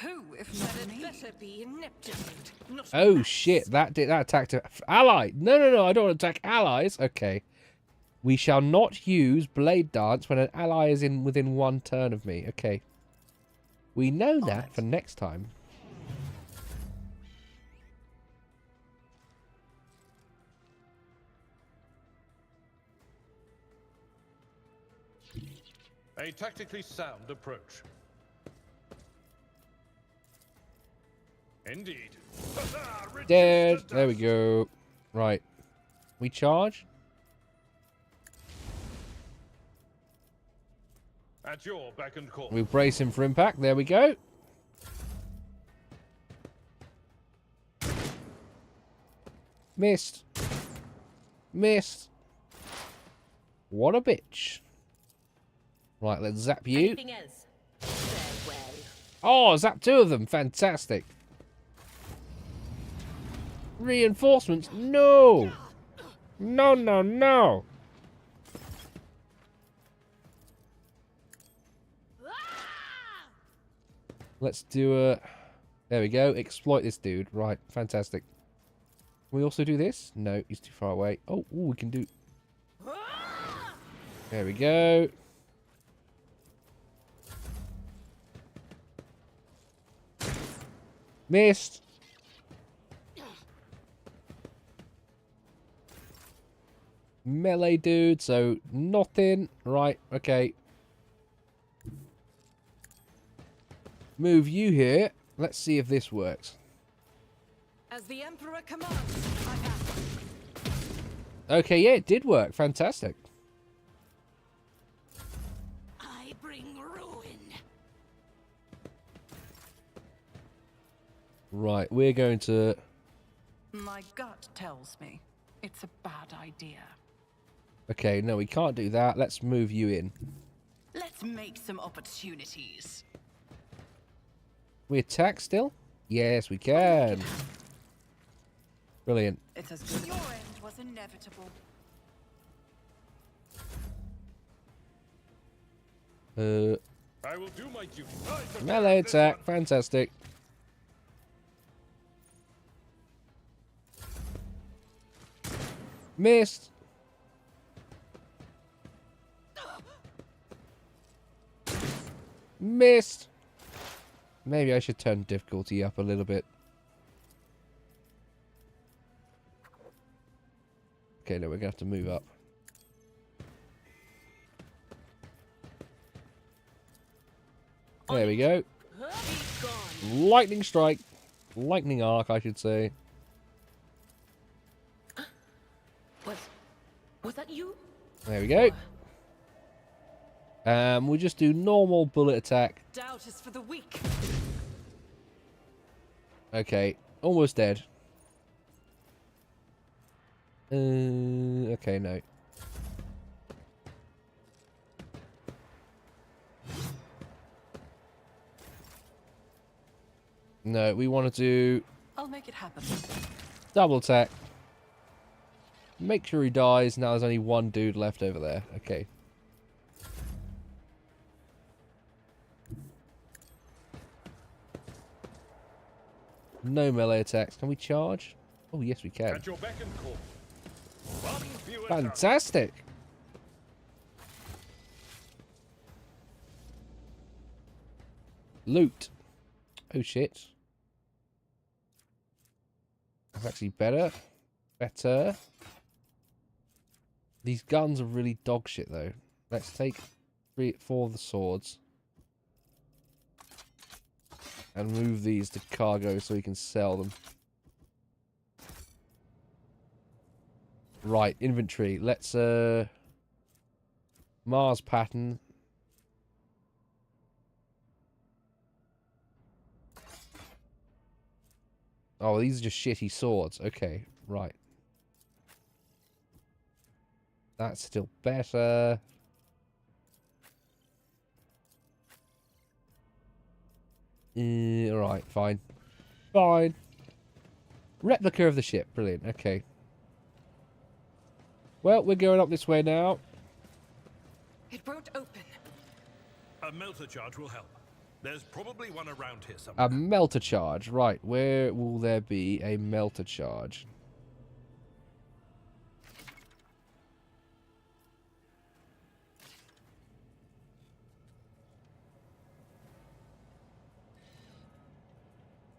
Who, if Let not it me? better be ineptitude, not Oh malice. shit, that attacked a ally. No, I don't want to attack allies. Okay. We shall not use Blade Dance when an ally is within 1 turn of me. Okay. We know that for next time. A tactically sound approach. Indeed. Reduced Dead. to There we dust. go. Right. We charge. At your beck and call. We brace him for impact. There we go. Missed. Missed. What a bitch. Right, let's zap you. Anything else? Farewell. Oh, zap 2 of them. Fantastic. Reinforcements. No. No. Let's do a... There we go. Exploit this dude. Right, fantastic. Can we also do this? No, he's too far away. Oh, ooh, we can do... There we go. Missed. Melee dude, so nothing. Right, okay. Move you here. Let's see if this works. As the Emperor commands, I act. Okay, yeah, it did work. Fantastic. I bring ruin. Right, we're going to... My gut tells me it's a bad idea. Okay, no, we can't do that. Let's move you in. Let's make some opportunities. We attack still? Yes, we can. Brilliant. It's as good. Your end was inevitable. I will do my duty. Melee attack. Fantastic. Missed. Missed. Maybe I should turn difficulty up a little bit. Okay, no, we're gonna have to move up. There we go. Lightning strike. Lightning arc, I should say. Was that you? There we go. We'll just do normal bullet attack. Doubt is for the weak. Okay, almost dead. Okay, no. No, we want to do I'll make it happen. double attack. Make sure he dies. Now there's only one dude left over there. Okay. No melee attacks. Can we charge? Oh, yes, we can. At your beck and call. Fantastic. Loot. Oh, shit. That's actually better. Better. These guns are really dog shit, though. Let's take 4 of the swords. And move these to cargo so we can sell them. Right, inventory. Let's, Mars pattern. Oh, these are just shitty swords. Okay, right. That's still better. Alright, fine. Fine. Replica of the ship. Brilliant. Okay. Well, we're going up this way now. It won't open. A melter charge will help. There's probably one around here somewhere. A melter charge. Right. Where will there be a melter charge?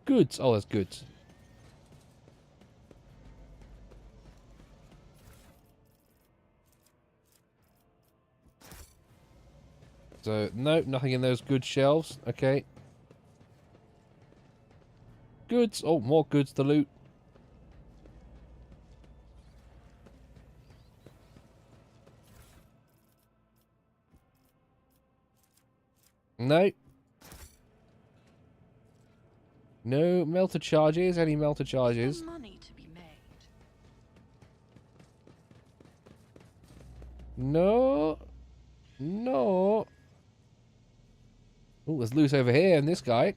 Goods. Oh, that's goods. So, no, nothing in those goods shelves. Okay. Goods. Oh, more goods to loot. No. No melter charges. Any melter charges? Money to be made. No. No. Oh, there's loot over here and this guy.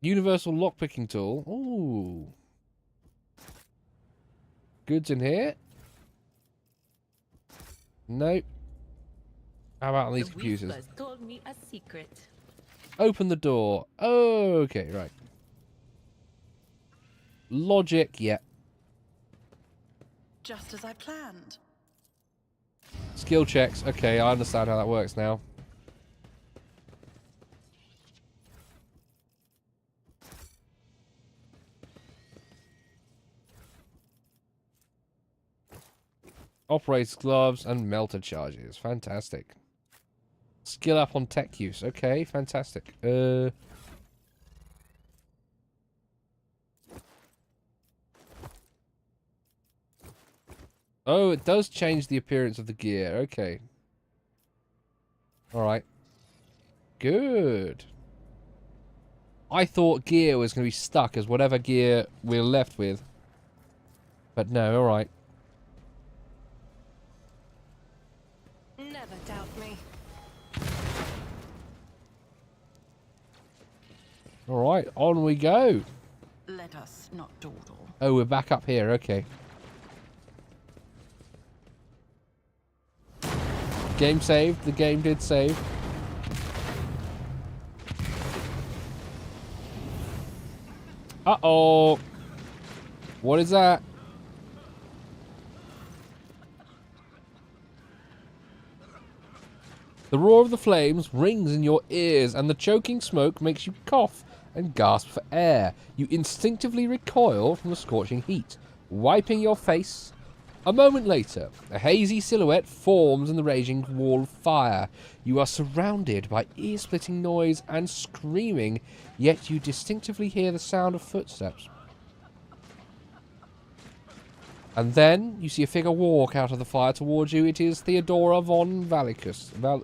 Universal lockpicking tool. Ooh. Goods in here? Nope. How about on these computers? Told me a secret. Open the door. Oh, okay, right. Logic, yeah. Just as I planned. Skill checks. Okay, I understand how that works now. Operates gloves and melter charges. Fantastic. Skill up on tech use. Okay, fantastic. Oh, it does change the appearance of the gear. Okay. Alright. Good. I thought gear was going to be stuck as whatever gear we're left with. But no, alright. Never doubt me. Alright, on we go. Let us not dawdle. Oh, we're back up here. Okay. Game saved. The game did save. Uh-oh. What is that? The roar of the flames rings in your ears, and the choking smoke makes you cough and gasp for air. You instinctively recoil from the scorching heat, wiping your face. A moment later, a hazy silhouette forms in the raging wall of fire. You are surrounded by ear-splitting noise and screaming, yet you distinctively hear the sound of footsteps. And then you see a figure walk out of the fire towards you. It is Theodora von Valanicus. Are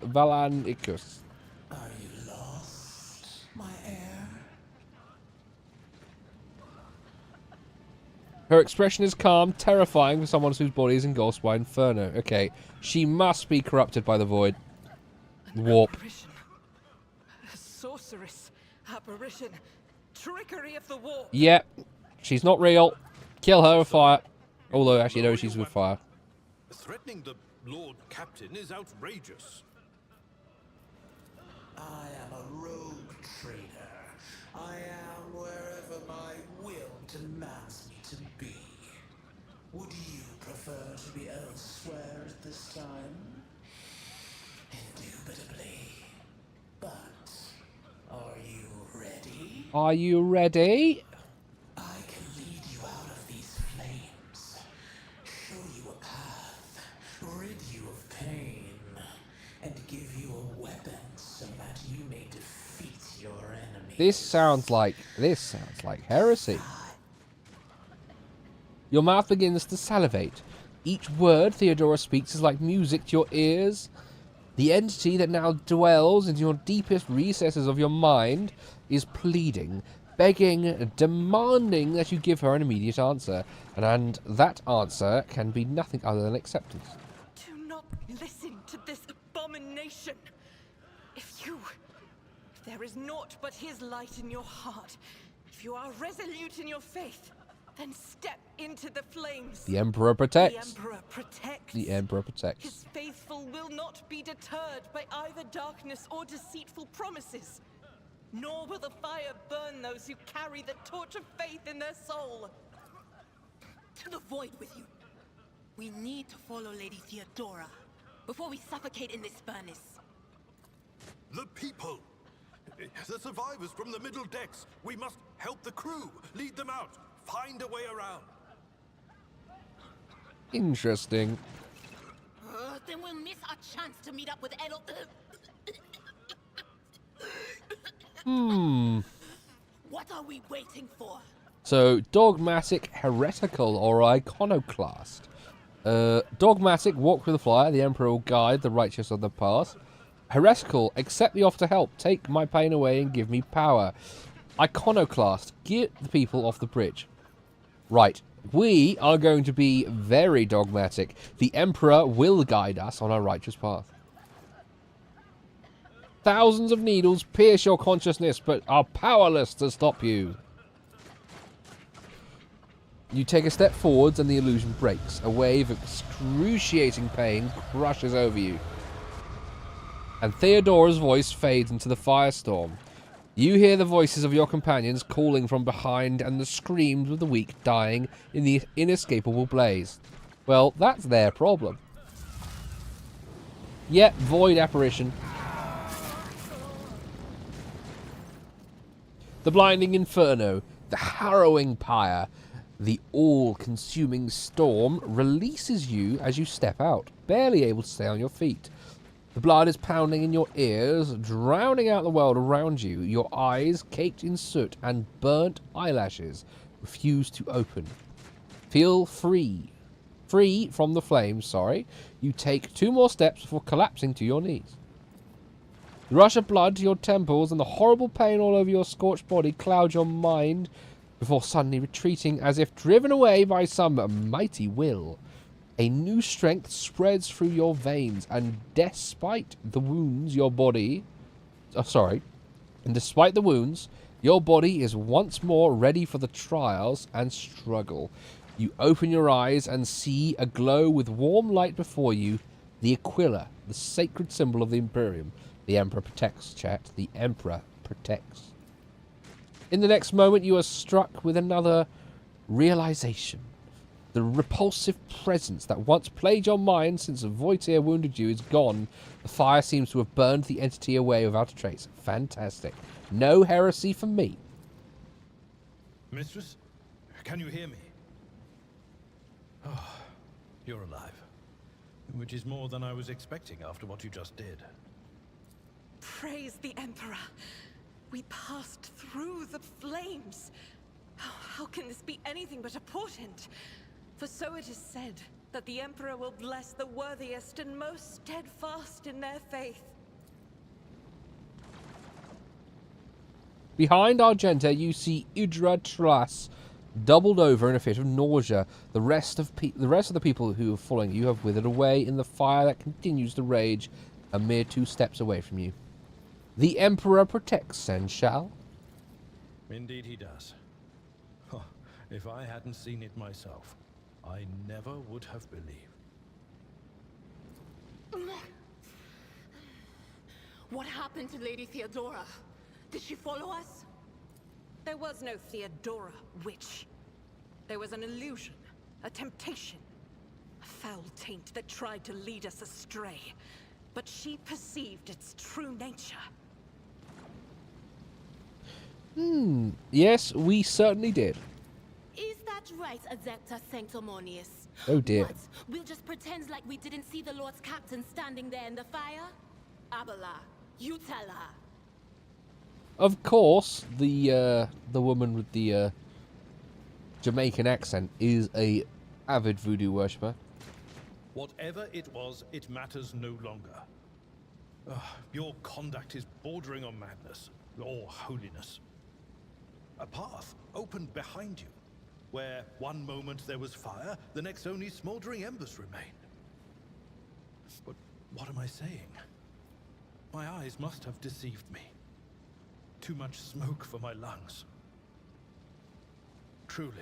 you lost, my heir? Her expression is calm, terrifying for someone whose body is engulfed by inferno. Okay, she must be corrupted by the void. Warp. Apparition. A sorceress. Apparition. Trickery of the warp. Yep, she's not real. Kill her with fire. Although, actually, no, she's with fire. Threatening the Lord Captain is outrageous. I am a rogue trader. I am wherever my will demands me to be. Would you prefer to be elsewhere at this time? Indubitably. But are you ready? Are you ready? I can lead you out of these flames, show you a path, rid you of pain, and give you a weapon so that you may defeat your enemy. This sounds like heresy. Your mouth begins to salivate. Each word Theodora speaks is like music to your ears. The entity that now dwells in your deepest recesses of your mind is pleading, begging, demanding that you give her an immediate answer. And that answer can be nothing other than acceptance. Do not listen to this abomination. If there is naught but his light in your heart, if you are resolute in your faith, then step into the flames. The Emperor protects. The Emperor protects. The Emperor protects. His faithful will not be deterred by either darkness or deceitful promises. Nor will the fire burn those who carry the torch of faith in their soul. To the void with you. We need to follow Lady Theodora before we suffocate in this furnace. The people! The survivors from the middle decks! We must help the crew! Lead them out! Find a way around! Interesting. Then we'll miss our chance to meet up with Edel. What are we waiting for? So, dogmatic, heretical, or iconoclast. Dogmatic, walk with the flyer, the Emperor will guide the righteous on the path. Heretical, accept the offer to help, take my pain away and give me power. Iconoclast, get the people off the bridge. Right, we are going to be very dogmatic. The Emperor will guide us on our righteous path. Thousands of needles pierce your consciousness, but are powerless to stop you. You take a step forwards and the illusion breaks. A wave of excruciating pain crushes over you. And Theodora's voice fades into the firestorm. You hear the voices of your companions calling from behind and the screams of the weak dying in the inescapable blaze. Well, that's their problem. Yet, void apparition. The blinding inferno, the harrowing pyre, The all-consuming storm releases you as you step out, barely able to stay on your feet. The blood is pounding in your ears, drowning out the world around you. Your eyes, caked in soot and burnt eyelashes, refuse to open. Feel free. Free from the flames, sorry. You take 2 more steps before collapsing to your knees. The rush of blood to your temples and the horrible pain all over your scorched body cloud your mind before suddenly retreating as if driven away by some mighty will. A new strength spreads through your veins, and despite the wounds, your body is once more ready for the trials and struggle. You open your eyes and see aglow with warm light before you the Aquila, the sacred symbol of the Imperium. The Emperor protects, chat. The Emperor protects. In the next moment, you are struck with another realization. The repulsive presence that once plagued your mind since Voitir wounded you is gone. The fire seems to have burned the entity away without a trace. Fantastic. No heresy for me. Mistress, can you hear me? Oh, you're alive. Which is more than I was expecting after what you just did. Praise the Emperor. We passed through the flames. How can this be anything but a portent? For so it is said that the Emperor will bless the worthiest and most steadfast in their faith. Behind Argenta, you see Udra Tras doubled over in a fit of nausea. The rest of the people who are following you have withered away in the fire that continues to rage a mere 2 steps away from you. The Emperor protects, Senshal. Indeed he does. Huh, if I hadn't seen it myself, I never would have believed. What happened to Lady Theodora? Did she follow us? There was no Theodora, witch. There was an illusion, a temptation, a foul taint that tried to lead us astray. But she perceived its true nature. Yes, we certainly did. Is that right, Adepta Sanctimonious? Oh dear. What? We'll just pretend like we didn't see the Lord's Captain standing there in the fire? Abala, you tell her. Of course, the woman with the Jamaican accent is a avid voodoo worshipper. Whatever it was, it matters no longer. Your conduct is bordering on madness, or holiness. A path opened behind you, where one moment there was fire, the next only smoldering embers remain. But what am I saying? My eyes must have deceived me. Too much smoke for my lungs. Truly,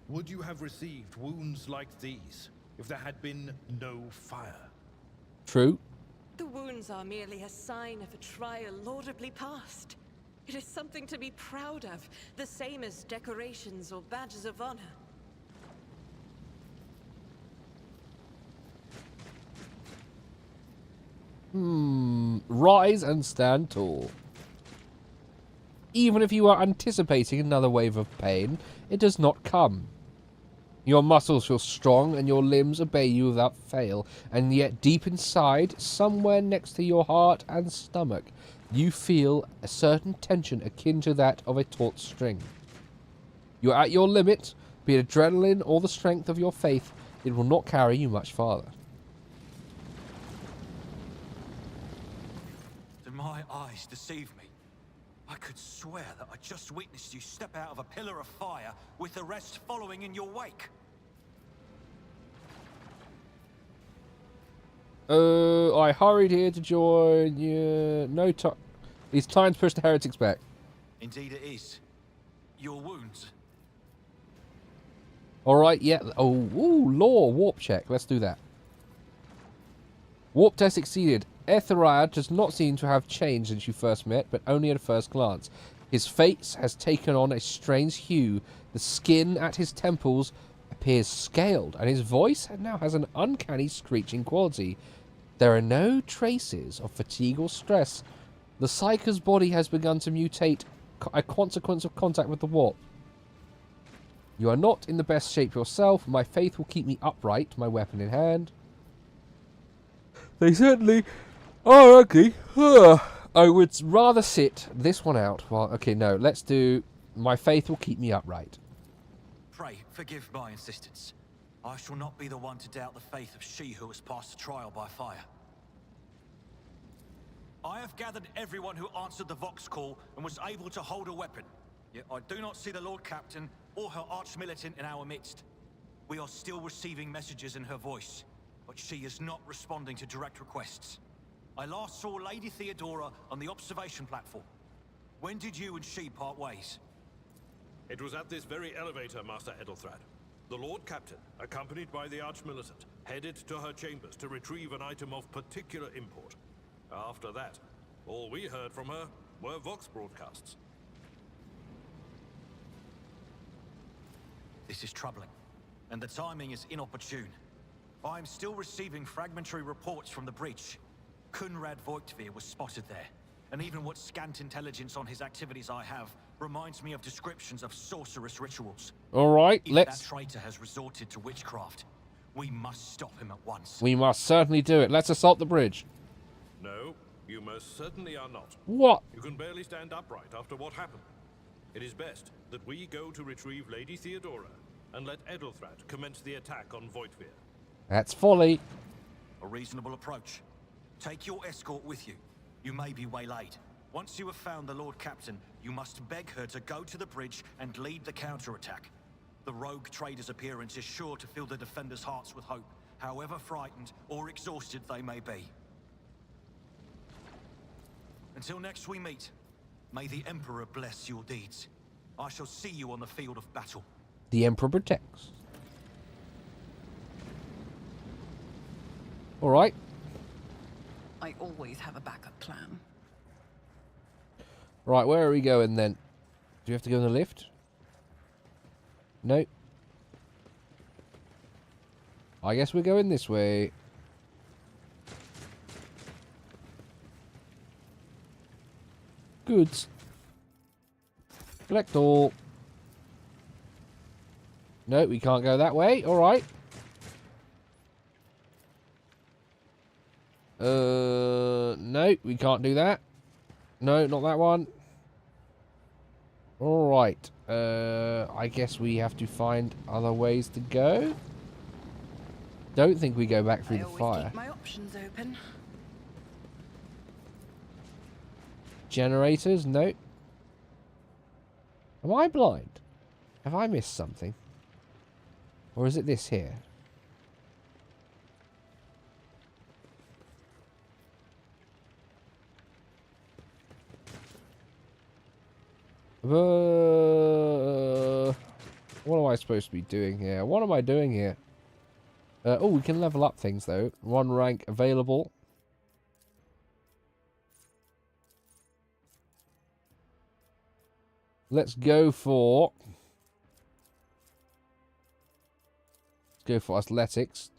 would you have received wounds like these if there had been no fire? True. The wounds are merely a sign of a trial laudably passed. It is something to be proud of, the same as decorations or badges of honor. Rise and stand tall. Even if you are anticipating another wave of pain, it does not come. Your muscles feel strong and your limbs obey you without fail, and yet deep inside, somewhere next to your heart and stomach, you feel a certain tension akin to that of a taut string. You are at your limit, be it adrenaline or the strength of your faith, it will not carry you much farther. Did my eyes deceive me? I could swear that I just witnessed you step out of a pillar of fire with the rest following in your wake. I hurried here to join you. No time. It's time to push the heretics back. Indeed it is. Your wounds. Alright, yeah. Oh, ooh, law. Warp check. Let's do that. Warp test succeeded. Etherad does not seem to have changed since you first met, but only at a first glance. His face has taken on a strange hue. The skin at his temples appears scaled, and his voice now has an uncanny screeching quality. There are no traces of fatigue or stress. The Psyker's body has begun to mutate, a consequence of contact with the warp. You are not in the best shape yourself. My faith will keep me upright, my weapon in hand. They certainly are ugly. I would rather sit this one out while... Okay, no, let's do... My faith will keep me upright. Pray, forgive my insistence. I shall not be the one to doubt the faith of she who has passed the trial by fire. I have gathered everyone who answered the Vox call and was able to hold a weapon. Yet I do not see the Lord Captain or her arch-militant in our midst. We are still receiving messages in her voice, but she is not responding to direct requests. I last saw Lady Theodora on the observation platform. When did you and she part ways? It was at this very elevator, Master Edelthrad. The Lord Captain, accompanied by the Arch-Militant, headed to her chambers to retrieve an item of particular import. After that, all we heard from her were Vox broadcasts. This is troubling, and the timing is inopportune. I am still receiving fragmentary reports from the bridge. Kunrad Voigtveer was spotted there, and even what scant intelligence on his activities I have reminds me of descriptions of sorcerous rituals. All right, if let's... that traitor has resorted to witchcraft, we must stop him at once. We must certainly do it. Let's assault the bridge. No, you most certainly are not. What? You can barely stand upright after what happened. It is best that we go to retrieve Lady Theodora and let Edelthrad commence the attack on Voigtveer. That's folly. A reasonable approach. Take your escort with you. You may be waylaid. Once you have found the Lord Captain, you must beg her to go to the bridge and lead the counterattack. The rogue trader's appearance is sure to fill the defenders' hearts with hope, however frightened or exhausted they may be. Until next we meet, may the Emperor bless your deeds. I shall see you on the field of battle. The Emperor protects. All right. I always have a backup plan. Right, where are we going then? Do we have to go in the lift? No. I guess we're going this way. Goods. Collect all. No, we can't go that way. All right. No, we can't do that. No, not that one. All right. I guess we have to find other ways to go. Don't think we go back through the fire. Keep my options open. Generators? No. Am I blind? Have I missed something? Or is it this here? What am I supposed to be doing here? What am I doing here? Oh, we can level up things though. 1 rank available. Let's go for athletics.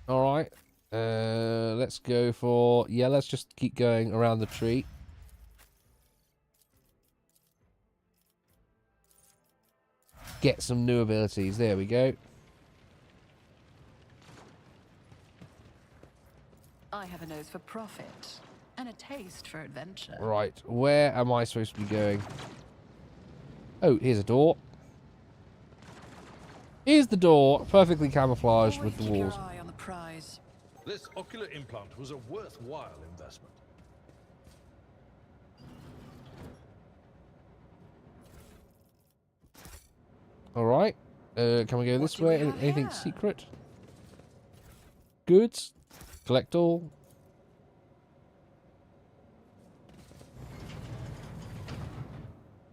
All right. Let's go for... Yeah, let's just keep going around the tree. Get some new abilities. There we go. I have a nose for profit and a taste for adventure. Right. Where am I supposed to be going? Oh, here's a door. Here's the door, perfectly camouflaged with the walls. Eye on the prize. This ocular implant was a worthwhile investment. All right. Can we go this way? Anything secret? Goods. Collect all.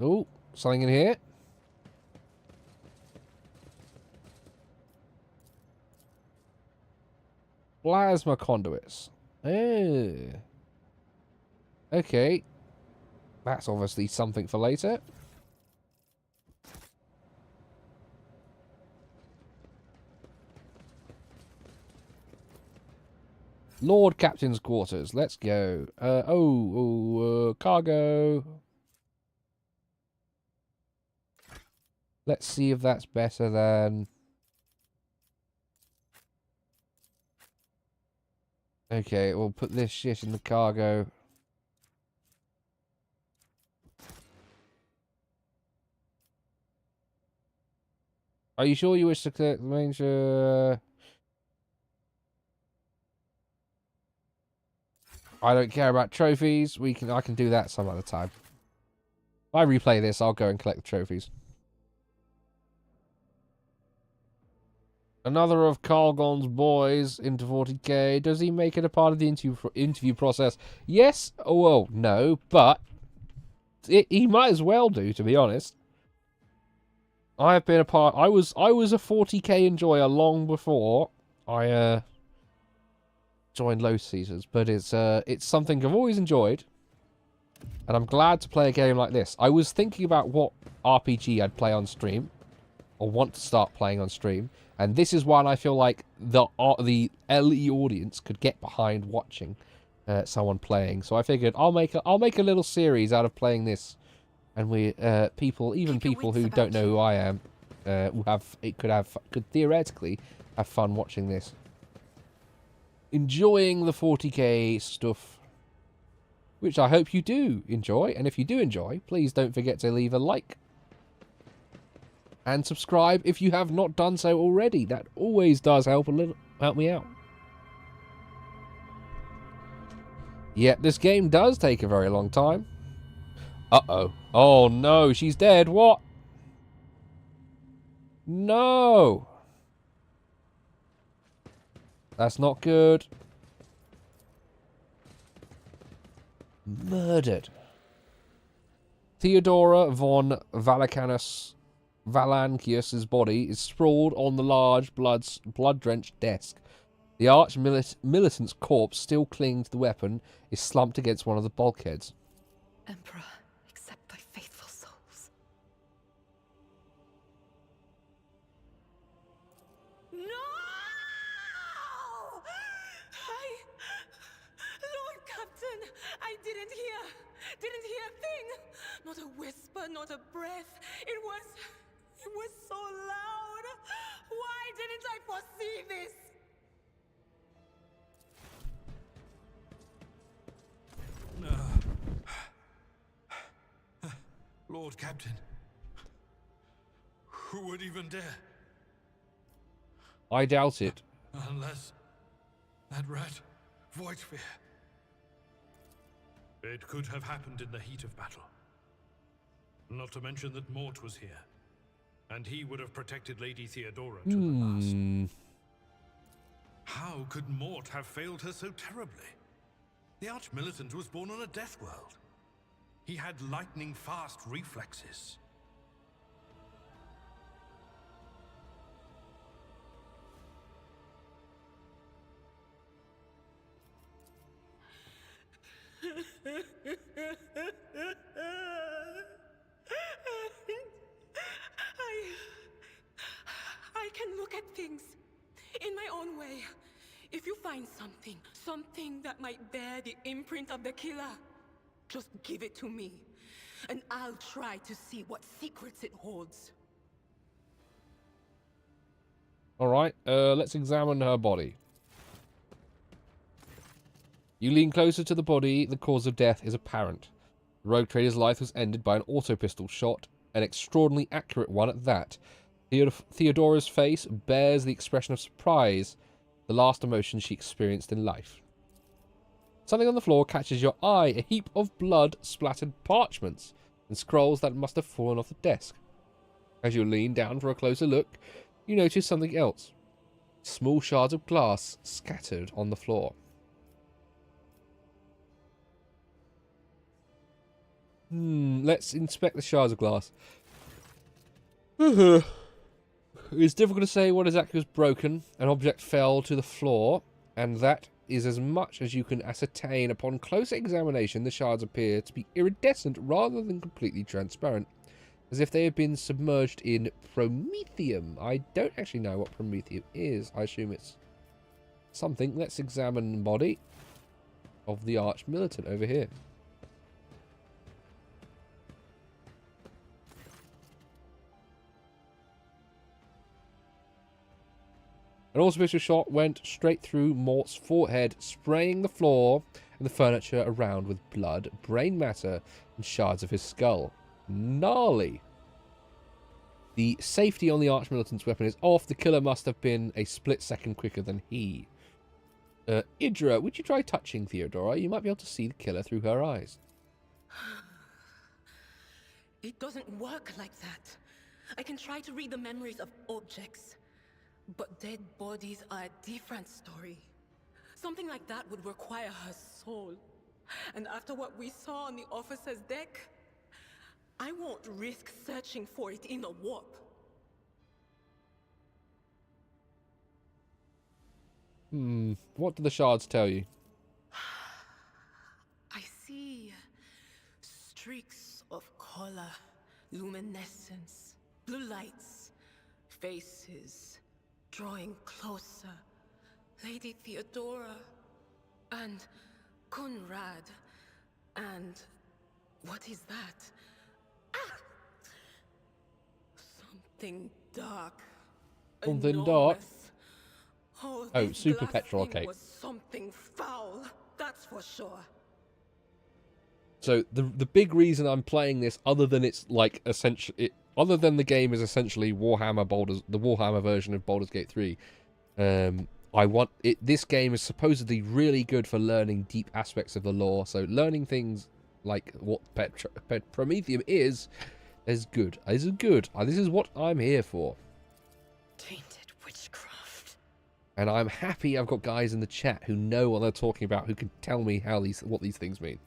Oh, something in here. Plasma conduits. Oh. Okay. That's obviously something for later. Lord Captain's quarters. Let's go. Cargo. Let's see if that's better than... Okay, we'll put this shit in the cargo. Are you sure you wish to collect the manger? I don't care about trophies. I can do that some other time. If I replay this, I'll go and collect the trophies. Another of Calgon's boys into 40k. Does he make it a part of the interview process? Yes. Oh, well, no. But he might as well do, to be honest. I have been a part. I was a 40k enjoyer long before I joined Low Seasons, but it's something I've always enjoyed, and I'm glad to play a game like this. I was thinking about what RPG I'd play on stream, or want to start playing on stream. And this is one I feel like the LE audience could get behind watching someone playing. So I figured I'll make a little series out of playing this, and even people who don't know who I am, could theoretically have fun watching this, enjoying the 40k stuff, which I hope you do enjoy. And if you do enjoy, please don't forget to leave a like. And subscribe if you have not done so already. That always does help me out. Yeah, this game does take a very long time. Uh-oh. Oh no, she's dead. What? No. That's not good. Murdered. Theodora von Valancius's body is sprawled on the large, blood-drenched desk. The arch-militant's corpse, still clinging to the weapon, is slumped against one of the bulkheads. Emperor, accept thy faithful souls. No! Lord Captain, I didn't hear a thing. Not a whisper, not a breath. It was so loud. Why didn't I foresee this? Lord Captain, who would even dare? I doubt it. Unless that rat, Voidsphere. It could have happened in the heat of battle. Not to mention that Mort was here, and he would have protected Lady Theodora to the last. How could Mort have failed her so terribly? The Arch-Militant was born on a death world. He had lightning-fast reflexes. I can look at things in my own way. If you find something that might bear the imprint of the killer, just give it to me, and I'll try to see what secrets it holds. Alright, let's examine her body. You lean closer to the body. The cause of death is apparent. The rogue trader's life was ended by an auto-pistol shot, an extraordinarily accurate one at that. Theodora's face bears the expression of surprise, the last emotion she experienced in life. Something on the floor catches your eye, a heap of blood-splattered parchments and scrolls that must have fallen off the desk. As you lean down for a closer look, you notice something else. Small shards of glass scattered on the floor. Let's inspect the shards of glass. It's difficult to say what exactly was broken. An object fell to the floor, and that is as much as you can ascertain. Upon closer examination, the shards appear to be iridescent rather than completely transparent, as if they had been submerged in promethium. I don't actually know what promethium is. I assume it's something. Let's examine the body of the arch-militant over here. An auspicious shot went straight through Mort's forehead, spraying the floor and the furniture around with blood, brain matter, and shards of his skull. Gnarly. The safety on the arch-militant's weapon is off. The killer must have been a split second quicker than he. Idra, would you try touching Theodora? You might be able to see the killer through her eyes. It doesn't work like that. I can try to read the memories of objects, but dead bodies are a different story. Something like that would require her soul. And after what we saw on the officer's deck, I won't risk searching for it in a warp. What do the shards tell you? I see streaks of color, luminescence, blue lights, faces, drawing closer. Lady Theodora, and Conrad, and what is that? Ah! Something dark. Something enormous. dark? Oh, Oh, super petrol, okay. was something foul, that's for sure. So the big reason I'm playing this, other than it's like essentially, other than the game is essentially Warhammer the Warhammer version of Baldur's Gate 3, I want it. This game is supposedly really good for learning deep aspects of the lore. So learning things like what Prometheum is good. This is what I'm here for. Tainted witchcraft. And I'm happy I've got guys in the chat who know what they're talking about, who can tell me what these things mean.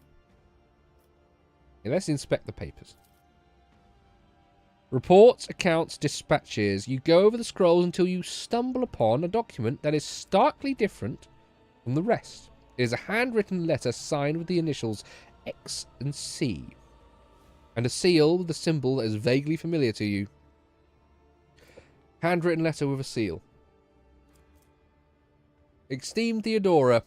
Let's inspect the papers. Reports, accounts, dispatches. You go over the scrolls until you stumble upon a document that is starkly different from the rest. It is a handwritten letter signed with the initials X and C, and a seal with a symbol that is vaguely familiar to you. Handwritten letter with a seal. Esteemed Theodora,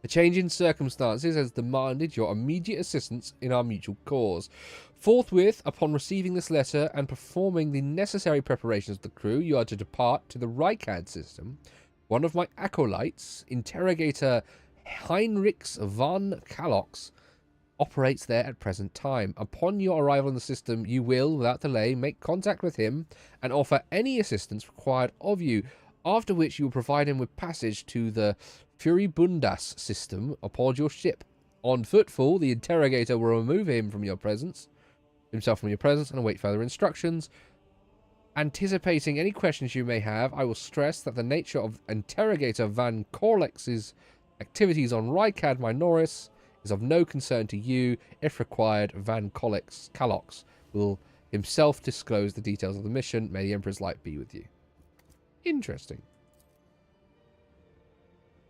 a change in circumstances has demanded your immediate assistance in our mutual cause. Forthwith, upon receiving this letter and performing the necessary preparations of the crew, you are to depart to the Rykad system. One of my acolytes, interrogator Heinrichs von Kalox, operates there at present time. Upon your arrival in the system, you will, without delay, make contact with him and offer any assistance required of you, after which you will provide him with passage to the Furibundas system aboard your ship. On footfall, the interrogator will remove himself from your presence, and await further instructions. Anticipating any questions you may have, I will stress that the nature of interrogator Van Korlex's activities on Rykad Minoris is of no concern to you. If required, Van Kalox will himself disclose the details of the mission. May the Emperor's light be with you. Interesting.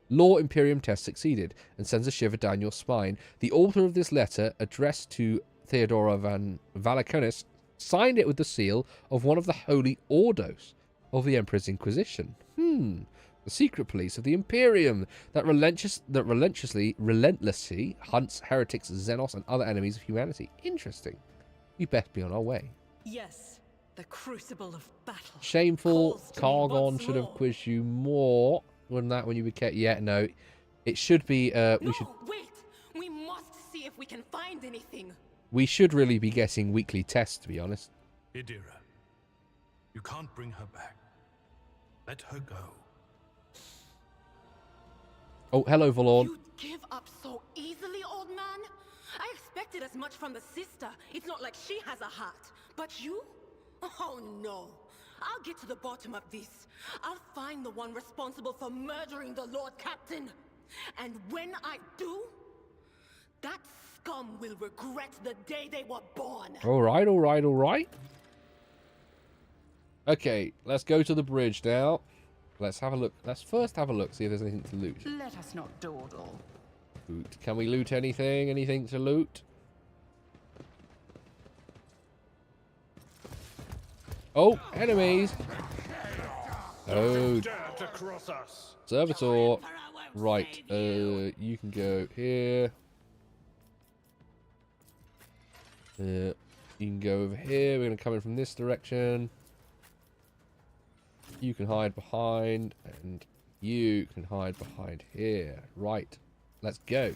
Law Imperium test succeeded, and sends a shiver down your spine. The author of this letter, addressed to Theodora van Valakonis, signed it with the seal of one of the holy ordos of the Emperor's Inquisition. The secret police of the Imperium that relentlessly hunts heretics, Xenos, and other enemies of humanity. Interesting. We best be on our way. Yes, the crucible of battle. Shameful. Cargon should have quizzed you more. Wasn't that when you became... Yeah, no. It should be... Wait! We must see if we can find anything. We should really be getting weekly tests, to be honest. Idira, you can't bring her back. Let her go. Oh, hello, Valorn. You'd give up so easily, old man? I expected as much from the sister. It's not like she has a heart. But you? Oh, no. I'll get to the bottom of this. I'll find the one responsible for murdering the Lord Captain. And when I do, that scum will regret the day they were born. All right. Okay, let's go to the bridge now. Let's have a look. Let's first have a look, see if there's anything to loot. Let us not dawdle. Loot. Can we loot anything? Anything to loot? Oh, enemies. Oh, Dare to cross us. servitor. Right, you can go here. You can go over here. We're going to come in from this direction. You can hide behind, and you can hide behind here. Right, let's go.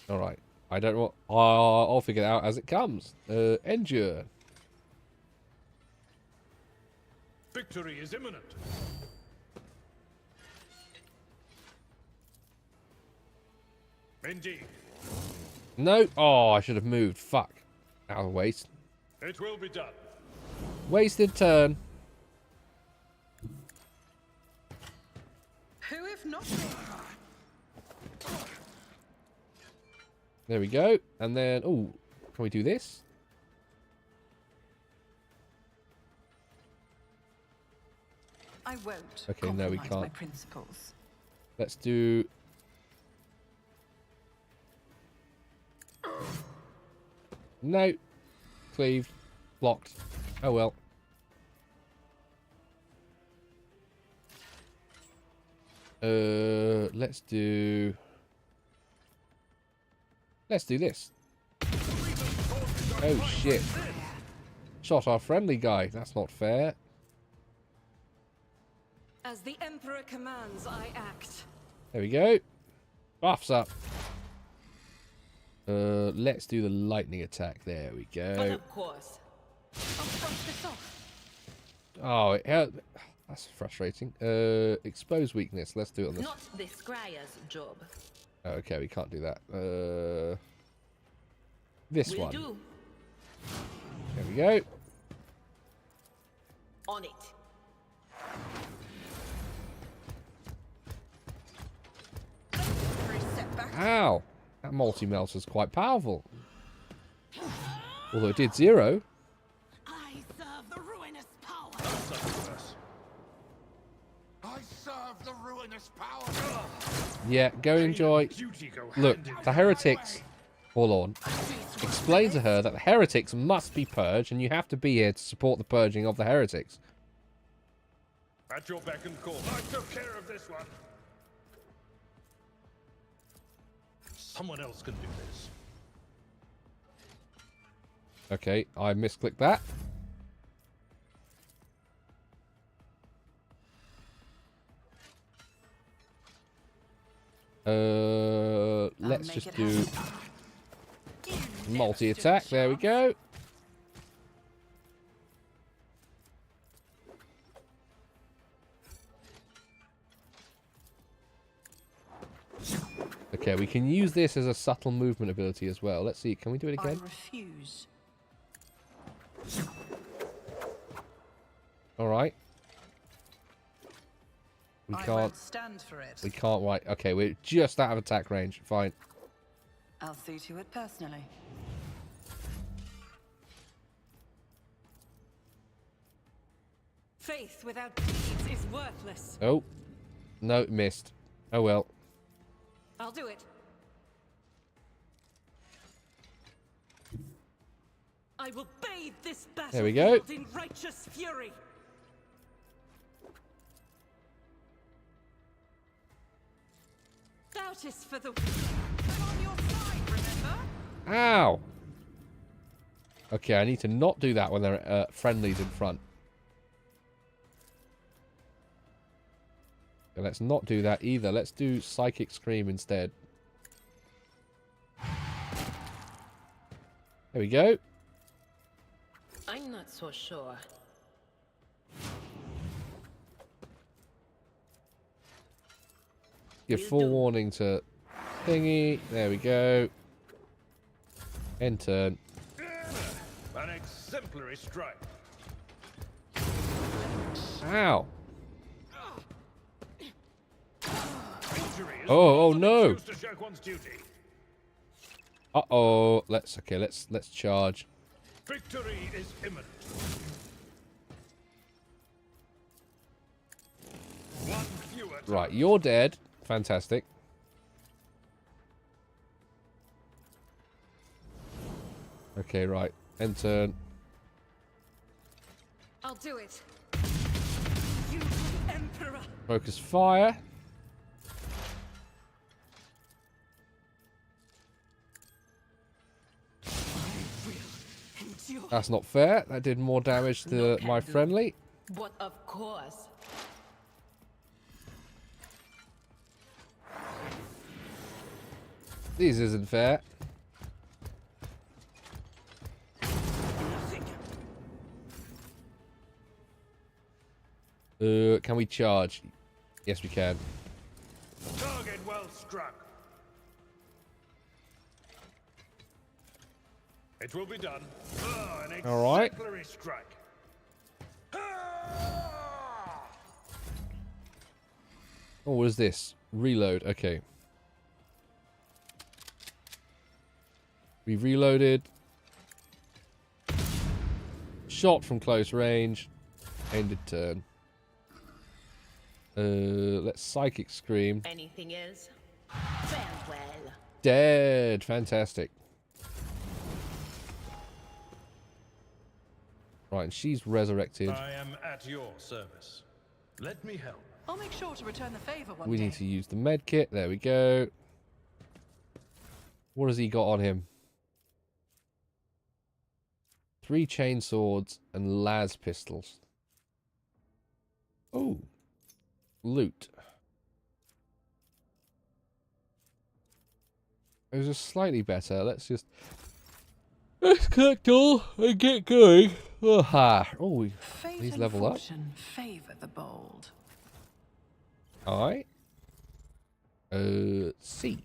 Alright, I don't know what... I'll figure it out as it comes. Endure. Victory is imminent. Indeed. No. Oh, I should have moved. Fuck. Out of the waste. It will be done. Wasted turn. Who if not? There we go. And then... Oh, can we do this? I won't. Okay, no, we compromise can't. My principles. Let's do... No. Cleave. Blocked. Oh well. Let's do... Let's do this. Oh shit. Shot our friendly guy. That's not fair. As the Emperor commands, I act. There we go. Buffs up. Let's do the lightning attack. There we But go. of course. I'll brush this off. Oh, that's frustrating. Expose weakness. Let's do it on this. Not the Scryer's job. Okay, we can't do that. This Will one. do. There we go. On it. Ow! That multi-melter's quite powerful. Although it did 0. I serve the ruinous power. I serve the ruinous power. Yeah, go enjoy. Look, the heretics... Hold on. Explain to her that the heretics must be purged, and you have to be here to support the purging of the heretics. At your beck and call. I took care of this one. Someone else can do this. Okay, I misclicked that. Let's just do multi-attack. There we go. Okay, we can use this as a subtle movement ability as well. Let's see, can we do it again? I refuse. Alright. We I can't... won't stand for it. We can't, right. Okay, we're just out of attack range. Fine. I'll see to it personally. Faith without deeds is worthless. Oh. No, missed. Oh well. I'll do it. I will bathe this There we go. battlefield in righteous fury. Doubt is for the I'm on your side, remember? Ow! Okay, I need to not do that when there are friendlies in front. Okay, let's not do that either. Let's do Psychic Scream instead. There we go. I'm not so sure. Give full warning to thingy. There we go. End turn. An exemplary strike. Ow! Oh no! Uh-oh. Let's charge. Victory is imminent. One fewer. Right, you're dead. Fantastic. Okay, right. End turn. do it. You, Emperor. Focus fire. That's not fair. That did more damage to my friendly. But of course. This isn't fair. Can we charge? Yes, we can. Target well struck. It will be done. An All right. exemplary strike. Oh, what is this? Reload. Okay. We reloaded. Shot from close range. Ended turn. Let's psychic scream. Anything else? Farewell. Dead. Fantastic. Right, and she's resurrected. I am at your service. Let me help. I'll make sure to return the favor one We day. need to use the med kit. There we go. What has he got on him? 3 chainswords and las pistols. Oh. Loot. It was just slightly better. Let's collect all and get going. Oh, he's leveled up. Favor the bold. Alright. C.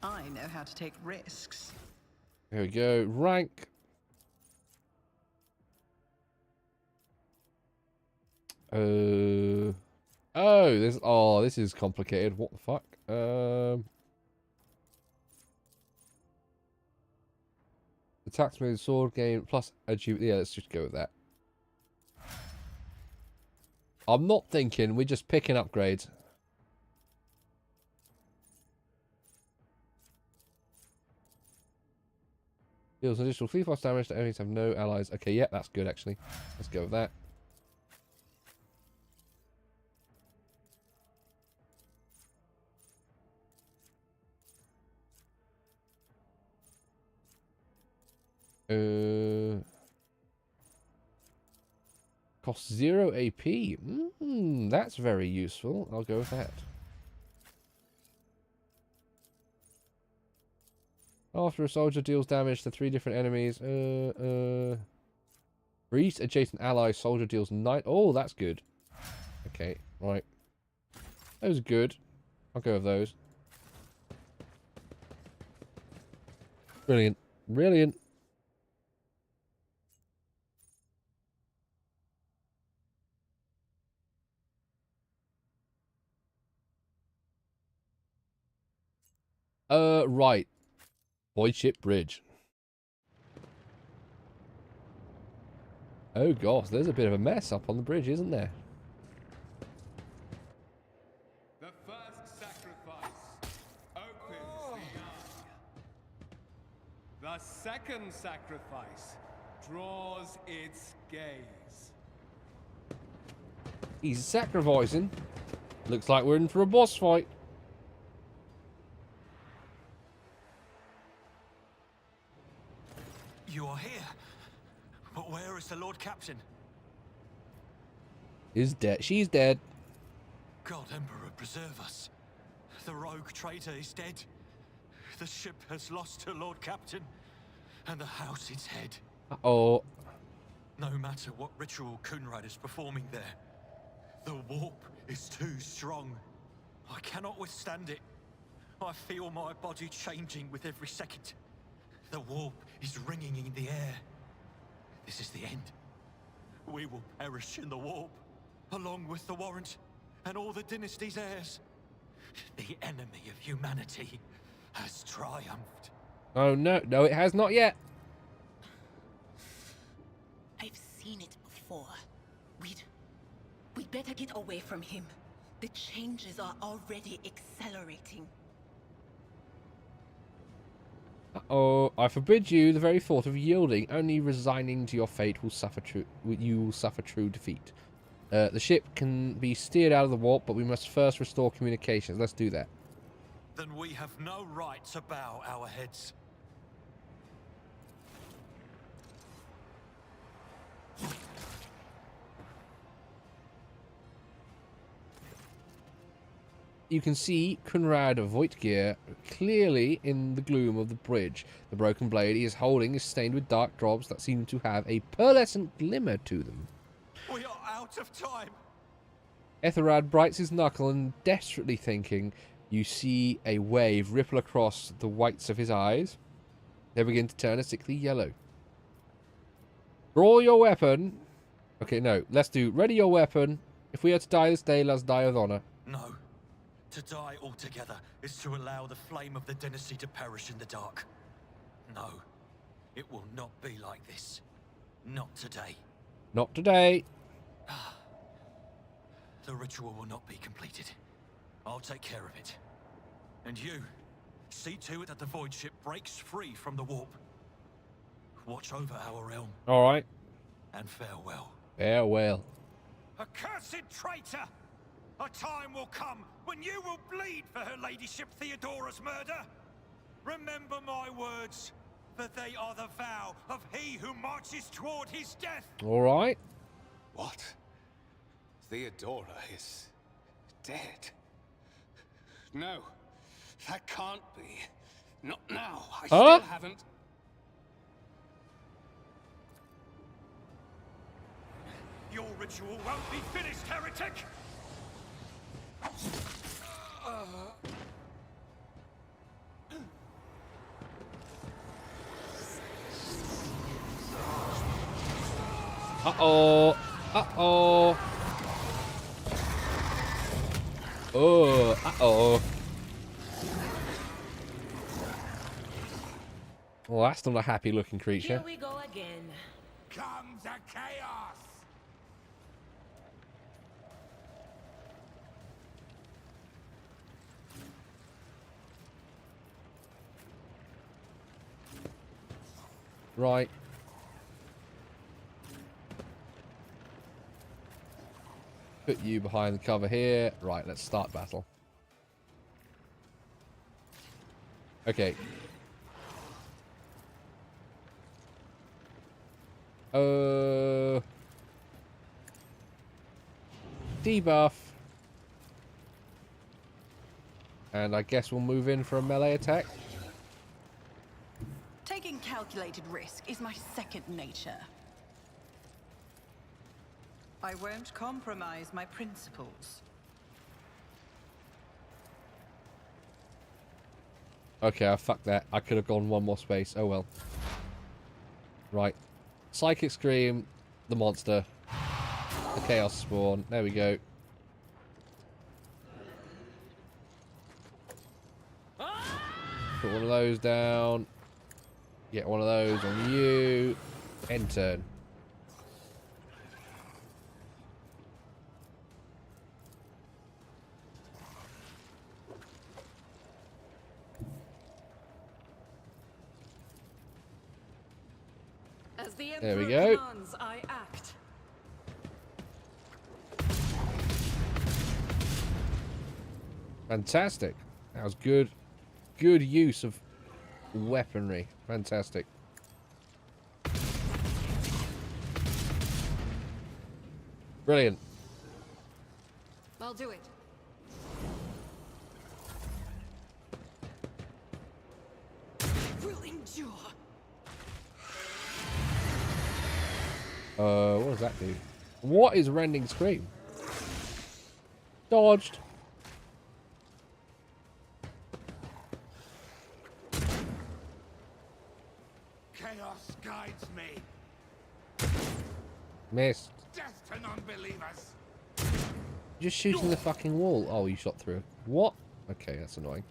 I know how to take risks. There we go. Rank. This is complicated. What the fuck? Attack smooth sword gain plus yeah, let's just go with that. I'm not thinking, we're just picking upgrades. Deals an additional 3 force damage to enemies have no allies. Okay, yeah, that's good actually. Let's go with that. Cost 0 AP. That's very useful. I'll go with that. After a soldier deals damage to 3 different enemies. For each adjacent ally, soldier deals 9. Oh, that's good. Okay, right. Those are good. I'll go with those. Brilliant. Brilliant. Right. Void ship bridge. Oh gosh, there's a bit of a mess up on the bridge, isn't there? The first sacrifice opens the eye. The second sacrifice draws its gaze. He's sacrificing. Looks like we're in for a boss fight. You are here. But where is the Lord Captain? Is dead. She's dead. God Emperor, preserve us. The rogue traitor is dead. The ship has lost her Lord Captain. And the house its head. Uh-oh. No matter what ritual Kunrad is performing there, the warp is too strong. I cannot withstand it. I feel my body changing with every second. The warp is ringing in the air. This is the end. We will perish in the warp, along with the Warrant and all the dynasty's heirs. The enemy of humanity has triumphed. Oh no, no it has not yet. I've seen it before. We'd better get away from him. The changes are already accelerating. Uh-oh. I forbid you the very thought of yielding. Only resigning to your fate will suffer you will suffer true defeat. The ship can be steered out of the warp, but we must first restore communications. Let's do that. Then we have no right to bow our heads. You can see Conrad Voigtgear clearly in the gloom of the bridge. The broken blade he is holding is stained with dark drops that seem to have a pearlescent glimmer to them. We are out of time. Ethelred bites his knuckle and desperately thinking. You see a wave ripple across the whites of his eyes. They begin to turn a sickly yellow. Draw your weapon. Okay, no. Let's do ready your weapon. If we are to die this day, let's die with honor. No. To die altogether is to allow the flame of the dynasty to perish in the dark. No. It will not be like this. Not today. Not today. The ritual will not be completed. I'll take care of it. And you, see to it that the void ship breaks free from the warp. Watch over our realm. All right. And farewell. Farewell. Accursed traitor! A time will come when you will bleed for her ladyship Theodora's murder. Remember my words, for they are the vow of he who marches toward his death. All right. What? Theodora is dead? No, that can't be. Not now. I still haven't. Your ritual won't be finished, heretic! Uh-oh. Uh-oh. Oh, uh-oh. Well, that's not a happy-looking creature. Here we go again. Come to chaos! Right. Put you behind the cover here. Right, let's start battle. Okay. Debuff. And I guess we'll move in for a melee attack. Taking calculated risk is my second nature. I won't compromise my principles. Okay, I fucked that. I could have gone one more space. Oh well. Right. Psychic Scream, the monster. The Chaos Spawn. There we go. Put one of those down. Get one of those on you. End turn. As the There we Emperor go. commands, I act. Fantastic. That was good. Good use of weaponry. Fantastic. Brilliant. I'll do it. Will endure. What does that do? What is Rending Scream? Dodged. Chaos guides me. Missed. Death to non-believers. Just shooting the fucking wall. Oh, you shot through. What? Okay, that's annoying.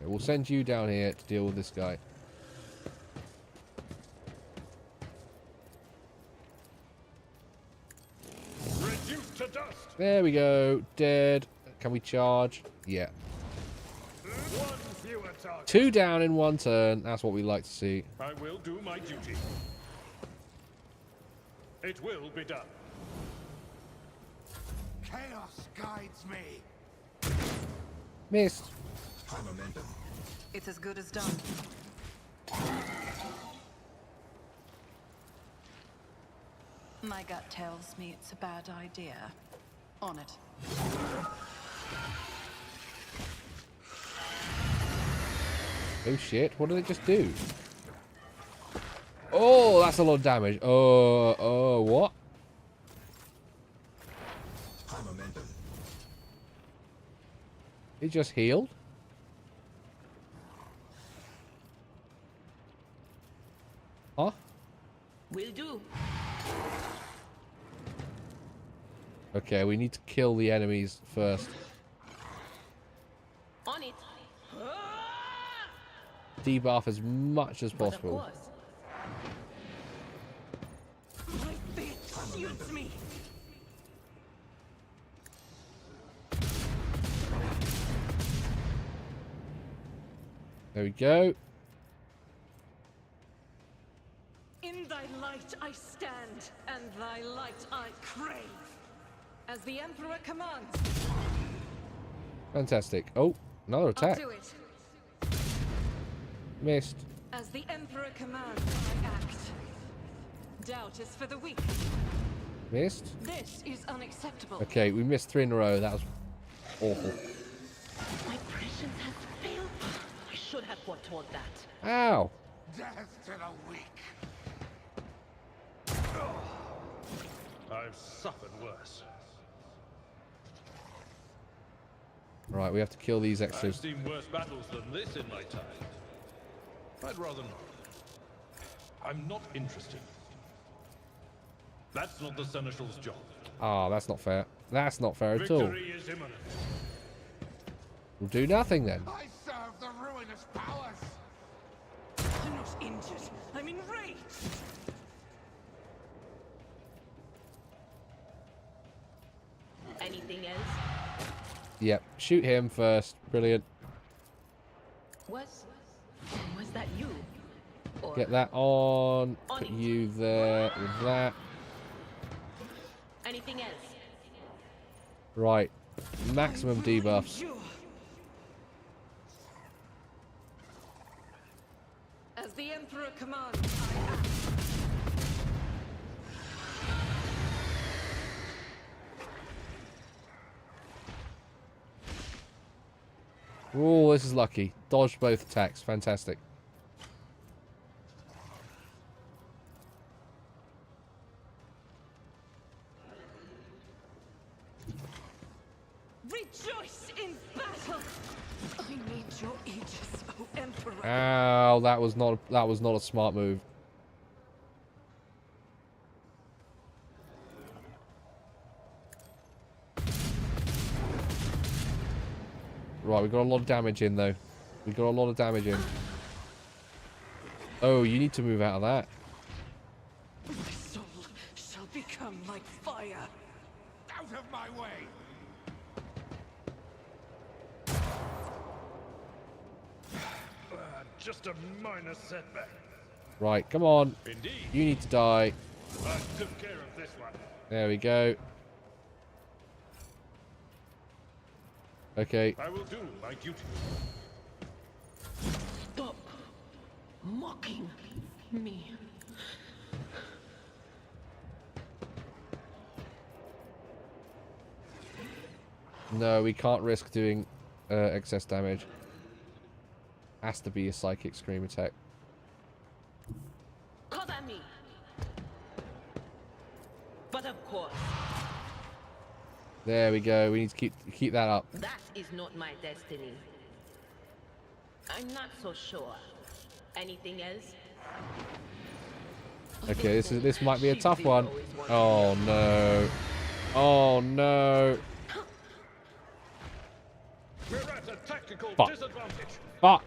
Okay, we'll send you down here to deal with this guy. Reduced to dust. There we go. Dead. Can we charge? Yeah. One fewer target. 2 down in 1 turn. That's what we like to see. I will do my duty. It will be done. Chaos guides me. Missed. It's as good as done. My gut tells me it's a bad idea. On it. Oh shit, what did it just do? Oh, that's a lot of damage. What? It just healed? Huh? Will do. Okay, we need to kill the enemies first. On it. Debuff as much as possible. My fate suits me. There we go. In thy light I stand, and thy light I crave. As the Emperor commands. Fantastic. Oh, another attack. I'll do it. Missed. As the Emperor commands, I act. Doubt is for the weak. Missed. This is unacceptable. Okay, we missed 3 in a row. That was awful. My prescience has failed. I should have foretold that. Ow. Death to the weak. I've suffered worse. Right, we have to kill these I've extras. seen worse battles than this in my time. I'd rather not. I'm not interested. That's not the Seneschal's job. Ah, that's not fair. That's not fair at all. Victory is imminent. We'll do nothing then. I serve the ruinous powers. I'm not injured. I'm enraged. Anything else? Yep, shoot him first. Brilliant. Was that you? Or Get that on. Put you there with that. anything else? Right. Maximum debuffs. As the Emperor commands, I act. Oh, this is lucky. Dodged both attacks. Fantastic. Rejoice in battle. I need your aegis, O Emperor. Ow, that was not a smart move. Right, we got a lot of damage in though. We got a lot of damage in. Oh, you need to move out of that. My soul shall become like fire. Out of my way. Just a minor setback. Right, come on. Indeed. You need to die. I took care of this one. There we go. Okay. I will do my duty. Stop mocking me. No, we can't risk doing excess damage. Has to be a psychic scream attack. Cover me. But of course, There we go. We need to keep that up. that is not my destiny. I'm not so sure. Anything else? Okay, this might be a tough one. Oh no. Oh no. We're at a tactical Fuck. disadvantage. Fuck.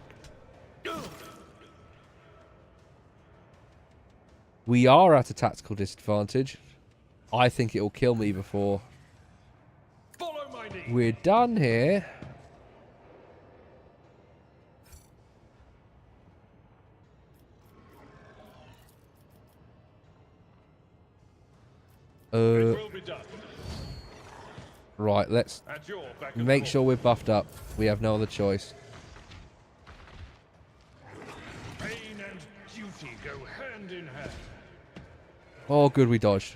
We are at a tactical disadvantage. I think it will kill me before. Follow my We're done here. Right, let's make sure we're buffed up. We have no other choice. Pain and duty go hand in hand. Oh, good, we dodged.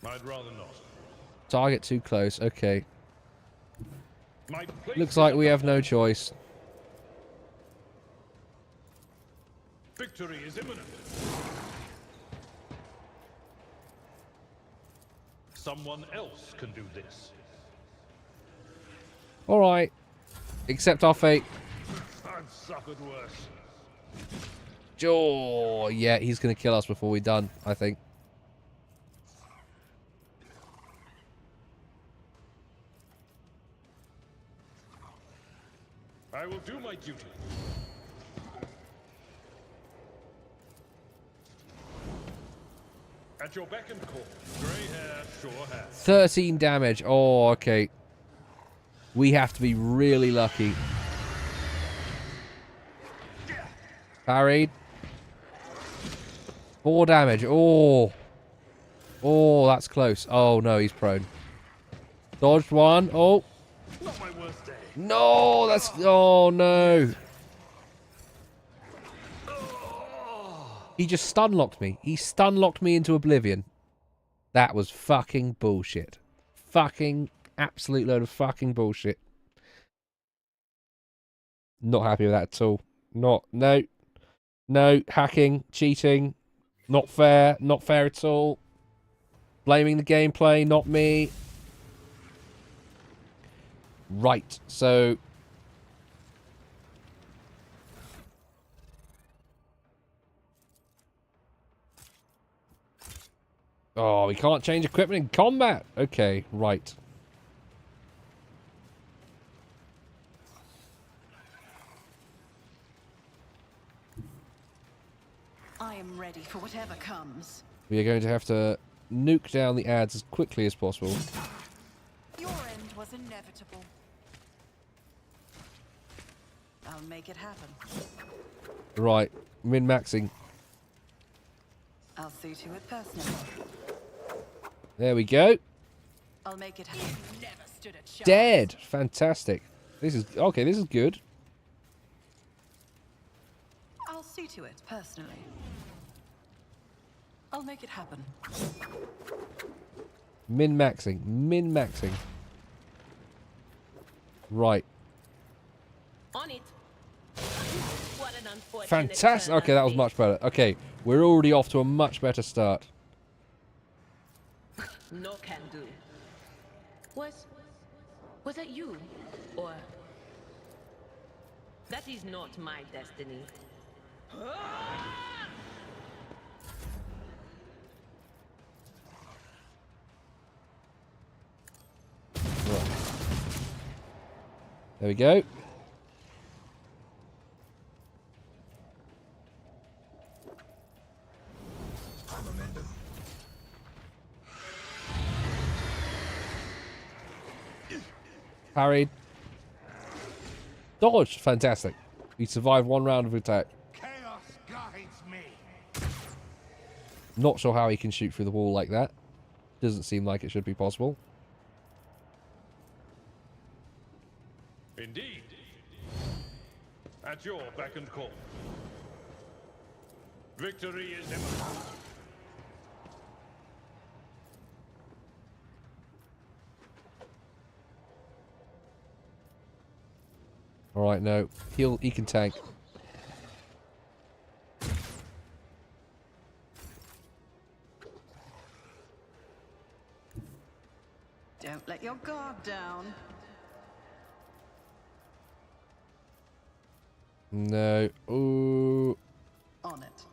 I'd rather not. Target too close. Okay. Looks like we have no choice. Victory is imminent. Someone else can do this. All right. Accept our fate. I've suffered worse. Oh, yeah, he's going to kill us before we're done, I think. I will do my duty. At your beck and call. Grey hair, sure hair. 13 damage. Oh, okay. We have to be really lucky. Parried. 4 damage. Oh. Oh, that's close. Oh, no, he's prone. Dodged one. Oh. Not my worst day. No, that's... Oh, no. He just stun-locked me. He stun-locked me into oblivion. That was fucking bullshit. Fucking absolute load of fucking bullshit. Not happy with that at all. Not... No. No. Hacking. Cheating. Not fair. Not fair at all. Blaming the gameplay, not me. Right, so... Oh, we can't change equipment in combat. Okay, right. I am ready for whatever comes. We are going to have to nuke down the ads as quickly as possible. Your end was inevitable. I'll make it happen. Right, min-maxing. I'll see to it personally. There we go. I'll make it happen. Never stood a chance. Dead. Fantastic. This is... Okay, this is good. I'll see to it personally. I'll make it happen. Min-maxing. Min-maxing. Right. On it. What an unfortunate Fantastic. turn, Okay, that was much better. Okay, we're already off to a much better start. No can do. Was that you? Or... That is not my destiny. Right. There we go. Parried. Dodged. Fantastic. He survived one round of attack. Chaos guides me. Not sure how he can shoot through the wall like that. Doesn't seem like it should be possible. Indeed. At your beck and call. Victory is imminent. Alright, no. He can tank. Don't let your guard down. No. Ooh. On it.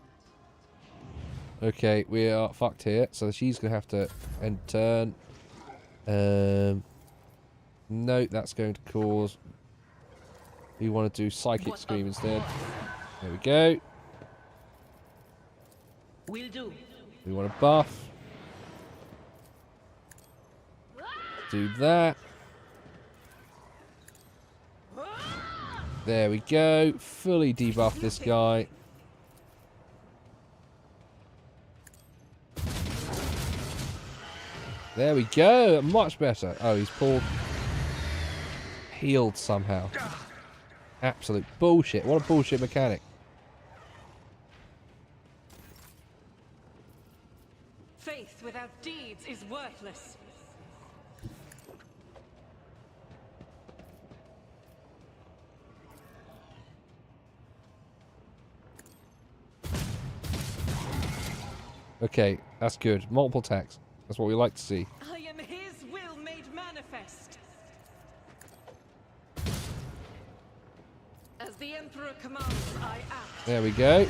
Okay, we are fucked here. So she's going to have to end turn. No, that's going to cause... We want to do Psychic Scream instead. There we go. Will do. We want to buff. do that. There we go. Fully debuff this guy. There we go. Much better. Oh, he's pulled. Healed somehow. Absolute bullshit. What a bullshit mechanic. Faith without deeds is worthless. Okay, that's good. Multiple attacks. That's what we like to see. I am his will made manifest. As the Emperor commands, I act. There we go.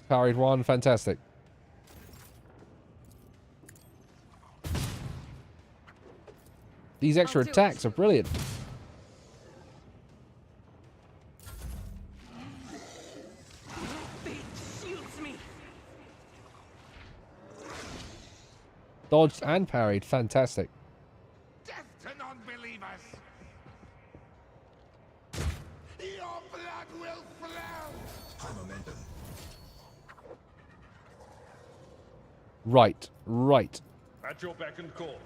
Parried one. Fantastic. These extra attacks are brilliant. Dodged and parried. Fantastic. Death to non-believers! Your blood will flow! High momentum. Right. Right. At your beck and call.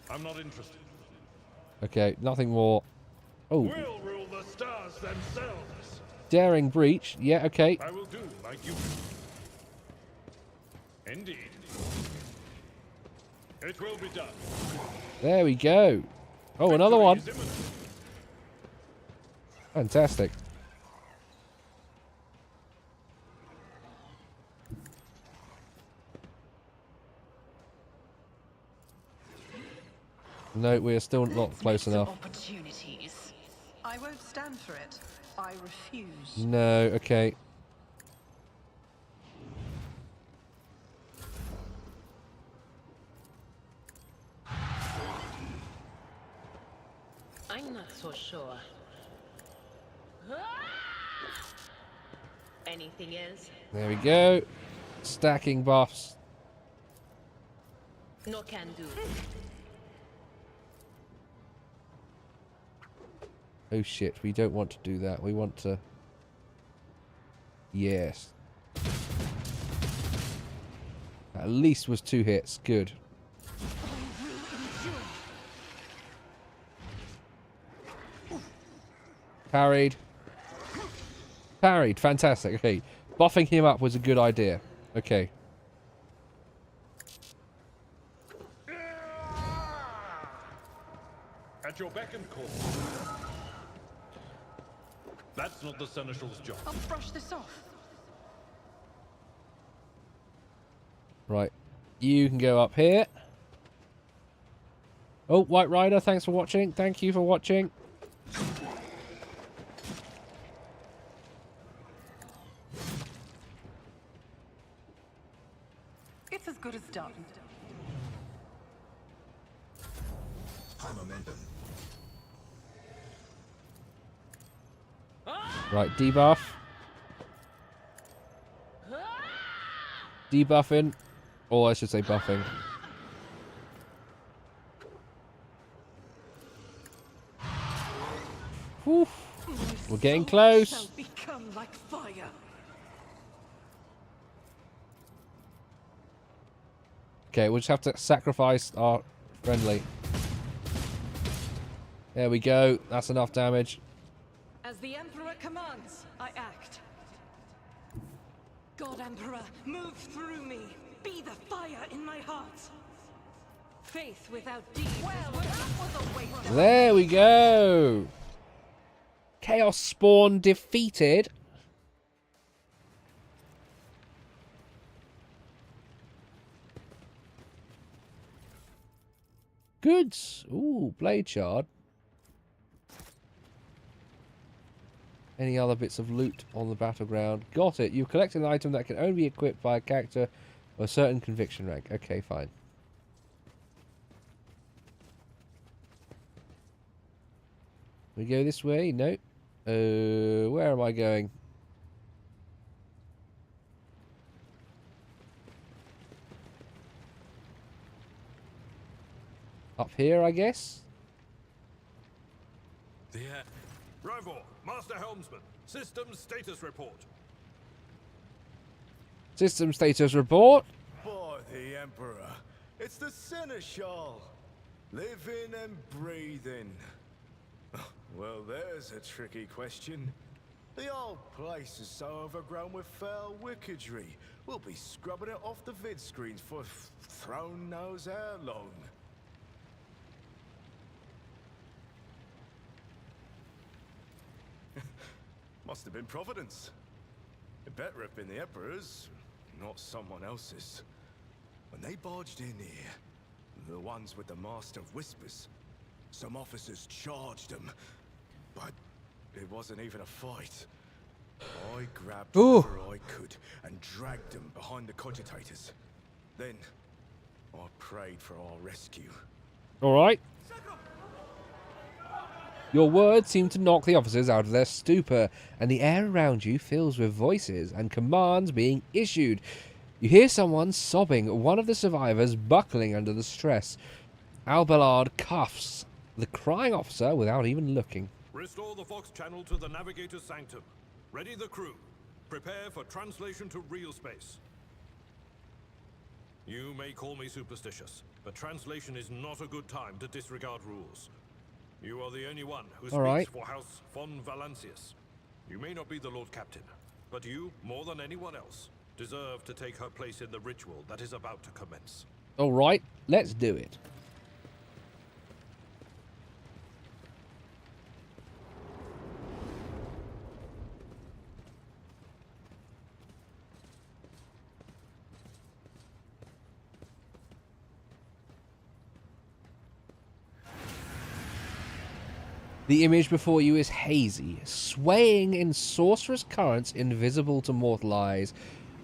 I'm not interested. Okay, nothing more. Oh. We'll rule the stars themselves. Daring breach. Yeah, okay. I will do like you. Indeed. It will be done. There we go. Oh, another one. Fantastic. No, we're still not close enough. Opportunities. I won't stand for it. I refuse. No, okay. I'm not so sure. Anything else? There we go. Stacking buffs. No can do. Oh shit, we don't want to do that. We want to... Yes. At least was 2 hits. Good. Parried. Parried. Fantastic. Okay. Buffing him up was a good idea. Okay. At your beck and call. That's not the Seneschal's job. I'll brush this off. Right. You can go up here. Oh, White Rider, thanks for watching. Thank you for watching. It's as good as done. High momentum. Right, debuff. Debuffing. Or I should say buffing. Whew. We're getting close. Shall become like fire. Okay, we'll just have to sacrifice our friendly. There we go. That's enough damage. As the Emperor commands, I act. God Emperor, move through me. Be the fire in my heart. Faith without deeds. Well, that was a waste. There we go. Chaos Spawn defeated. Goods. Ooh, blade shard. Any other bits of loot on the battleground? Got it. You've collected an item that can only be equipped by a character of a certain conviction rank. Okay, fine. We go this way? No. Where am I going? Up here, I guess? Yeah. Rover, Master Helmsman, systems status report. System status report. Boy, the Emperor. It's the Seneschal. Living and breathing. Well, there's a tricky question. The old place is so overgrown with foul wickedry. We'll be scrubbing it off the vid screens for throne knows how long. Must have been Providence. It better have been the Emperor's, not someone else's. When they barged in here, the ones with the Master of Whispers, some officers charged them, but it wasn't even a fight. I grabbed whoever I could and dragged them behind the cogitators. Then, I prayed for our rescue. Alright. Your words seem to knock the officers out of their stupor, and the air around you fills with voices and commands being issued. You hear someone sobbing, one of the survivors buckling under the stress. Alballard cuffs the crying officer without even looking. Restore the Fox channel to the Navigator's Sanctum. Ready the crew. Prepare for translation to real space. You may call me superstitious, but translation is not a good time to disregard rules. You are the only one who speaks for House von Valancius. You may not be the Lord Captain, but you, more than anyone else, deserve to take her place in the ritual that is about to commence. Alright, let's do it. The image before you is hazy, swaying in sorcerous currents invisible to mortal eyes,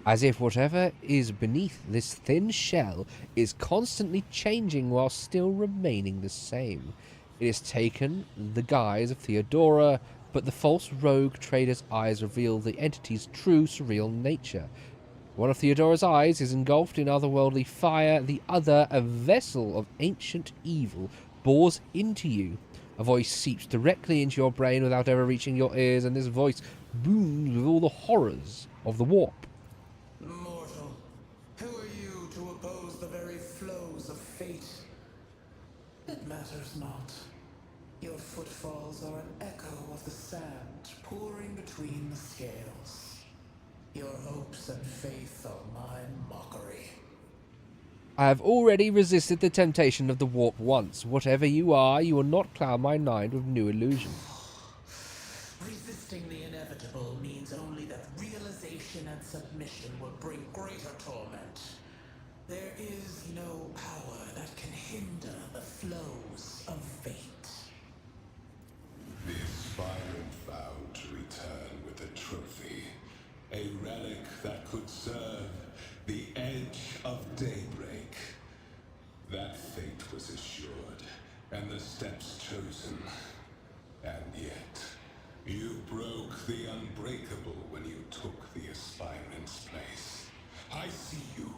as if whatever is beneath this thin shell is constantly changing while still remaining the same. It has taken the guise of Theodora, but the false rogue trader's eyes reveal the entity's true surreal nature. One of Theodora's eyes is engulfed in otherworldly fire, the other, a vessel of ancient evil, bores into you. A voice seeps directly into your brain without ever reaching your ears, and this voice booms with all the horrors of the warp. Mortal, who are you to oppose the very flows of fate? It matters not. Your footfalls are an echo of the sand pouring between the scales. Your hopes and faith are my mockery. I have already resisted the temptation of the warp once. Whatever you are, you will not cloud my mind with new illusions. Resisting the inevitable means only that realization and submission will bring greater torment. There is no power that can hinder the flows of fate. The aspirant vowed to return with a trophy, a relic that could serve the edge of daybreak. That fate was assured, and the steps chosen. And yet, you broke the unbreakable when you took the aspirant's place. I see you.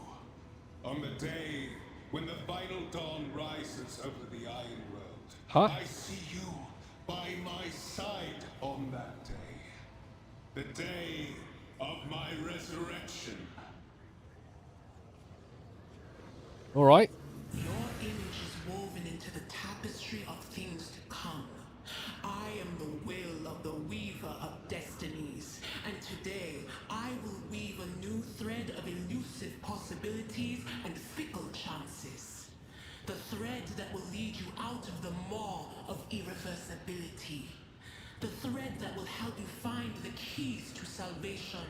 On the day when the final dawn rises over the Iron World, I see you by my side on that day. The day of my resurrection. All right. Your image is woven into the tapestry of things to come. I am the will of the weaver of destinies, and today I will weave a new thread of elusive possibilities and fickle chances. The thread that will lead you out of the maw of irreversibility. The thread that will help you find the keys to salvation.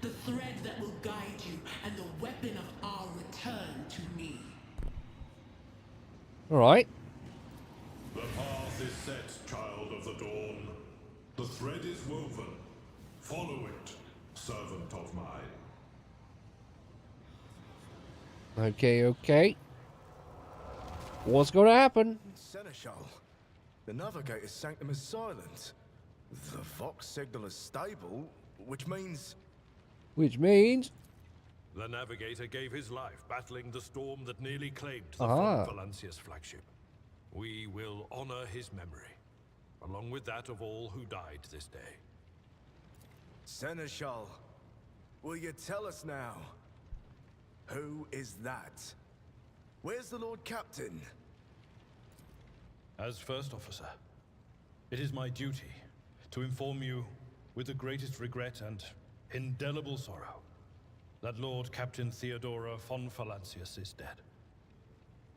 The thread that will guide you and the weapon of our return to me. All right. The path is set, child of the dawn. The thread is woven. Follow it, servant of mine. Okay. What's going to happen? Seneschal, The navigator's sanctum is silent. The Vox signal is stable, which means... Which means... The navigator gave his life battling the storm that nearly claimed the Ah. Von Valancius flagship. We will honor his memory, along with that of all who died this day. Seneschal, will you tell us now? Who is that? Where's the Lord Captain? As First Officer, it is my duty to inform you with the greatest regret and indelible sorrow that Lord Captain Theodora von Valancius is dead.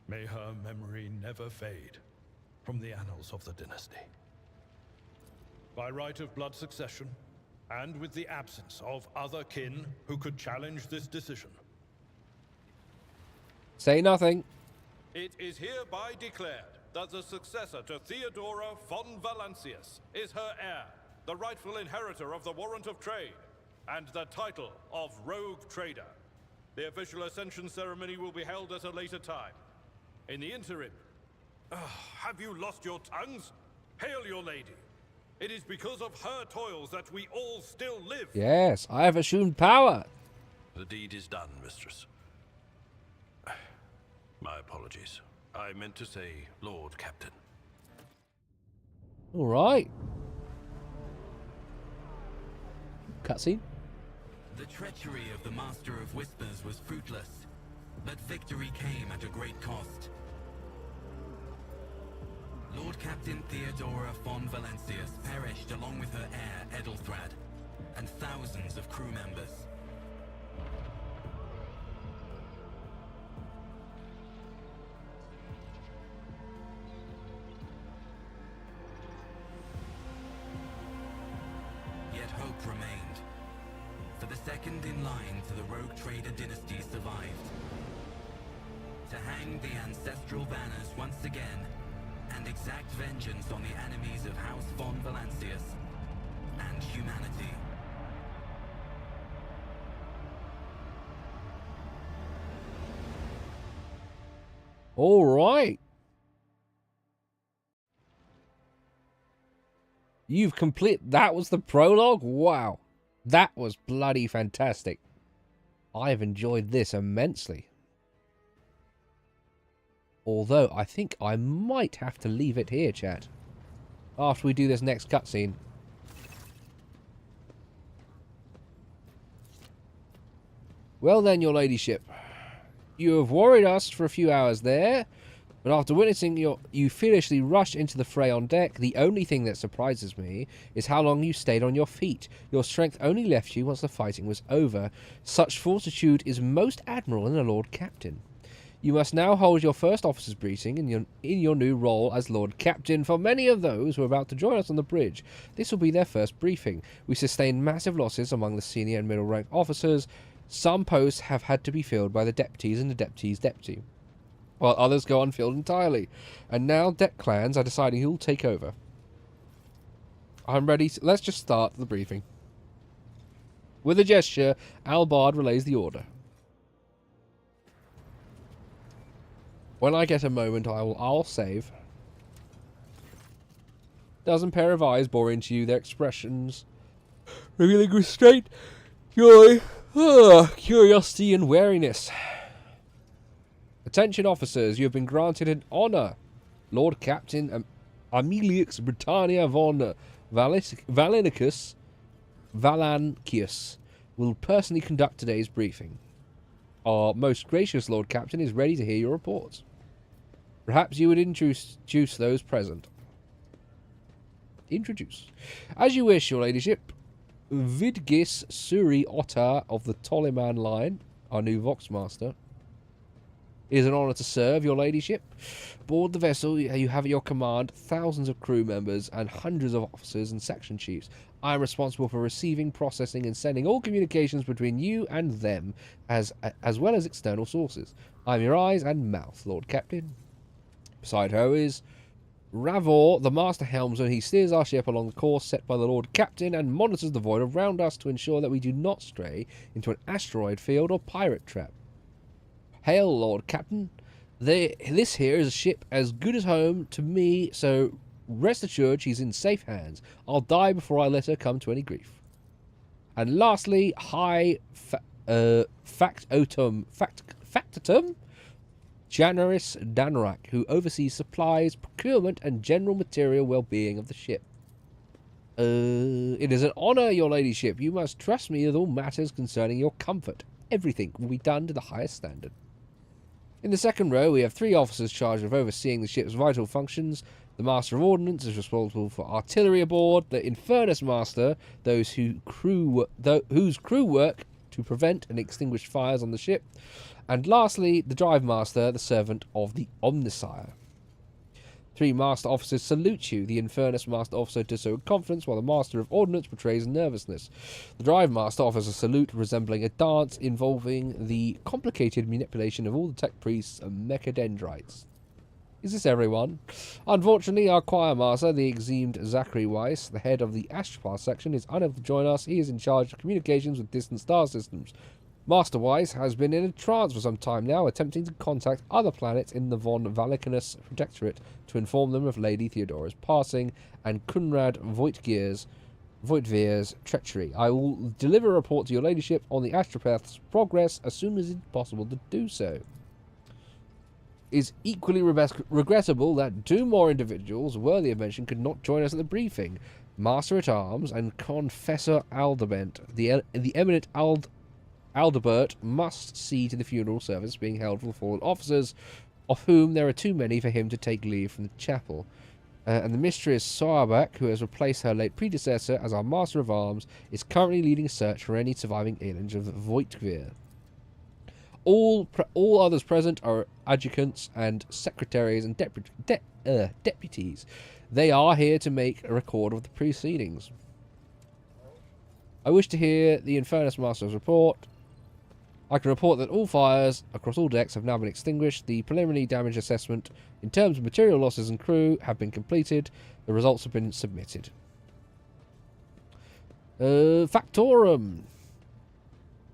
May her memory never fade from the annals of the dynasty. By right of blood succession, and with the absence of other kin who could challenge this decision, Say nothing. it is hereby declared that the successor to Theodora von Valancius is her heir, the rightful inheritor of the Warrant of Trade, and the title of Rogue Trader. The official ascension ceremony will be held at a later time. In the interim, have you lost your tongues? Hail your lady. It is because of her toils that we all still live. Yes, I have assumed power. The deed is done, mistress. My apologies. I meant to say Lord Captain. All right. Cutscene. The treachery of the Master of Whispers was fruitless, but victory came at a great cost. Lord Captain Theodora von Valancius perished along with her heir, Edelthrad, and thousands of crew members. Yet hope remained. For the second in line to the Rogue Trader dynasty survived. To hang the ancestral banners once again and exact vengeance on the enemies of House von Valancius and humanity. All right. You've that was the prologue? Wow. That was bloody fantastic. I've enjoyed this immensely. Although, I think I might have to leave it here, chat. After we do this next cutscene. Well then, your ladyship. You have worried us for a few hours there, but after witnessing you fearlessly rush into the fray on deck, the only thing that surprises me is how long you stayed on your feet. Your strength only left you once the fighting was over. Such fortitude is most admirable in a Lord Captain. You must now hold your first officer's briefing in your new role as Lord Captain. For many of those who are about to join us on the bridge, this will be their first briefing. We sustained massive losses among the senior and middle rank officers. Some posts have had to be filled by the deputies and the deputy's deputy, while others go unfilled entirely. And now deck clans are deciding who will take over. I'm ready. Let's just start the briefing. With a gesture, Albard relays the order. When I get a moment, I'll save. Dozen pair of eyes bore into you, their expressions revealing restraint, joy, curiosity, and wariness. Attention officers, you have been granted an honour. Lord Captain Aemilius Britannia von Valancius will personally conduct today's briefing. Our most gracious Lord Captain is ready to hear your reports. Perhaps you would introduce those present. Introduce. As you wish, your ladyship. Vidgis Suri Otter of the Toliman line, our new Voxmaster. It is an honour to serve, your ladyship. Board the vessel, you have at your command thousands of crew members and hundreds of officers and section chiefs. I am responsible for receiving, processing, and sending all communications between you and them, as well as external sources. I am your eyes and mouth, Lord Captain. Beside her is Ravor, the master helmsman. He steers our ship along the course set by the Lord Captain and monitors the void around us to ensure that we do not stray into an asteroid field or pirate trap. Hail, Lord Captain. This here is a ship as good as home to me, so rest assured she's in safe hands. I'll die before I let her come to any grief. And lastly, factotum Janaris Danrak, who oversees supplies, procurement, and general material well-being of the ship. It is an honour, your ladyship. You must trust me with all matters concerning your comfort. Everything will be done to the highest standard. In the second row, we have 3 officers charged with overseeing the ship's vital functions. The Master of Ordnance is responsible for artillery aboard. The Infernus Master, whose crew work to prevent and extinguish fires on the ship. And lastly, the Drive Master, the servant of the Omnisire. 3 Master Officers salute you. The Infernus Master Officer does so with confidence, while the Master of Ordnance betrays nervousness. The Drive Master offers a salute resembling a dance involving the complicated manipulation of all the tech priests and mechadendrites. Is this everyone? Unfortunately, our Choir Master, the exhumed Zachary Weiss, the head of the Astropath section, is unable to join us. He is in charge of communications with distant star systems. Master Weiss has been in a trance for some time now, attempting to contact other planets in the von Valicanus Protectorate to inform them of Lady Theodora's passing and Kunrad Voigtveer's treachery. I will deliver a report to your ladyship on the Astropath's progress as soon as it is possible to do so. It is equally regrettable that 2 more individuals worthy of mention could not join us at the briefing. Master-at-Arms and Confessor Aldebent, the eminent Aldebert must see to the funeral service being held for the fallen officers, of whom there are too many for him to take leave from the chapel. And the Mistress Soarbach, who has replaced her late predecessor as our Master of Arms, is currently leading a search for any surviving aliens of Voigtveer. All others present are adjutants and secretaries and deputies. They are here to make a record of the proceedings. I wish to hear the Infernus Master's report. I can report that all fires across all decks have now been extinguished. The preliminary damage assessment in terms of material losses and crew have been completed. The results have been submitted. Factorum.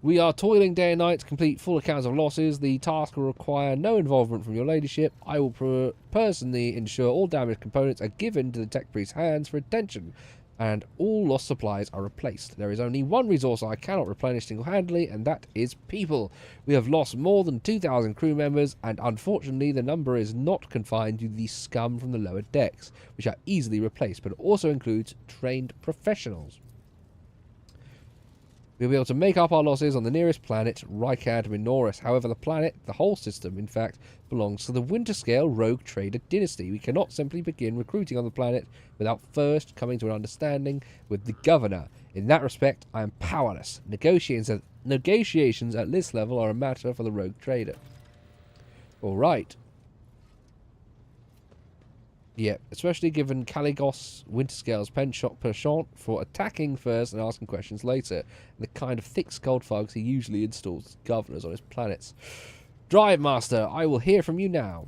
We are toiling day and night to complete full accounts of losses. The task will require no involvement from your ladyship. I will personally ensure all damaged components are given to the tech priest's hands for attention, and all lost supplies are replaced. There is only one resource I cannot replenish single-handedly, and that is people. We have lost more than 2,000 crew members, and unfortunately the number is not confined to the scum from the lower decks, which are easily replaced, but also includes trained professionals. We'll be able to make up our losses on the nearest planet, Rykad Minoris. However, the whole system, in fact, belongs to the Winterscale rogue trader dynasty. We cannot simply begin recruiting on the planet without first coming to an understanding with the governor. In that respect, I am powerless. Negotiations at this level are a matter for the rogue trader. Alright. Yep, especially given Caligos Winterscale's penchant for attacking first and asking questions later, and the kind of thick-skulled thugs he usually installs as governors on his planets. Drive Master, I will hear from you now.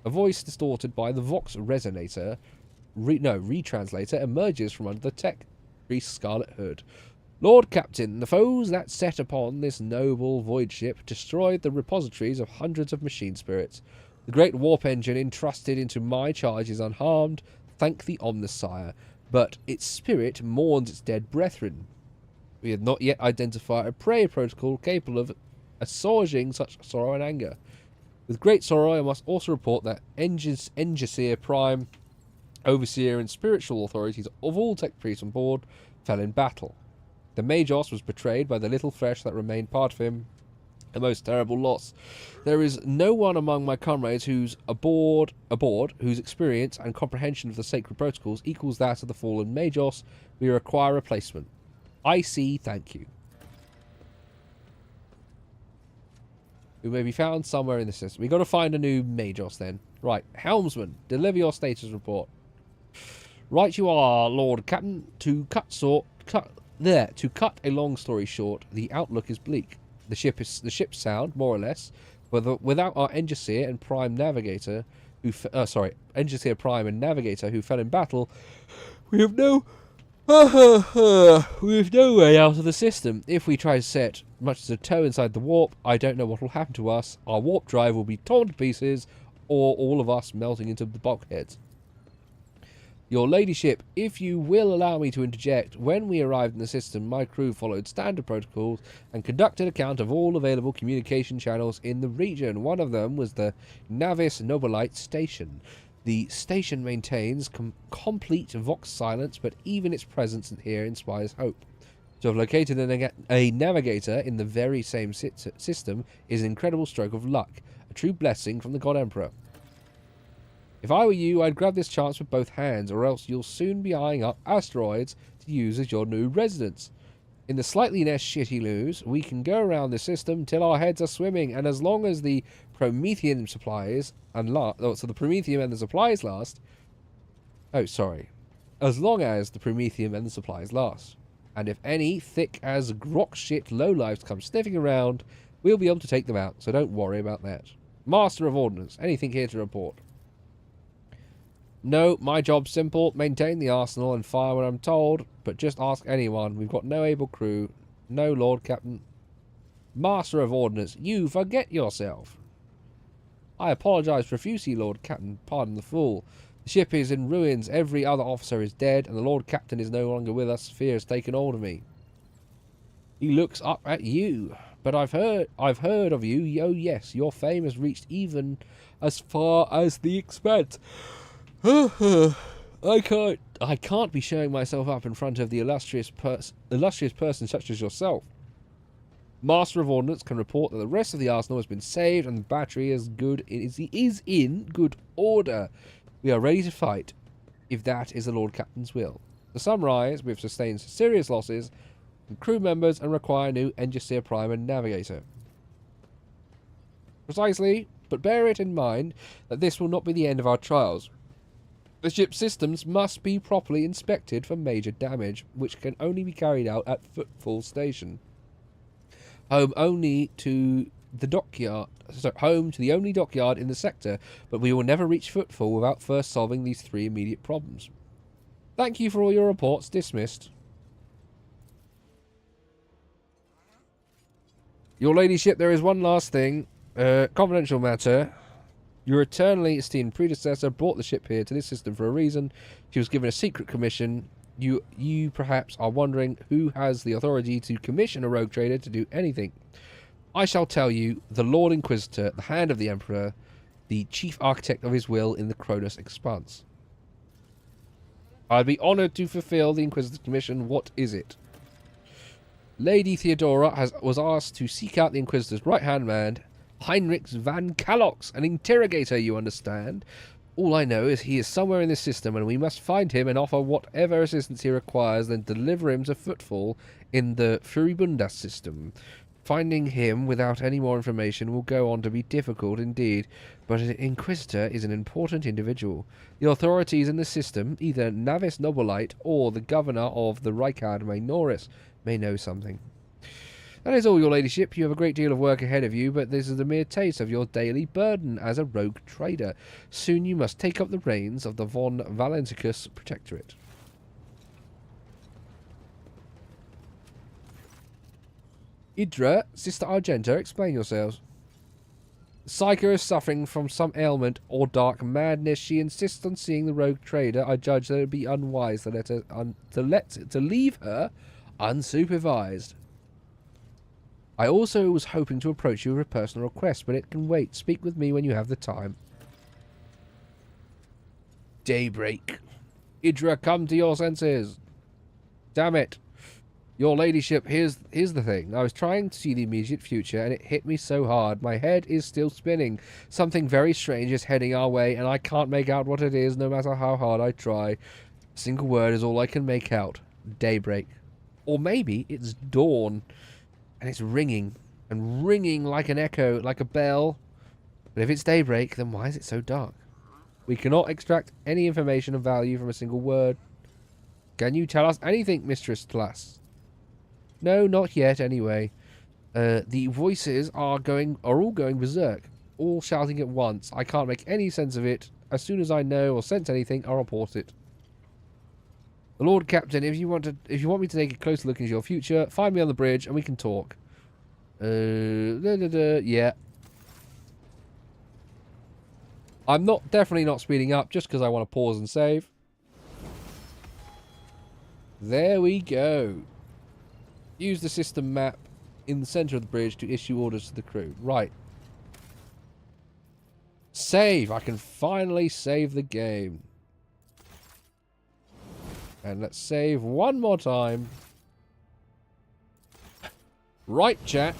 A voice distorted by the Vox Resonator, retranslator, emerges from under the tech priest's scarlet hood. Lord Captain, the foes that set upon this noble void ship destroyed the repositories of hundreds of machine spirits. The great warp engine entrusted into my charge is unharmed, thank the Omnisire, but its spirit mourns its dead brethren. We have not yet identified a prayer protocol capable of assuaging such sorrow and anger. With great sorrow, I must also report that Engisir Prime, Overseer and spiritual authorities of all tech priests on board fell in battle. The Magos was betrayed by the little flesh that remained part of him. A most terrible loss. There is no one among my comrades who's aboard whose experience and comprehension of the sacred protocols equals that of the fallen Magos. We require a replacement. I see, thank you. Who may be found somewhere in the system. We've got to find a new Magos then. Right, Helmsman, deliver your status report. Right you are, Lord Captain. To cut a long story short, the outlook is bleak. The ship's sound, more or less, but without our Engisir and Prime Navigator, Engisir Prime and Navigator who fell in battle, we have no way out of the system. If we try to set much as a toe inside the warp, I don't know what will happen to us. Our warp drive will be torn to pieces, or all of us melting into the bulkheads. Your ladyship, if you will allow me to interject, when we arrived in the system, my crew followed standard protocols and conducted a count of all available communication channels in the region. One of them was the Navis Nobolite Station. The station maintains complete vox silence, but even its presence here inspires hope. To have located a navigator in the very same system is an incredible stroke of luck, a true blessing from the God Emperor. If I were you, I'd grab this chance with both hands, or else you'll soon be eyeing up asteroids to use as your new residence. In the slightly less shitty news, we can go around the system till our heads are swimming, and as long as the Promethean supplies and the Prometheum and the supplies last. Oh, sorry. As long as the Prometheum and the supplies last. And if any thick as grok shit lowlifes come sniffing around, we'll be able to take them out, so don't worry about that. Master of Ordnance, anything here to report? No, my job's simple. Maintain the arsenal and fire when I'm told, but just ask anyone. We've got no able crew. No, Lord Captain. Master of Ordnance, you forget yourself. I apologize profusely, Lord Captain. Pardon the fool. The ship is in ruins. Every other officer is dead, and the Lord Captain is no longer with us. Fear has taken hold of me. He looks up at you. But I've heard of you. Oh yes, your fame has reached even as far as the expanse. I can't be showing myself up in front of the illustrious person such as yourself. Master of Ordnance can report that the rest of the arsenal has been saved and the battery is in good order. We are ready to fight, if that is the Lord Captain's will. To summarize, we have sustained serious losses in crew members and require a new Engineer Prime and Navigator. Precisely, but bear it in mind that this will not be the end of our trials. The ship's systems must be properly inspected for major damage, which can only be carried out at Footfall Station. Home to the only dockyard in the sector, but we will never reach Footfall without first solving these 3 immediate problems. Thank you for all your reports. Dismissed. Your ladyship, there is one last thing. Confidential matter. Your eternally esteemed predecessor brought the ship here to this system for a reason. She was given a secret commission. You perhaps are wondering who has the authority to commission a rogue trader to do anything. I shall tell you, the Lord Inquisitor, the hand of the Emperor, the chief architect of his will in the Cronus Expanse. I'd be honoured to fulfill the Inquisitor's commission. What is it? Lady Theodora was asked to seek out the Inquisitor's right-hand man, Heinrich van Kalox, an interrogator, you understand. All I know is he is somewhere in this system, and we must find him and offer whatever assistance he requires, then deliver him to Footfall in the Furibundas system. Finding him without any more information will go on to be difficult indeed, but an Inquisitor is an important individual. The authorities in the system, either Navis Nobolite or the governor of the Rykard Minoris, may know something. That is all, your ladyship. You have a great deal of work ahead of you, but this is a mere taste of your daily burden as a rogue trader. Soon you must take up the reins of the von Valenticus Protectorate. Idra, Sister Argenta, explain yourselves. Psycho is suffering from some ailment or dark madness. She insists on seeing the rogue trader. I judge that it would be unwise to leave her unsupervised. I also was hoping to approach you with a personal request, but it can wait. Speak with me when you have the time. Daybreak. Idra, come to your senses. Damn it. Your ladyship, here's the thing. I was trying to see the immediate future, and it hit me so hard. My head is still spinning. Something very strange is heading our way, and I can't make out what it is, no matter how hard I try. A single word is all I can make out. Daybreak. Or maybe it's dawn. And it's ringing, and ringing like an echo, like a bell. But if it's daybreak, then why is it so dark? We cannot extract any information of value from a single word. Can you tell us anything, Mistress Tlass? No, not yet, anyway. The voices are all going berserk, all shouting at once. I can't make any sense of it. As soon as I know or sense anything, I'll report it. The Lord Captain, if you want me to take a closer look into your future, find me on the bridge and we can talk. Yeah. I'm definitely not speeding up just because I want to pause and save. There we go. Use the system map in the center of the bridge to issue orders to the crew. Right. Save. I can finally save the game. And let's save one more time. Right, chat.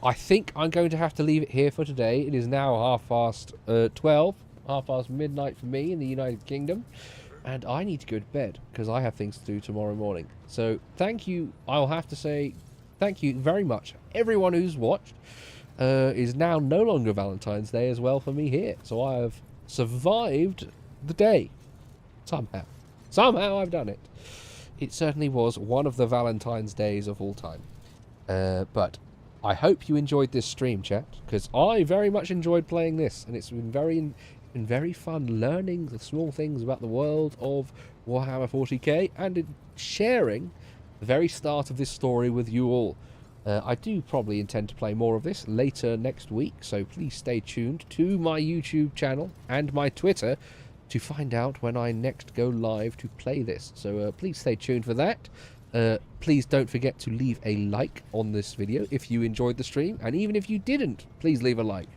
I think I'm going to have to leave it here for today. It is now 12:30, half past midnight for me in the United Kingdom. And I need to go to bed because I have things to do tomorrow morning. So thank you. I'll have to say thank you very much. Everyone who's watched is now no longer Valentine's Day as well for me here. So I have survived the day. Somehow. Somehow I've done it. It certainly was one of the Valentine's Days of all time. But I hope you enjoyed this stream, chat, because I very much enjoyed playing this, and it's been very fun learning the small things about the world of Warhammer 40k and sharing the very start of this story with you all. I do probably intend to play more of this later next week, so please stay tuned to my YouTube channel and my Twitter to find out when I next go live to play this. So please stay tuned for that. Please don't forget to leave a like on this video if you enjoyed the stream, and even if you didn't, please leave a like.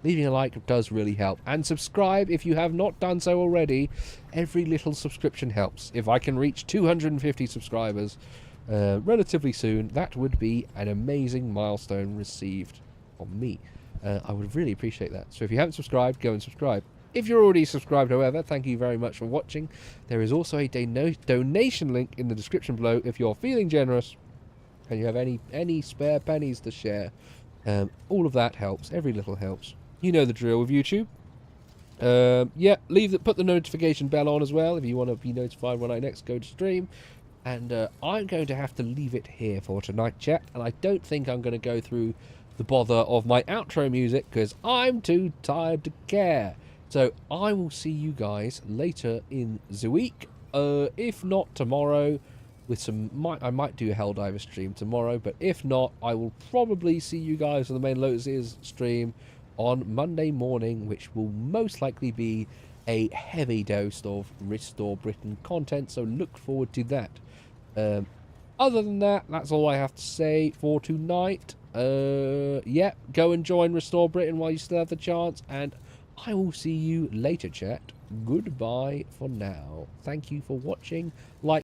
Leaving a like does really help, and subscribe if you have not done so already. Every little subscription helps. If I can reach 250 subscribers relatively soon, that would be an amazing milestone received from me. I would really appreciate that. So if you haven't subscribed, go and subscribe. If you're already subscribed, however, thank you very much for watching. There is also a donation link in the description below if you're feeling generous and you have any spare pennies to share. All of that helps. Every little helps. You know the drill with YouTube. Yeah, put the notification bell on as well if you want to be notified when I next go to stream. And I'm going to have to leave it here for tonight, chat. And I don't think I'm going to go through the bother of my outro music because I'm too tired to care. So I will see you guys later in the week. If not tomorrow, with I might do a Helldiver stream tomorrow. But if not, I will probably see you guys on the main Lotus's stream on Monday morning, which will most likely be a heavy dose of Restore Britain content. So look forward to that. Other than that, that's all I have to say for tonight. Yeah, go and join Restore Britain while you still have the chance, and I will see you later, chat. Goodbye for now. Thank you for watching. Like